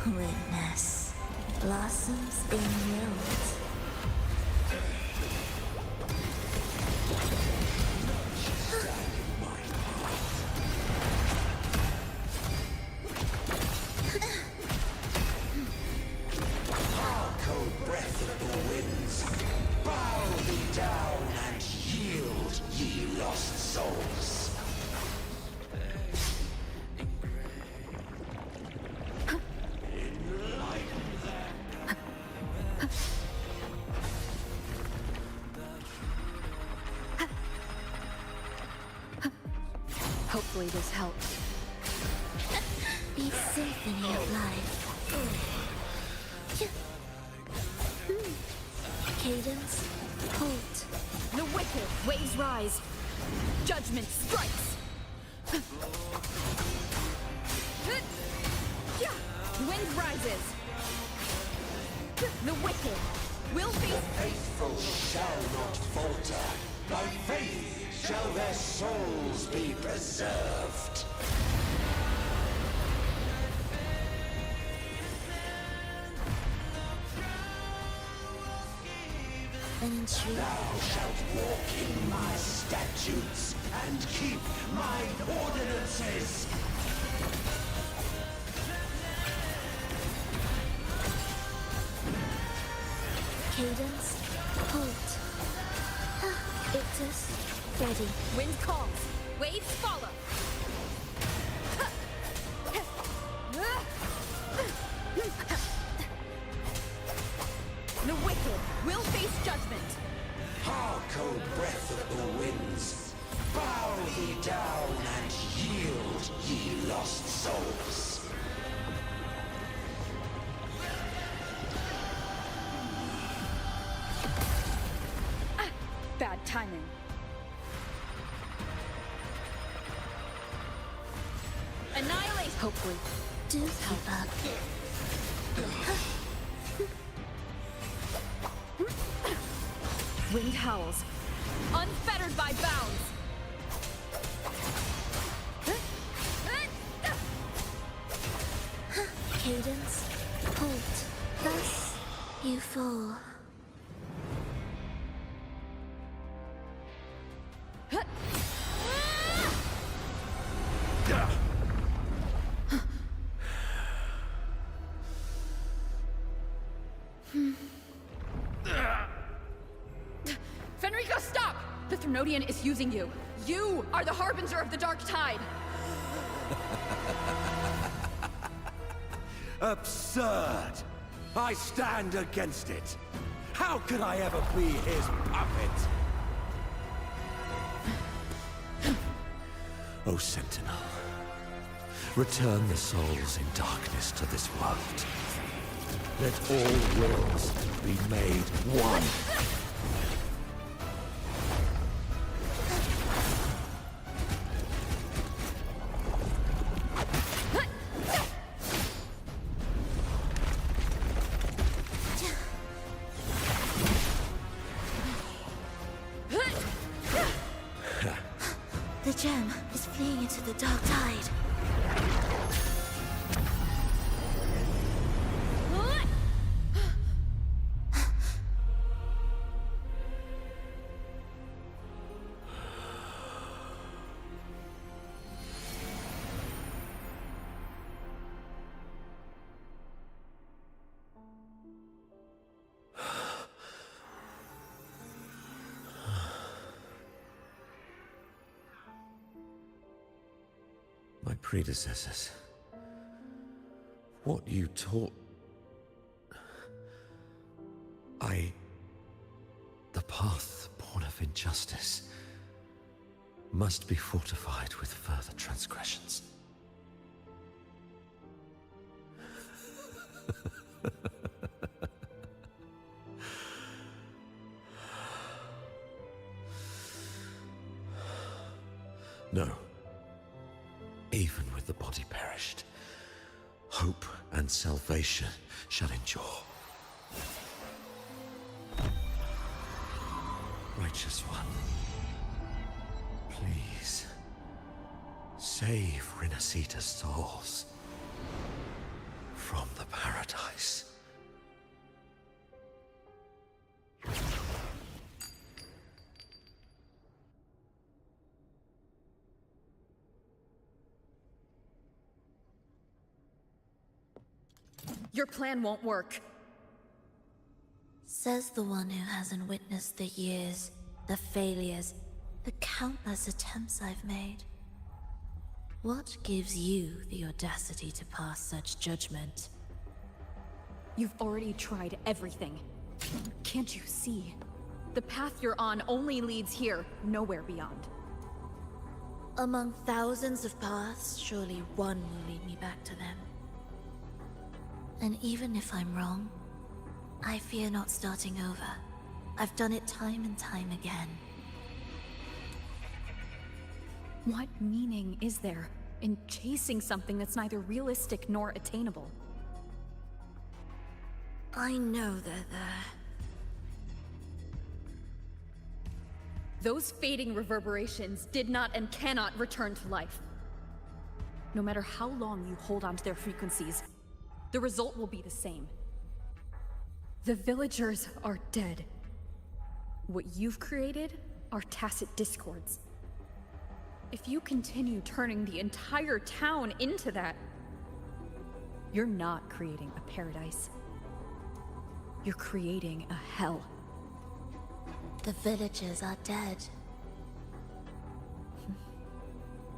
Witness blossoms in wilt. Hark, O breath of the winds, bow thee down and yield, ye lost souls. Hopefully this helps. Be symphony of life. Cadence, halt. The wicked waves rise. Judgment strikes. Wind rises. The wicked will be Faithful shall not falter. By faith shall their souls be preserved. Thou shalt walk in my statutes and keep my ordinances. Cadence, halt. Ictus, ready. Wind calls. Waves follow. The wicked will face judgment. Hark, O breath of the winds, bow thee down and yield, ye lost souls. Bad timing. Annihilate. Hopefully. Do keep up. Wind howls. Unfettered by bounds. Cadence, halt. Thus, you fall. Fenrico, stop! The Threnodian is using you. You are the harbinger of the dark tide. Absurd! I stand against it. How could I ever be his puppet? O Sentinel, return the souls in darkness to this world. Let all wills be made one. The gem is fleeing into the dark tide. My predecessors. What you taught... The path born of injustice must be fortified with further transgressions. No. Even with the body perished, hope and salvation shall endure. Righteous One, please save Rinasita's souls from the paradise. Your plan won't work. Says the one who hasn't witnessed the years, the failures, the countless attempts I've made. What gives you the audacity to pass such judgment? You've already tried everything. Can't you see? The path you're on only leads here, nowhere beyond. Among thousands of paths, surely one will lead me back to them. And even if I'm wrong, I fear not starting over. I've done it time and time again. What meaning is there in chasing something that's neither realistic nor attainable? I know they're there. Those fading reverberations did not and cannot return to life. No matter how long you hold on to their frequencies, the result will be the same. The villagers are dead. What you've created are tacit discords. If you continue turning the entire town into that, you're not creating a paradise. You're creating a hell. The villagers are dead.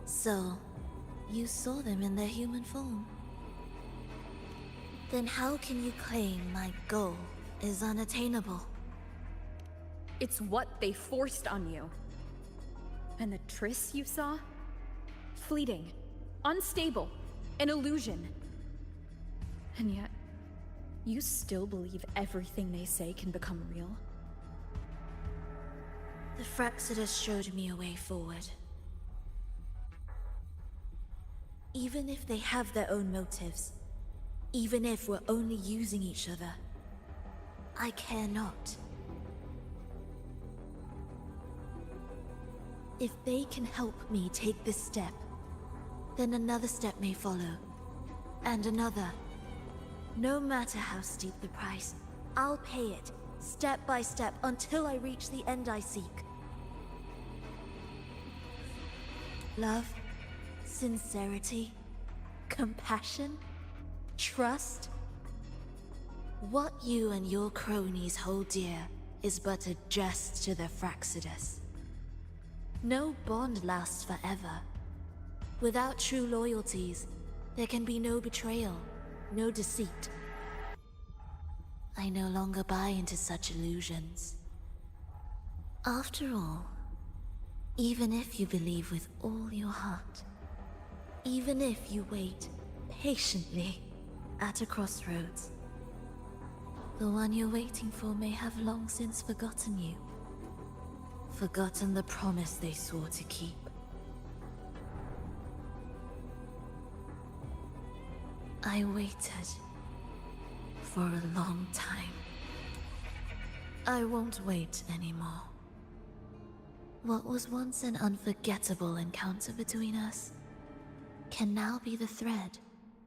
So, you saw them in their human form. Then how can you claim my goal is unattainable? It's what they forced on you. And the trysts you saw? Fleeting, unstable, an illusion. And yet, you still believe everything they say can become real? The Fraxidus showed me a way forward. Even if they have their own motives, even if we're only using each other, I care not. If they can help me take this step, then another step may follow, and another. No matter how steep the price, I'll pay it, step by step, until I reach the end I seek. Love, sincerity, compassion, trust. What you and your cronies hold dear is but a jest to the Fraxidus. No bond lasts forever. Without true loyalties, there can be no betrayal, no deceit. I no longer buy into such illusions. After all, even if you believe with all your heart, even if you wait patiently at a crossroads, the one you're waiting for may have long since forgotten you. Forgotten the promise they swore to keep. I waited for a long time. I won't wait anymore. What was once an unforgettable encounter between us can now be the thread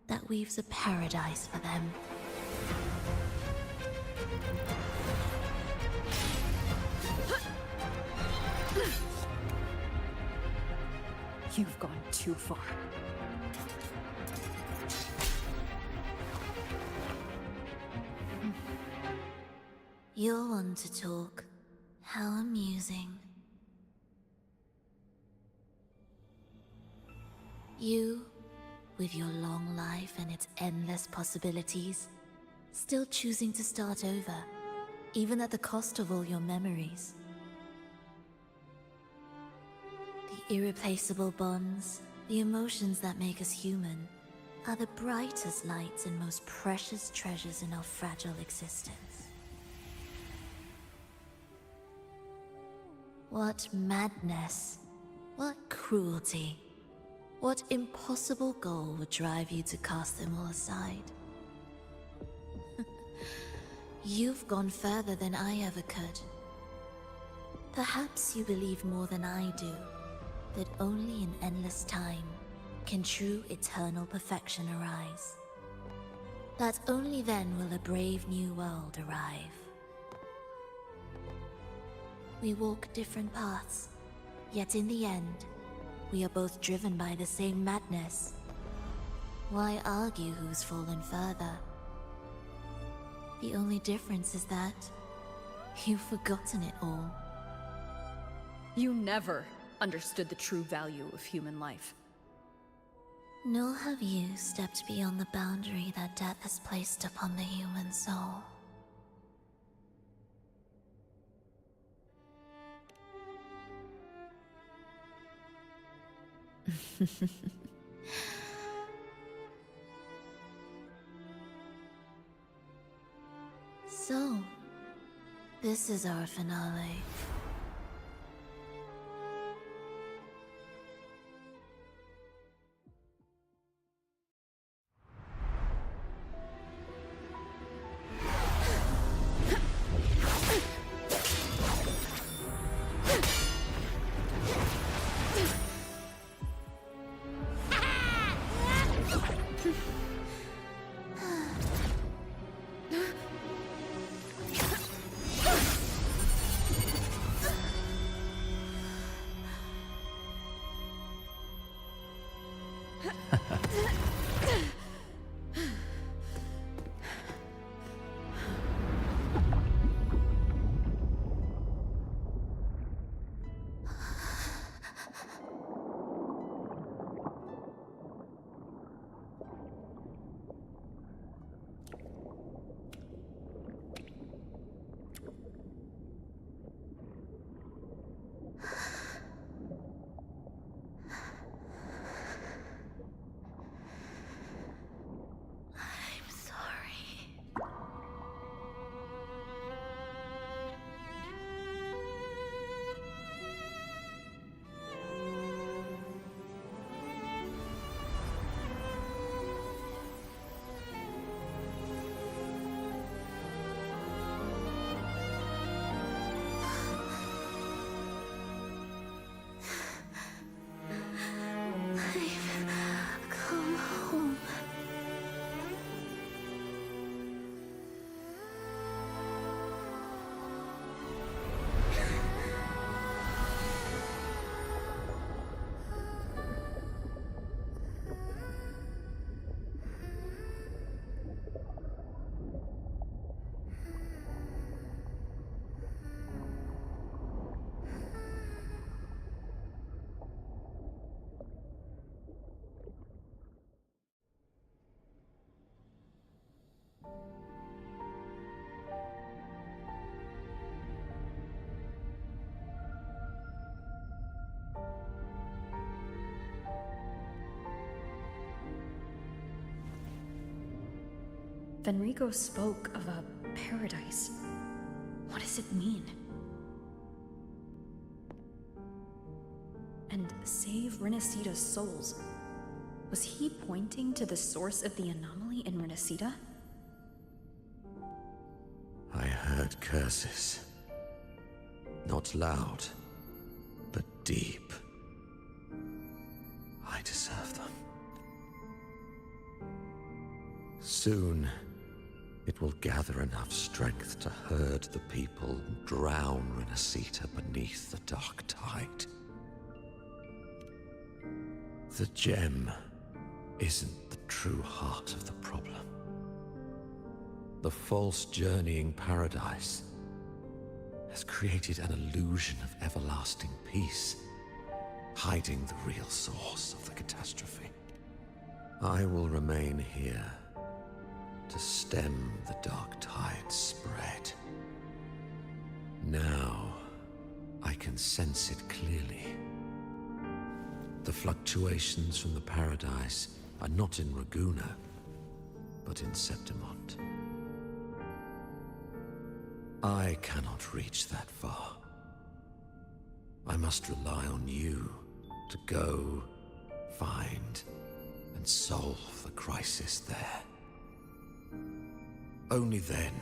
that weaves a paradise for them. You've gone too far. You're one to talk. How amusing. You, with your long life and its endless possibilities, still choosing to start over, even at the cost of all your memories. The irreplaceable bonds, the emotions that make us human, are the brightest lights and most precious treasures in our fragile existence. What madness, what cruelty, what impossible goal would drive you to cast them all aside? You've gone further than I ever could. Perhaps you believe more than I do, that only in endless time can true eternal perfection arise. That only then will a brave new world arrive. We walk different paths, yet in the end, we are both driven by the same madness. Why argue who's fallen further? The only difference is that you've forgotten it all. You never understood the true value of human life. Nor have you stepped beyond the boundary that death has placed upon the human soul. So, this is our finale. Fenrico spoke of a paradise. What does it mean? And save Renacita's souls. Was he pointing to the source of the anomaly in Renacita? I heard curses. Not loud, but deep. I deserve them. Soon, it will gather enough strength to herd the people and drown Renacita beneath the dark tide. The gem isn't the true heart of the problem. The false journeying paradise has created an illusion of everlasting peace, hiding the real source of the catastrophe. I will remain here to stem the dark tide's spread. Now, I can sense it clearly. The fluctuations from the paradise are not in Raguna, but in Septimont. I cannot reach that far. I must rely on you to go, find, and solve the crisis there. Only then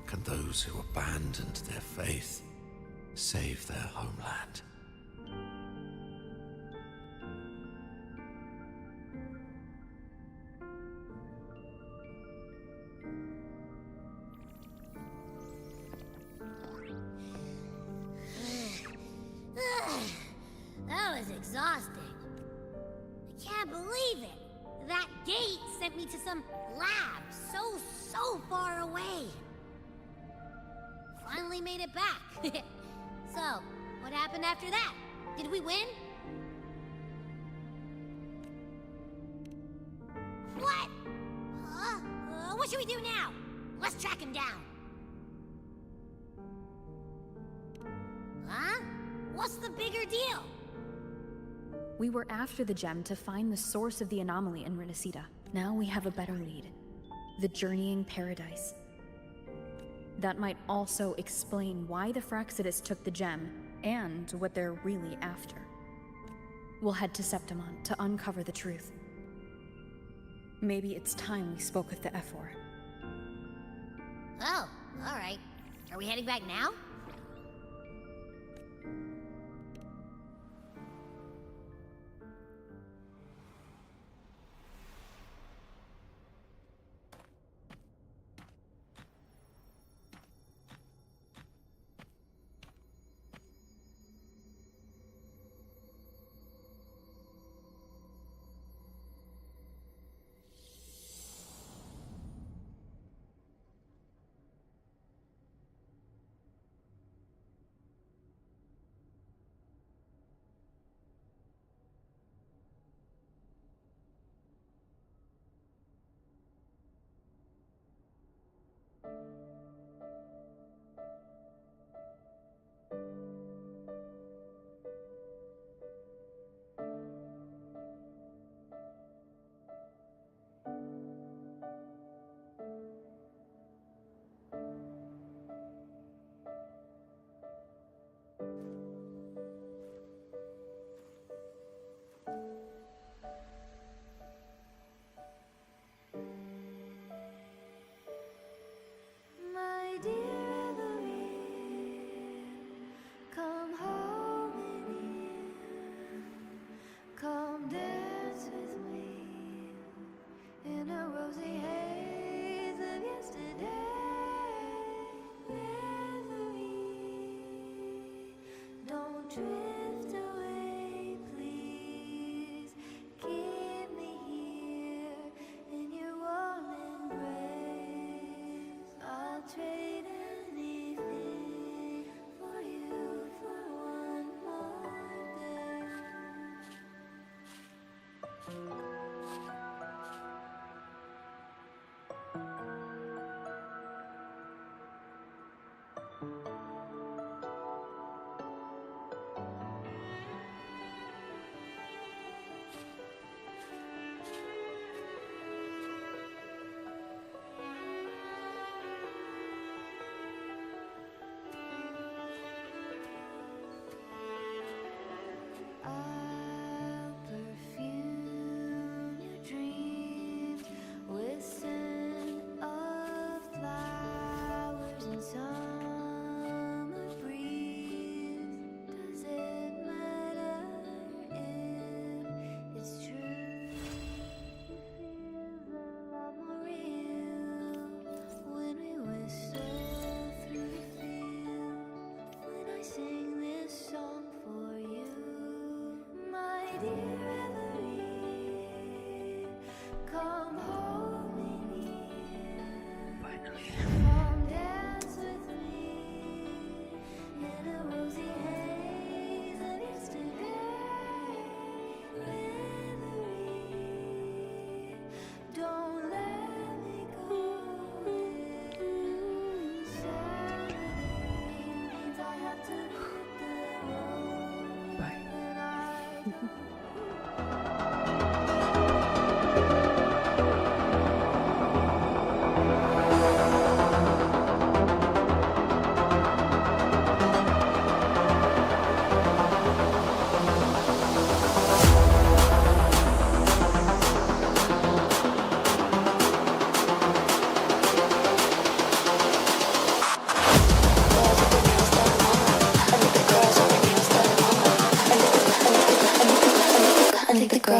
can those who abandoned their faith save their homeland. That was exhausting. I can't believe it. That gate sent me to some lab so far away. Finally made it back. So, what happened after that? Did we win? What? What should we do now? Let's track him down. Huh? What's the bigger deal? We were after the gem to find the source of the anomaly in Renacita. Now we have a better lead. The Journeying Paradise. That might also explain why the Fraxidus took the gem, and what they're really after. We'll head to Septimon to uncover the truth. Maybe it's time we spoke with the Ephor. Oh, alright. Are we heading back now?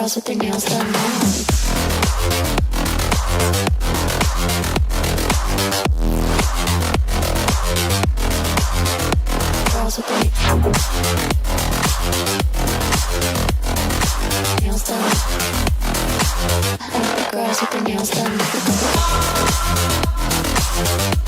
girls with their nails done now. Girls with their nails done. I like the girls with their nails done.